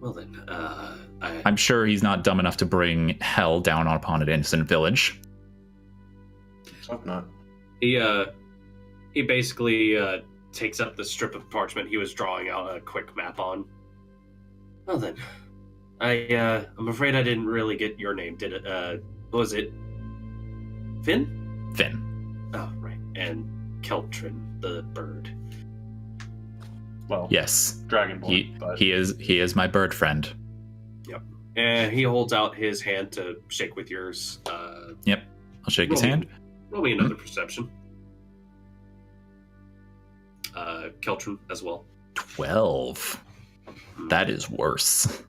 Well then, I'm sure he's not dumb enough to bring hell down upon an innocent village. Let's hope not. He basically takes up the strip of parchment he was drawing out a quick map on. Well then, I'm afraid I didn't really get your name, did it? What was it? Finn? Finn. Oh, right. And Qeltrin, the bird. Well, Yes. Dragonborn, but He is my bird friend. And he holds out his hand to shake with yours. I'll shake his Roll me- hand. Roll me another perception. Qeltrin as well. 12. That is worse.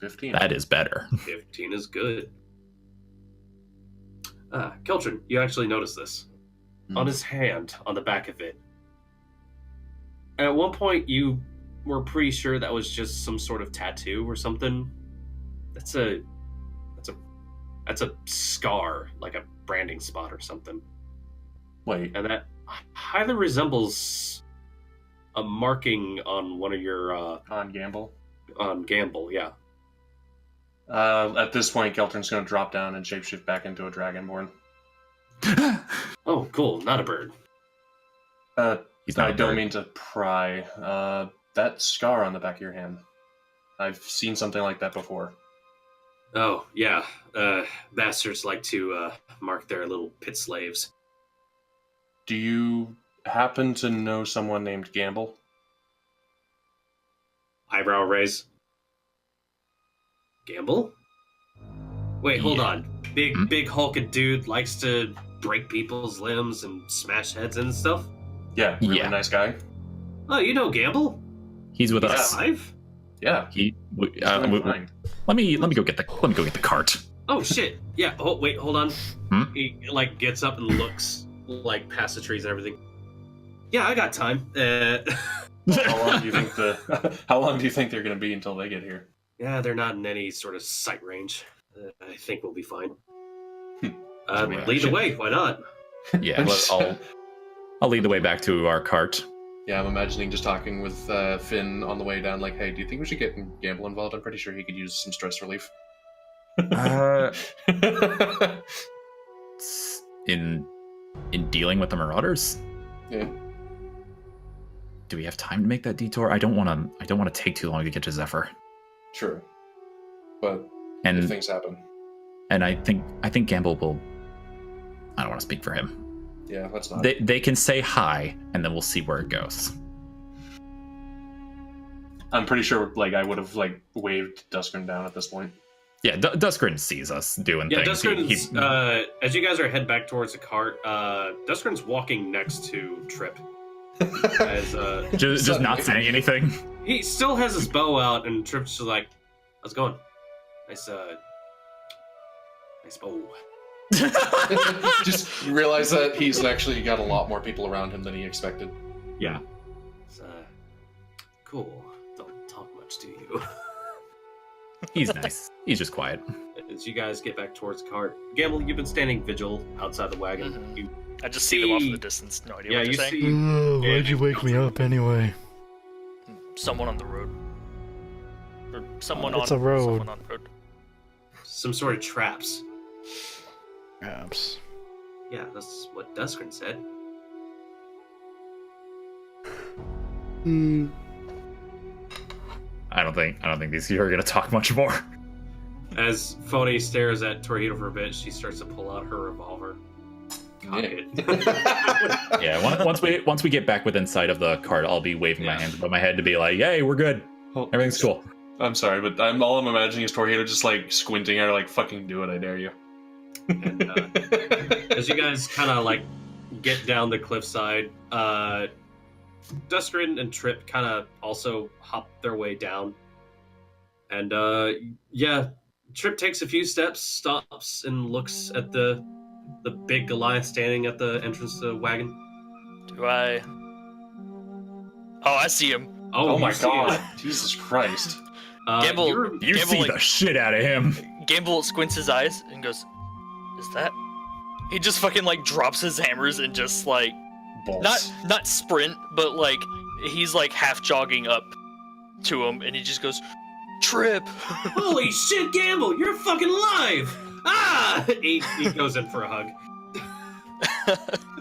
15. That is better. 15 is good. Qeltrin, you actually notice this. On his hand, on the back of it. At one point, you were pretty sure that was just some sort of tattoo or something. That's a scar, like a branding spot or something. Wait, And that highly resembles a marking on one of your on Gambul. on Gambul, yeah. At this point, Qeltrin's going to drop down and shapeshift back into a Dragonborn. Oh, cool, not a bird. He's not I a don't bird. mean to pry. That scar on the back of your hand. I've seen something like that before. Oh, yeah. Bastards like to mark their little pit slaves. Do you happen to know someone named Gambul? Eyebrow raise. Gambul? Wait, hold on. Big hulking dude likes to break people's limbs and smash heads and stuff? Yeah, really Yeah. nice guy. Oh, you know Gambul? He's with us. Alive? Yeah. Let me go get the cart. Oh shit! Yeah. Oh wait, hold on. Hmm? He like gets up and looks like past the trees and everything. Yeah, I got time. How long do you think How long do you think they're going to be until they get here? Yeah, they're not in any sort of sight range. I think we'll be fine. Yeah, Lead the way. Why not? Yeah, I'll lead the way back to our cart. Yeah, I'm imagining just talking with Finn on the way down. Like, hey, do you think we should get Gambul involved? I'm pretty sure he could use some stress relief. In dealing with the marauders. Yeah. Do we have time to make that detour? I don't want to take too long to get to Zephyr. Sure. But if And things happen. and I think Gambul will. I don't want to speak for him. Yeah, let's not. They can say hi, and then we'll see where it goes. I'm pretty sure, like, I would have, like, waved Duskern down at this point. Yeah, Duskern sees us doing Yeah, things. Duskern's, as you guys are heading back towards the cart, Duskern's walking next to Trip. As, just not saying anything. he still has his bow out, and Trip's just like, how's it going? Nice bow. Just realize that he's actually got a lot more people around him than he expected. Yeah. It's, cool. Don't talk much, do you? He's nice. He's just quiet. As you guys get back towards the cart, Gambul, you've been standing vigil outside the wagon. Mhm. You I just see them off in the distance. No idea Yeah, what you they're saying. see Why'd you wake me up anyway? Someone on the road. Or someone It's on a road. Someone on the road. some sort of traps. Perhaps. Yeah, that's what Duskern said. Hmm. I don't think these two are gonna talk much more. As Phony stares at Torihito for a bit, she starts to pull out her revolver. Cock it. Yeah, once we get back within sight of the cart, I'll be waving my hands above my head to be like, "Hey, we're good. Everything's cool." I'm sorry, but all I'm imagining is Torihito just, like, squinting at her, like, fucking do it, I dare you. And, as you guys kind of like get down the cliffside, Duskern and Trip kind of also hop their way down. And yeah, Trip takes a few steps, stops, and looks at the big Goliath standing at the entrance to the wagon. Do I? Oh, I see him. Oh my you see god. it. Jesus Christ. Gambul- you're- You Gambul, see like- the shit out of him. Gambul squints his eyes and goes, "Is that?" He just fucking like drops his hammers and just like Balls. not sprint, but like he's like half jogging up to him, and he just goes, "Trip." Holy shit, Gambul, you're fucking alive! Ah! He goes in for a hug.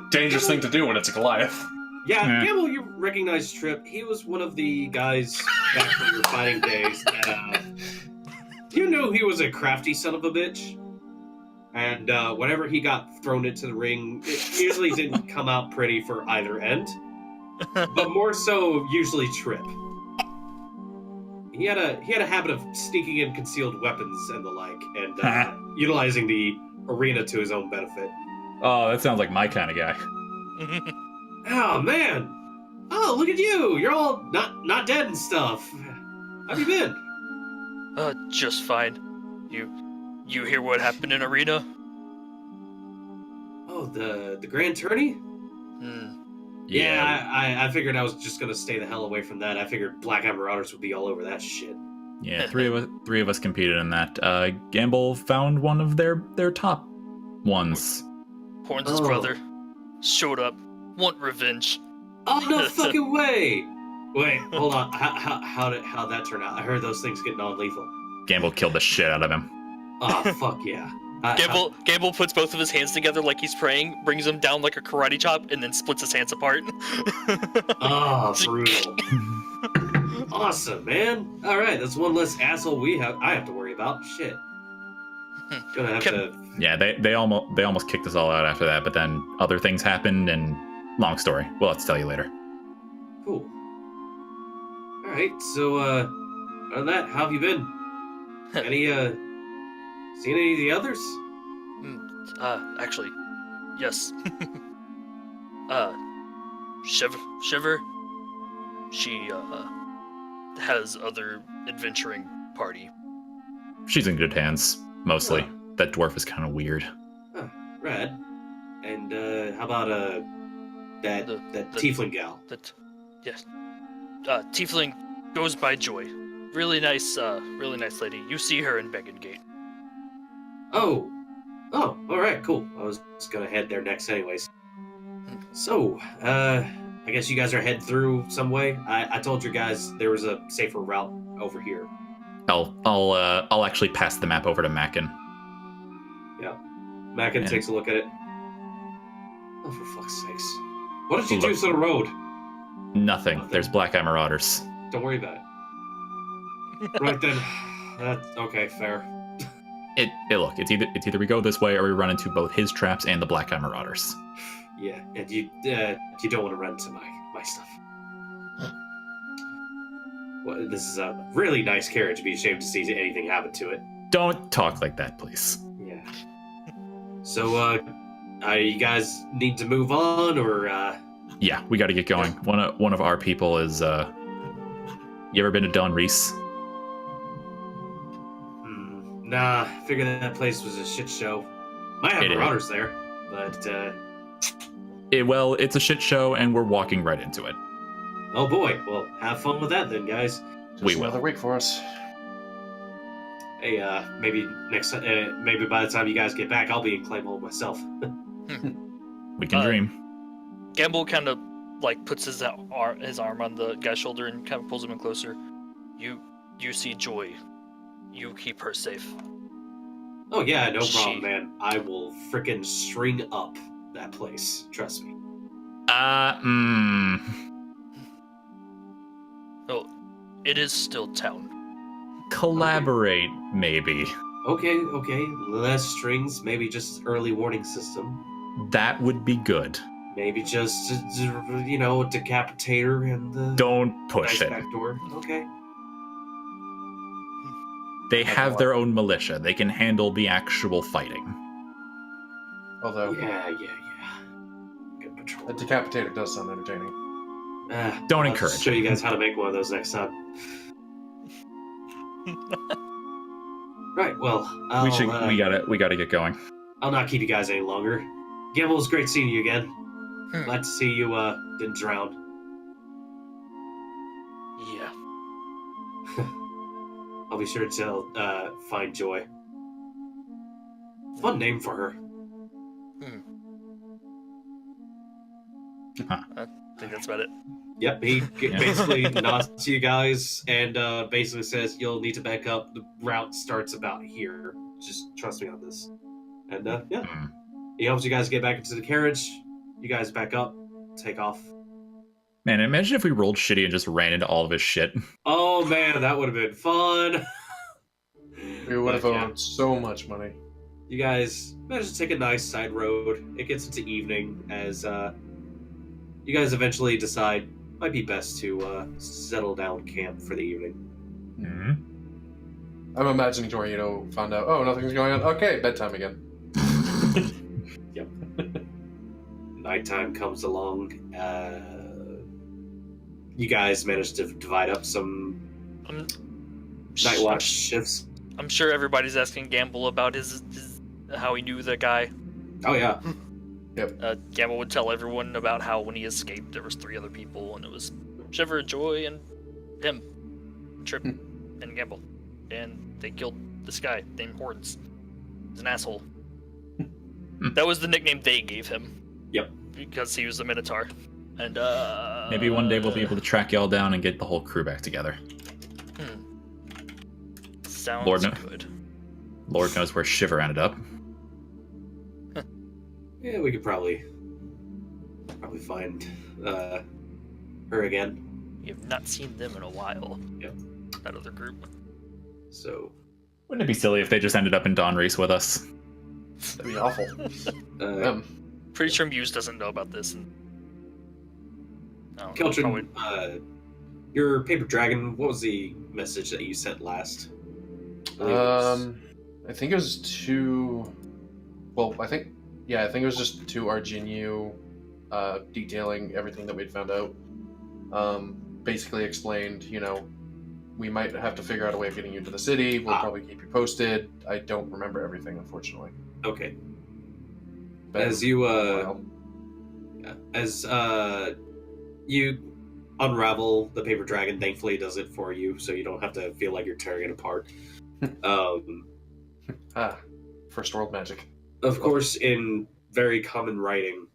Dangerous thing to do when it's a Goliath. Yeah, Yeah. Gambul, you recognize Trip. He was one of the guys back from your fighting days that, you knew he was a crafty son of a bitch. And whenever he got thrown into the ring, it usually didn't come out pretty for either end. But more so, usually Trip. He had a habit of sneaking in concealed weapons and the like, and utilizing the arena to his own benefit. Oh, that sounds like my kind of guy. Oh man! Oh, look at you! You're all not dead and stuff. How have you been? Just fine. You hear what happened in Arena? Oh, the Grand Tourney? Yeah, I figured I was just gonna stay the hell away from that. I figured Black Eye Marauders would be all over that shit. Yeah, three of us competed in that. Gambul found one of their top ones. Horns' Oh. brother showed up. Want revenge. Oh no fucking way! Wait, hold on. How'd that turn out? I heard those things get non-lethal. Gambul killed the shit out of him. Oh fuck yeah! Gambul puts both of his hands together like he's praying, brings them down like a karate chop, and then splits his hands apart. Oh, brutal. Awesome, man. All right, that's one less asshole I have to worry about. Shit. Gonna have to. Yeah, they almost kicked us all out after that, but then other things happened, and long story. We'll have to tell you later. Cool. All right. So, other than that, how have you been? Any seen any of the others? Actually, yes. Shiver. She has other adventuring party. She's in good hands, mostly. That dwarf is kind of weird. Huh, rad. And how about that tiefling gal? Yes. Tiefling goes by Joy. Really nice lady. You see her in Beacon Gate. Oh, all right, cool. I was just gonna head there next, anyways. So, I guess you guys are heading through some way. I told you guys there was a safer route over here. I'll actually pass the map over to Mackin. Yeah, Mackin takes a look at it. Oh, for fuck's sakes! What did you do to the road? Nothing. There's black eye marauders. Don't worry about it. Right then. Okay, fair. Look, it's either we go this way or we run into both his traps and the black eye marauders. Yeah, and you don't want to run into my stuff. Well, this is a really nice carriage. I'd be ashamed to see anything happen to it. Don't talk like that, please. Yeah. So, you guys need to move on, or? Yeah, we got to get going. One of our people is. You ever been to Don Reese? Nah, figured that place was a shit show. Might have marauders there, but it's a shit show, and we're walking right into it. Oh boy, well, have fun with that then, guys. We will. Another week for us. Hey, maybe maybe by the time you guys get back, I'll be in Claymore myself. We can dream. Gambul kind of puts his arm on the guy's shoulder and kind of pulls him in closer. You see Joy. You keep her safe. Oh yeah, no problem, man. I will frickin' string up that place. Trust me. Oh, it is still town. Collaborate, maybe. Okay. Less strings, maybe just early warning system. That would be good. Maybe just, a decapitator and the... Don't push it. Back door. Okay. They have their own militia. They can handle the actual fighting. Although... Yeah. Good patrol. A decapitator does sound entertaining. Don't I'll encourage show it. you guys how to make one of those next time. Right, well, We gotta get going. I'll not keep you guys any longer. Gambul, it's great seeing you again. Glad to see you didn't drown. Yeah. I'll be sure to find Joy. Fun name for her. I think that's about it. Yep, he basically nods to you guys and basically says, you'll need to back up. The route starts about here. Just trust me on this. And yeah. He helps you guys get back into the carriage. You guys back up, take off. Man, imagine if we rolled shitty and just ran into all of his shit. Oh man, that would have been fun. We would have owed so much money. You guys managed to take a nice side road. It gets into evening as you guys eventually decide might be best to settle down camp for the evening. Mm-hmm. I'm imagining Torihito found out, nothing's going on. Okay, bedtime again. Yep. Nighttime comes along. You guys managed to divide up some night watch shifts. I'm sure everybody's asking Gambul about his how he knew the guy. Oh yeah. Yep. Gambul would tell everyone about how when he escaped, there was 3 other people, and it was Shiver, Joy, and him, Trip, and Gambul, and they killed this guy named Horns. He's an asshole. That was the nickname they gave him. Yep. Because he was a Minotaur. And maybe one day we'll be able to track y'all down and get the whole crew back together. Sounds good. Lord knows where Shiver ended up. Yeah, we could probably find her again. You've not seen them in a while. Yep. That other group. So, Wouldn't it be silly if they just ended up in Dawn Reese with us? That'd be awful. Pretty sure Muse doesn't know about this. And... Qeltrin, your paper dragon, what was the message that you sent last? I think it was to... Well, I think it was just to Arginyu, detailing everything that we'd found out. Basically explained, we might have to figure out a way of getting you to the city. We'll probably keep you posted. I don't remember everything, unfortunately. Okay. But As you unravel the paper dragon, thankfully it does it for you, so you don't have to feel like you're tearing it apart. First world magic. Of course, in very common writing,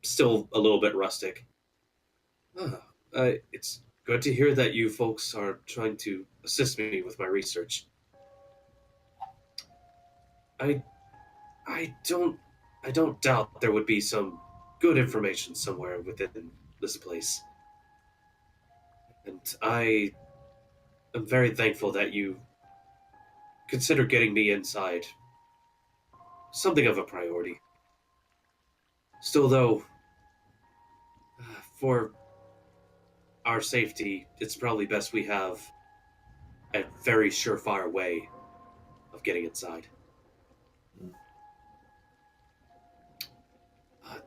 still a little bit rustic. It's good to hear that you folks are trying to assist me with my research. I don't doubt there would be some good information somewhere within this place. And I am very thankful that you consider getting me inside something of a priority. Still, though, for our safety, it's probably best we have a very surefire way of getting inside.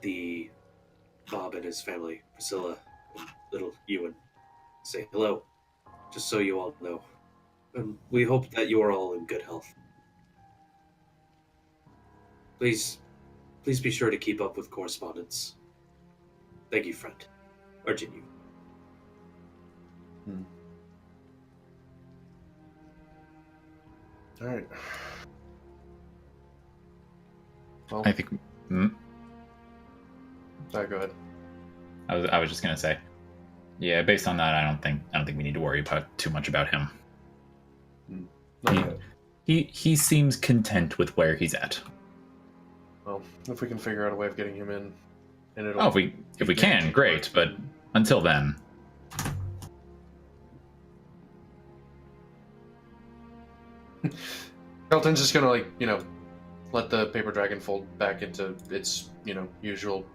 The Bob and his family, Priscilla and little Ewan, say hello, just so you all know. And we hope that you are all in good health. Please be sure to keep up with correspondence. Thank you, friend. Arginyu. All right. Well, I think. Sorry, go ahead. I was just gonna say, yeah. Based on that, I don't think we need to worry too much about him. He seems content with where he's at. Well, if we can figure out a way of getting him in, and it'll... Oh, if we can, great. But until then, Qeltrin's just gonna let the paper dragon fold back into its usual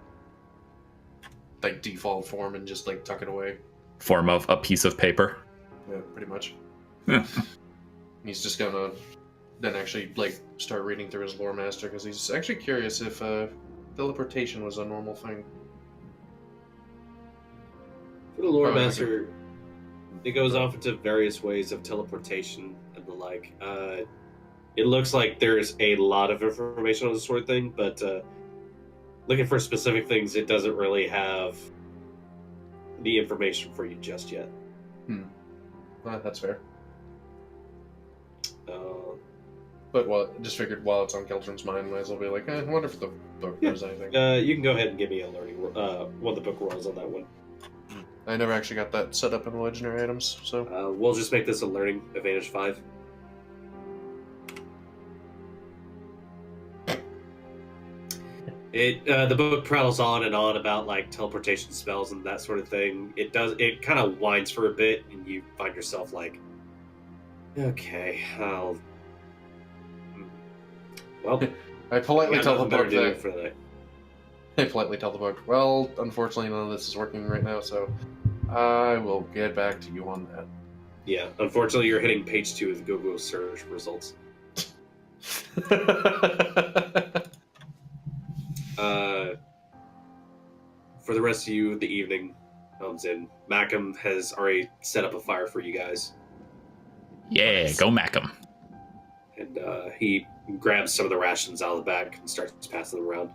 default form and just tuck it away. form of a piece of paper. Yeah, pretty much. He's just gonna then actually start reading through his lore master because he's actually curious if teleportation was a normal thing. For the lore master, it goes off into various ways of teleportation and the like. It looks like there's a lot of information on this sort of thing, but looking for specific things, it doesn't really have the information for you just yet. That's fair. But just figured while it's on Qeltrin's mind, might as well be I wonder if the book knows anything. You can go ahead and give me a learning one of the book rolls on that one. I never actually got that set up in the legendary items, so... we'll just make this a learning advantage 5. The book prattles on and on about teleportation spells and that sort of thing. It kind of whines for a bit, and you find yourself okay, well, I politely tell the book that. I politely tell the book, well, unfortunately none of this is working right now, so I will get back to you on that. Yeah, unfortunately you're hitting page 2 of the Google search results. For the rest of you, the evening comes in. Macam has already set up a fire for you guys. Yeah, go Macam. And he grabs some of the rations out of the back and starts passing them around.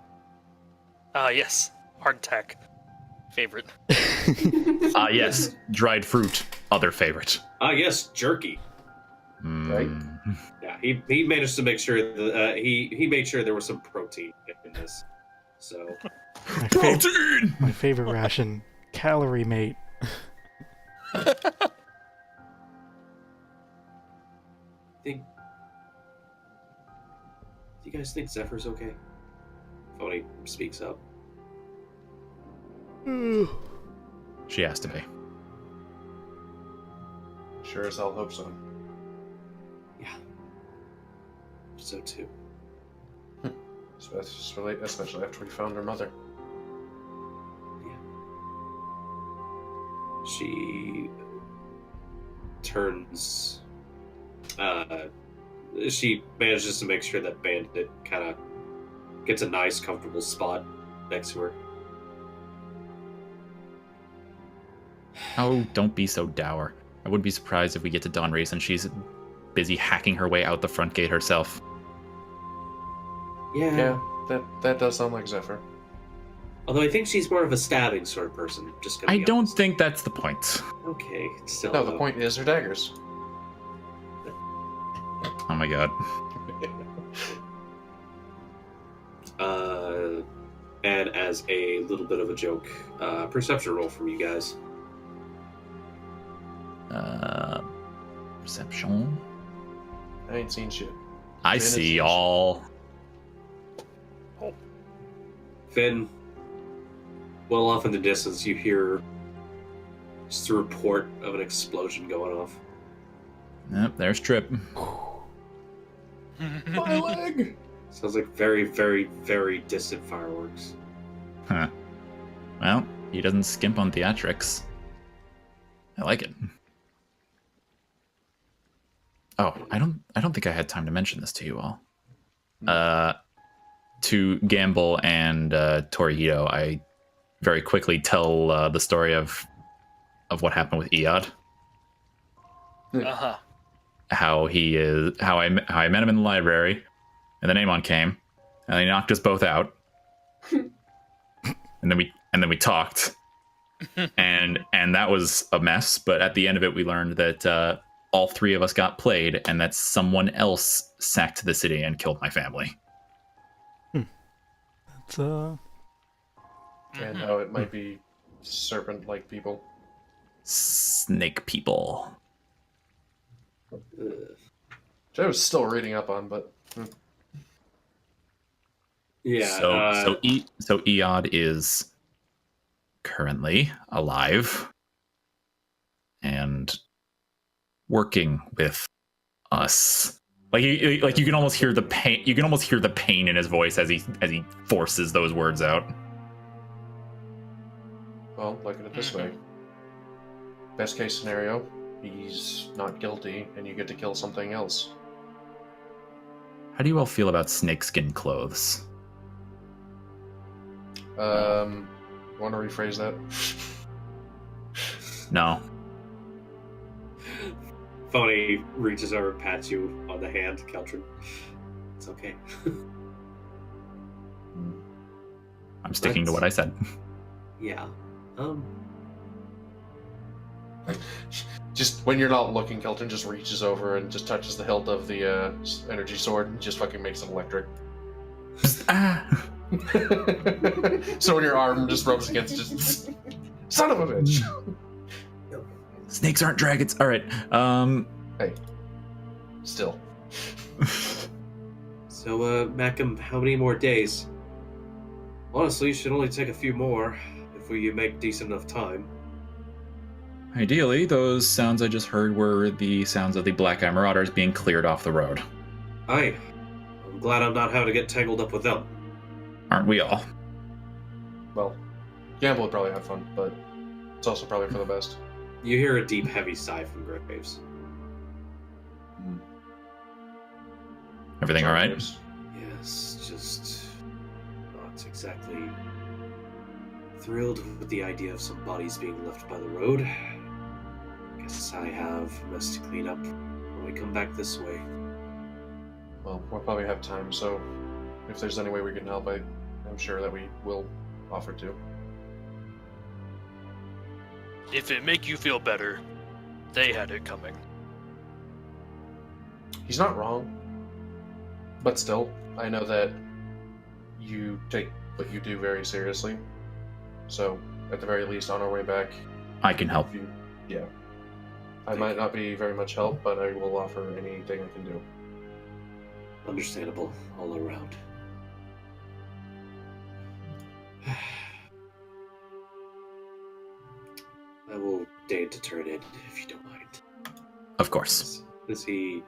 Yes. Hardtack. Favorite. Yes. Dried fruit. Other favorite. Yes, jerky. Right? Yeah, he managed to make sure that he made sure there was some protein in this. So Protein! My favorite ration, Calorie Mate. Do you guys think Zephyr's okay? Phony speaks up. She has to be. Sure as hell hope so. Yeah. so too. Especially after we found her mother. She turns. She manages to make sure that Bandit kind of gets a nice, comfortable spot next to her. Oh, don't be so dour. I wouldn't be surprised if we get to Dawn Race and she's busy hacking her way out the front gate herself. Yeah, that does sound like Zephyr. Although I think she's more of a stabbing sort of person. Just gonna I be don't honest. think that's the point. Okay, still. No, the point is her daggers. Oh my god. And as a little bit of a joke, perception roll from you guys. Perception. I ain't seen shit. I Finn see is- all. Finn, well off in the distance, you hear just a report of an explosion going off. Yep, there's Trip. My leg! Sounds like very, very, very distant fireworks. Huh. Well, he doesn't skimp on theatrics. I like it. Oh, I don't think I had time to mention this to you all. To Gambul and Torihito, I very quickly tell the story of what happened with Iad. Uh-huh. How I met him in the library, and then Amon came, and they knocked us both out. and then we talked. and that was a mess, but at the end of it we learned that all three of us got played and that someone else sacked the city and killed my family. It's And how it might be serpent-like people. Snake people. Which I was still reading up on, but... Yeah. So Iad is currently alive and working with us. Like you can almost hear the pain. You can almost hear the pain in his voice as he forces those words out. Well, look at it this way. Best case scenario, he's not guilty, and you get to kill something else. How do you all feel about snakeskin clothes? Want to rephrase that? No. Phony reaches over and pats you on the hand, Qeltrin. It's okay. I'm sticking to what I said. Yeah. Just when you're not looking, Qeltrin just reaches over and just touches the hilt of the energy sword and just fucking makes it electric. Ah! So when your arm just rubs against just son of a bitch. Snakes aren't dragons. All right. Hey. Still. So, Macam, how many more days? Honestly, it should only take a few more if we make decent enough time. Ideally, those sounds I just heard were the sounds of the Black Eye Marauders being cleared off the road. Aye. I'm glad I'm not having to get tangled up with them. Aren't we all? Well, Gambul would probably have fun, but it's also probably for the best. You hear a deep, heavy sigh from Graves. Everything all right? Yes, just not exactly thrilled with the idea of some bodies being left by the road. Guess I have a mess to clean up when we come back this way. Well, we'll probably have time, so if there's any way we can help, I'm sure that we will offer to. If it make you feel better, they had it coming. He's not wrong. But still, I know that you take what you do very seriously. So, at the very least, on our way back, I can help. Yeah. I might not be very much help, but I will offer anything I can do. Understandable all around. I will deign to turn in, if you don't mind. Of course. As he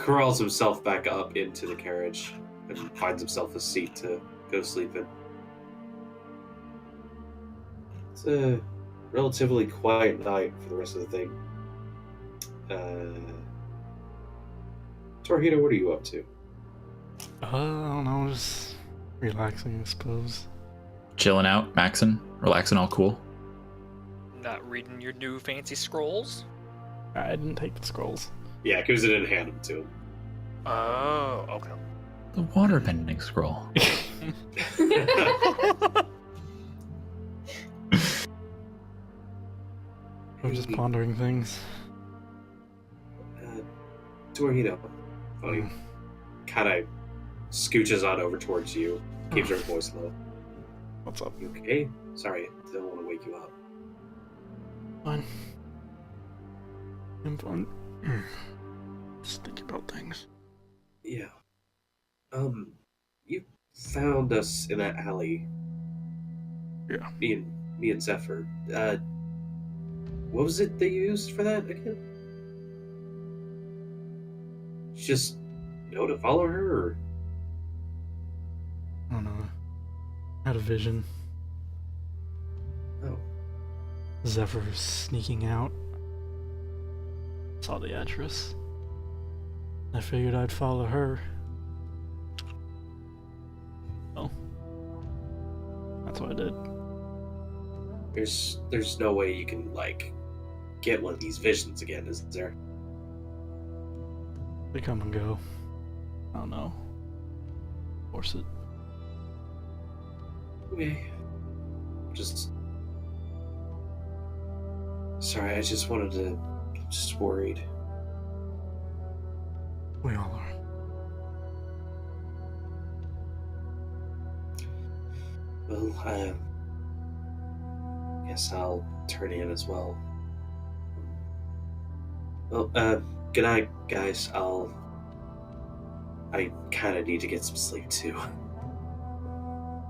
crawls himself back up into the carriage and finds himself a seat to go sleep in. It's a relatively quiet night for the rest of the thing. Torihito, what are you up to? I don't know, just relaxing, I suppose. Chilling out, maxing, relaxing, all cool. Not reading your new fancy scrolls? I didn't take the scrolls. Yeah, Kuza didn't hand them to him. Oh, okay. The waterbending scroll. I'm just pondering things. Torihito, funny, kind of scooches on over towards you, keeps her voice low. What's up? You okay? Sorry, I didn't want to wake you up. Fine. I'm fine. Just think about things. Yeah. You found us in that alley. Yeah. Me and Zephyr. What was it they used for that again? Just know to follow her, or? I don't know. I had a vision. Oh. Zephyr sneaking out. Saw the address. I figured I'd follow her. Oh. That's what I did. There's no way you can, like, get one of these visions again, is there? They come and go. I don't know. Force it. Okay. Just... Sorry, I just wanted to... I'm just worried. We all are. Well, guess I'll turn in as well. Well, good night, guys. I kind of need to get some sleep, too.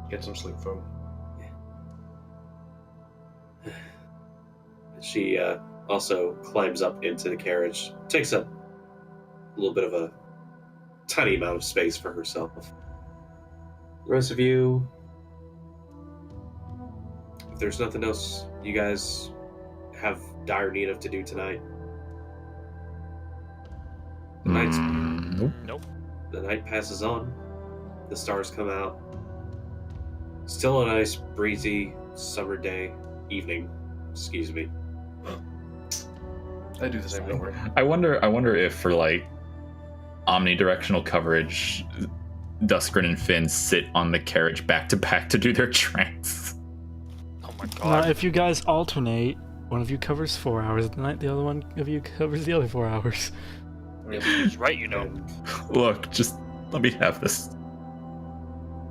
Get some sleep, phone. She also climbs up into the carriage, takes up a little bit of a tiny amount of space for herself. The rest of you, if there's nothing else you guys have dire need of to do tonight, Nope. the night passes on, the stars come out. Still a nice breezy summer evening, excuse me. I do the same, don't worry. I wonder if for like omnidirectional coverage, Duskgrin and Finn sit on the carriage back to back to do their trance. Oh my god. If you guys alternate, one of you covers 4 hours at night, the other one of you covers the other 4 hours. He's right, you know. Look, just let me have this.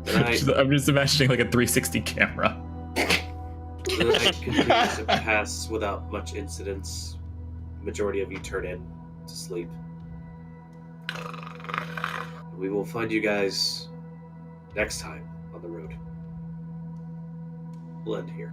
The I'm just imagining like a 360 camera. night continues to pass without much incidents. The majority of you turn in to sleep. We will find you guys next time on the road. We'll end here.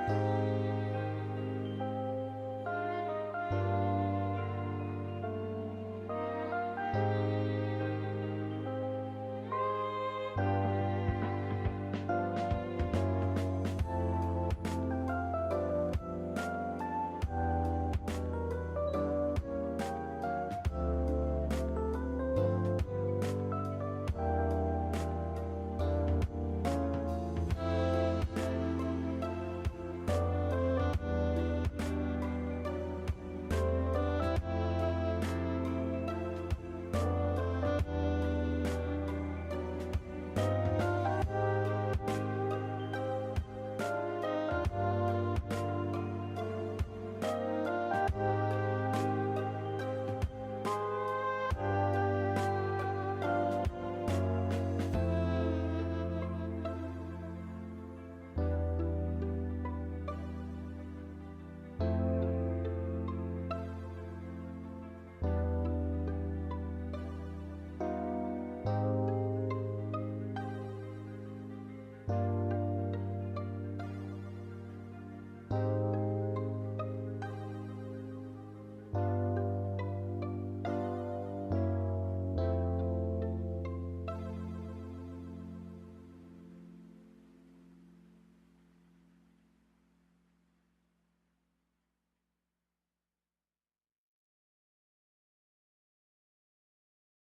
Bye.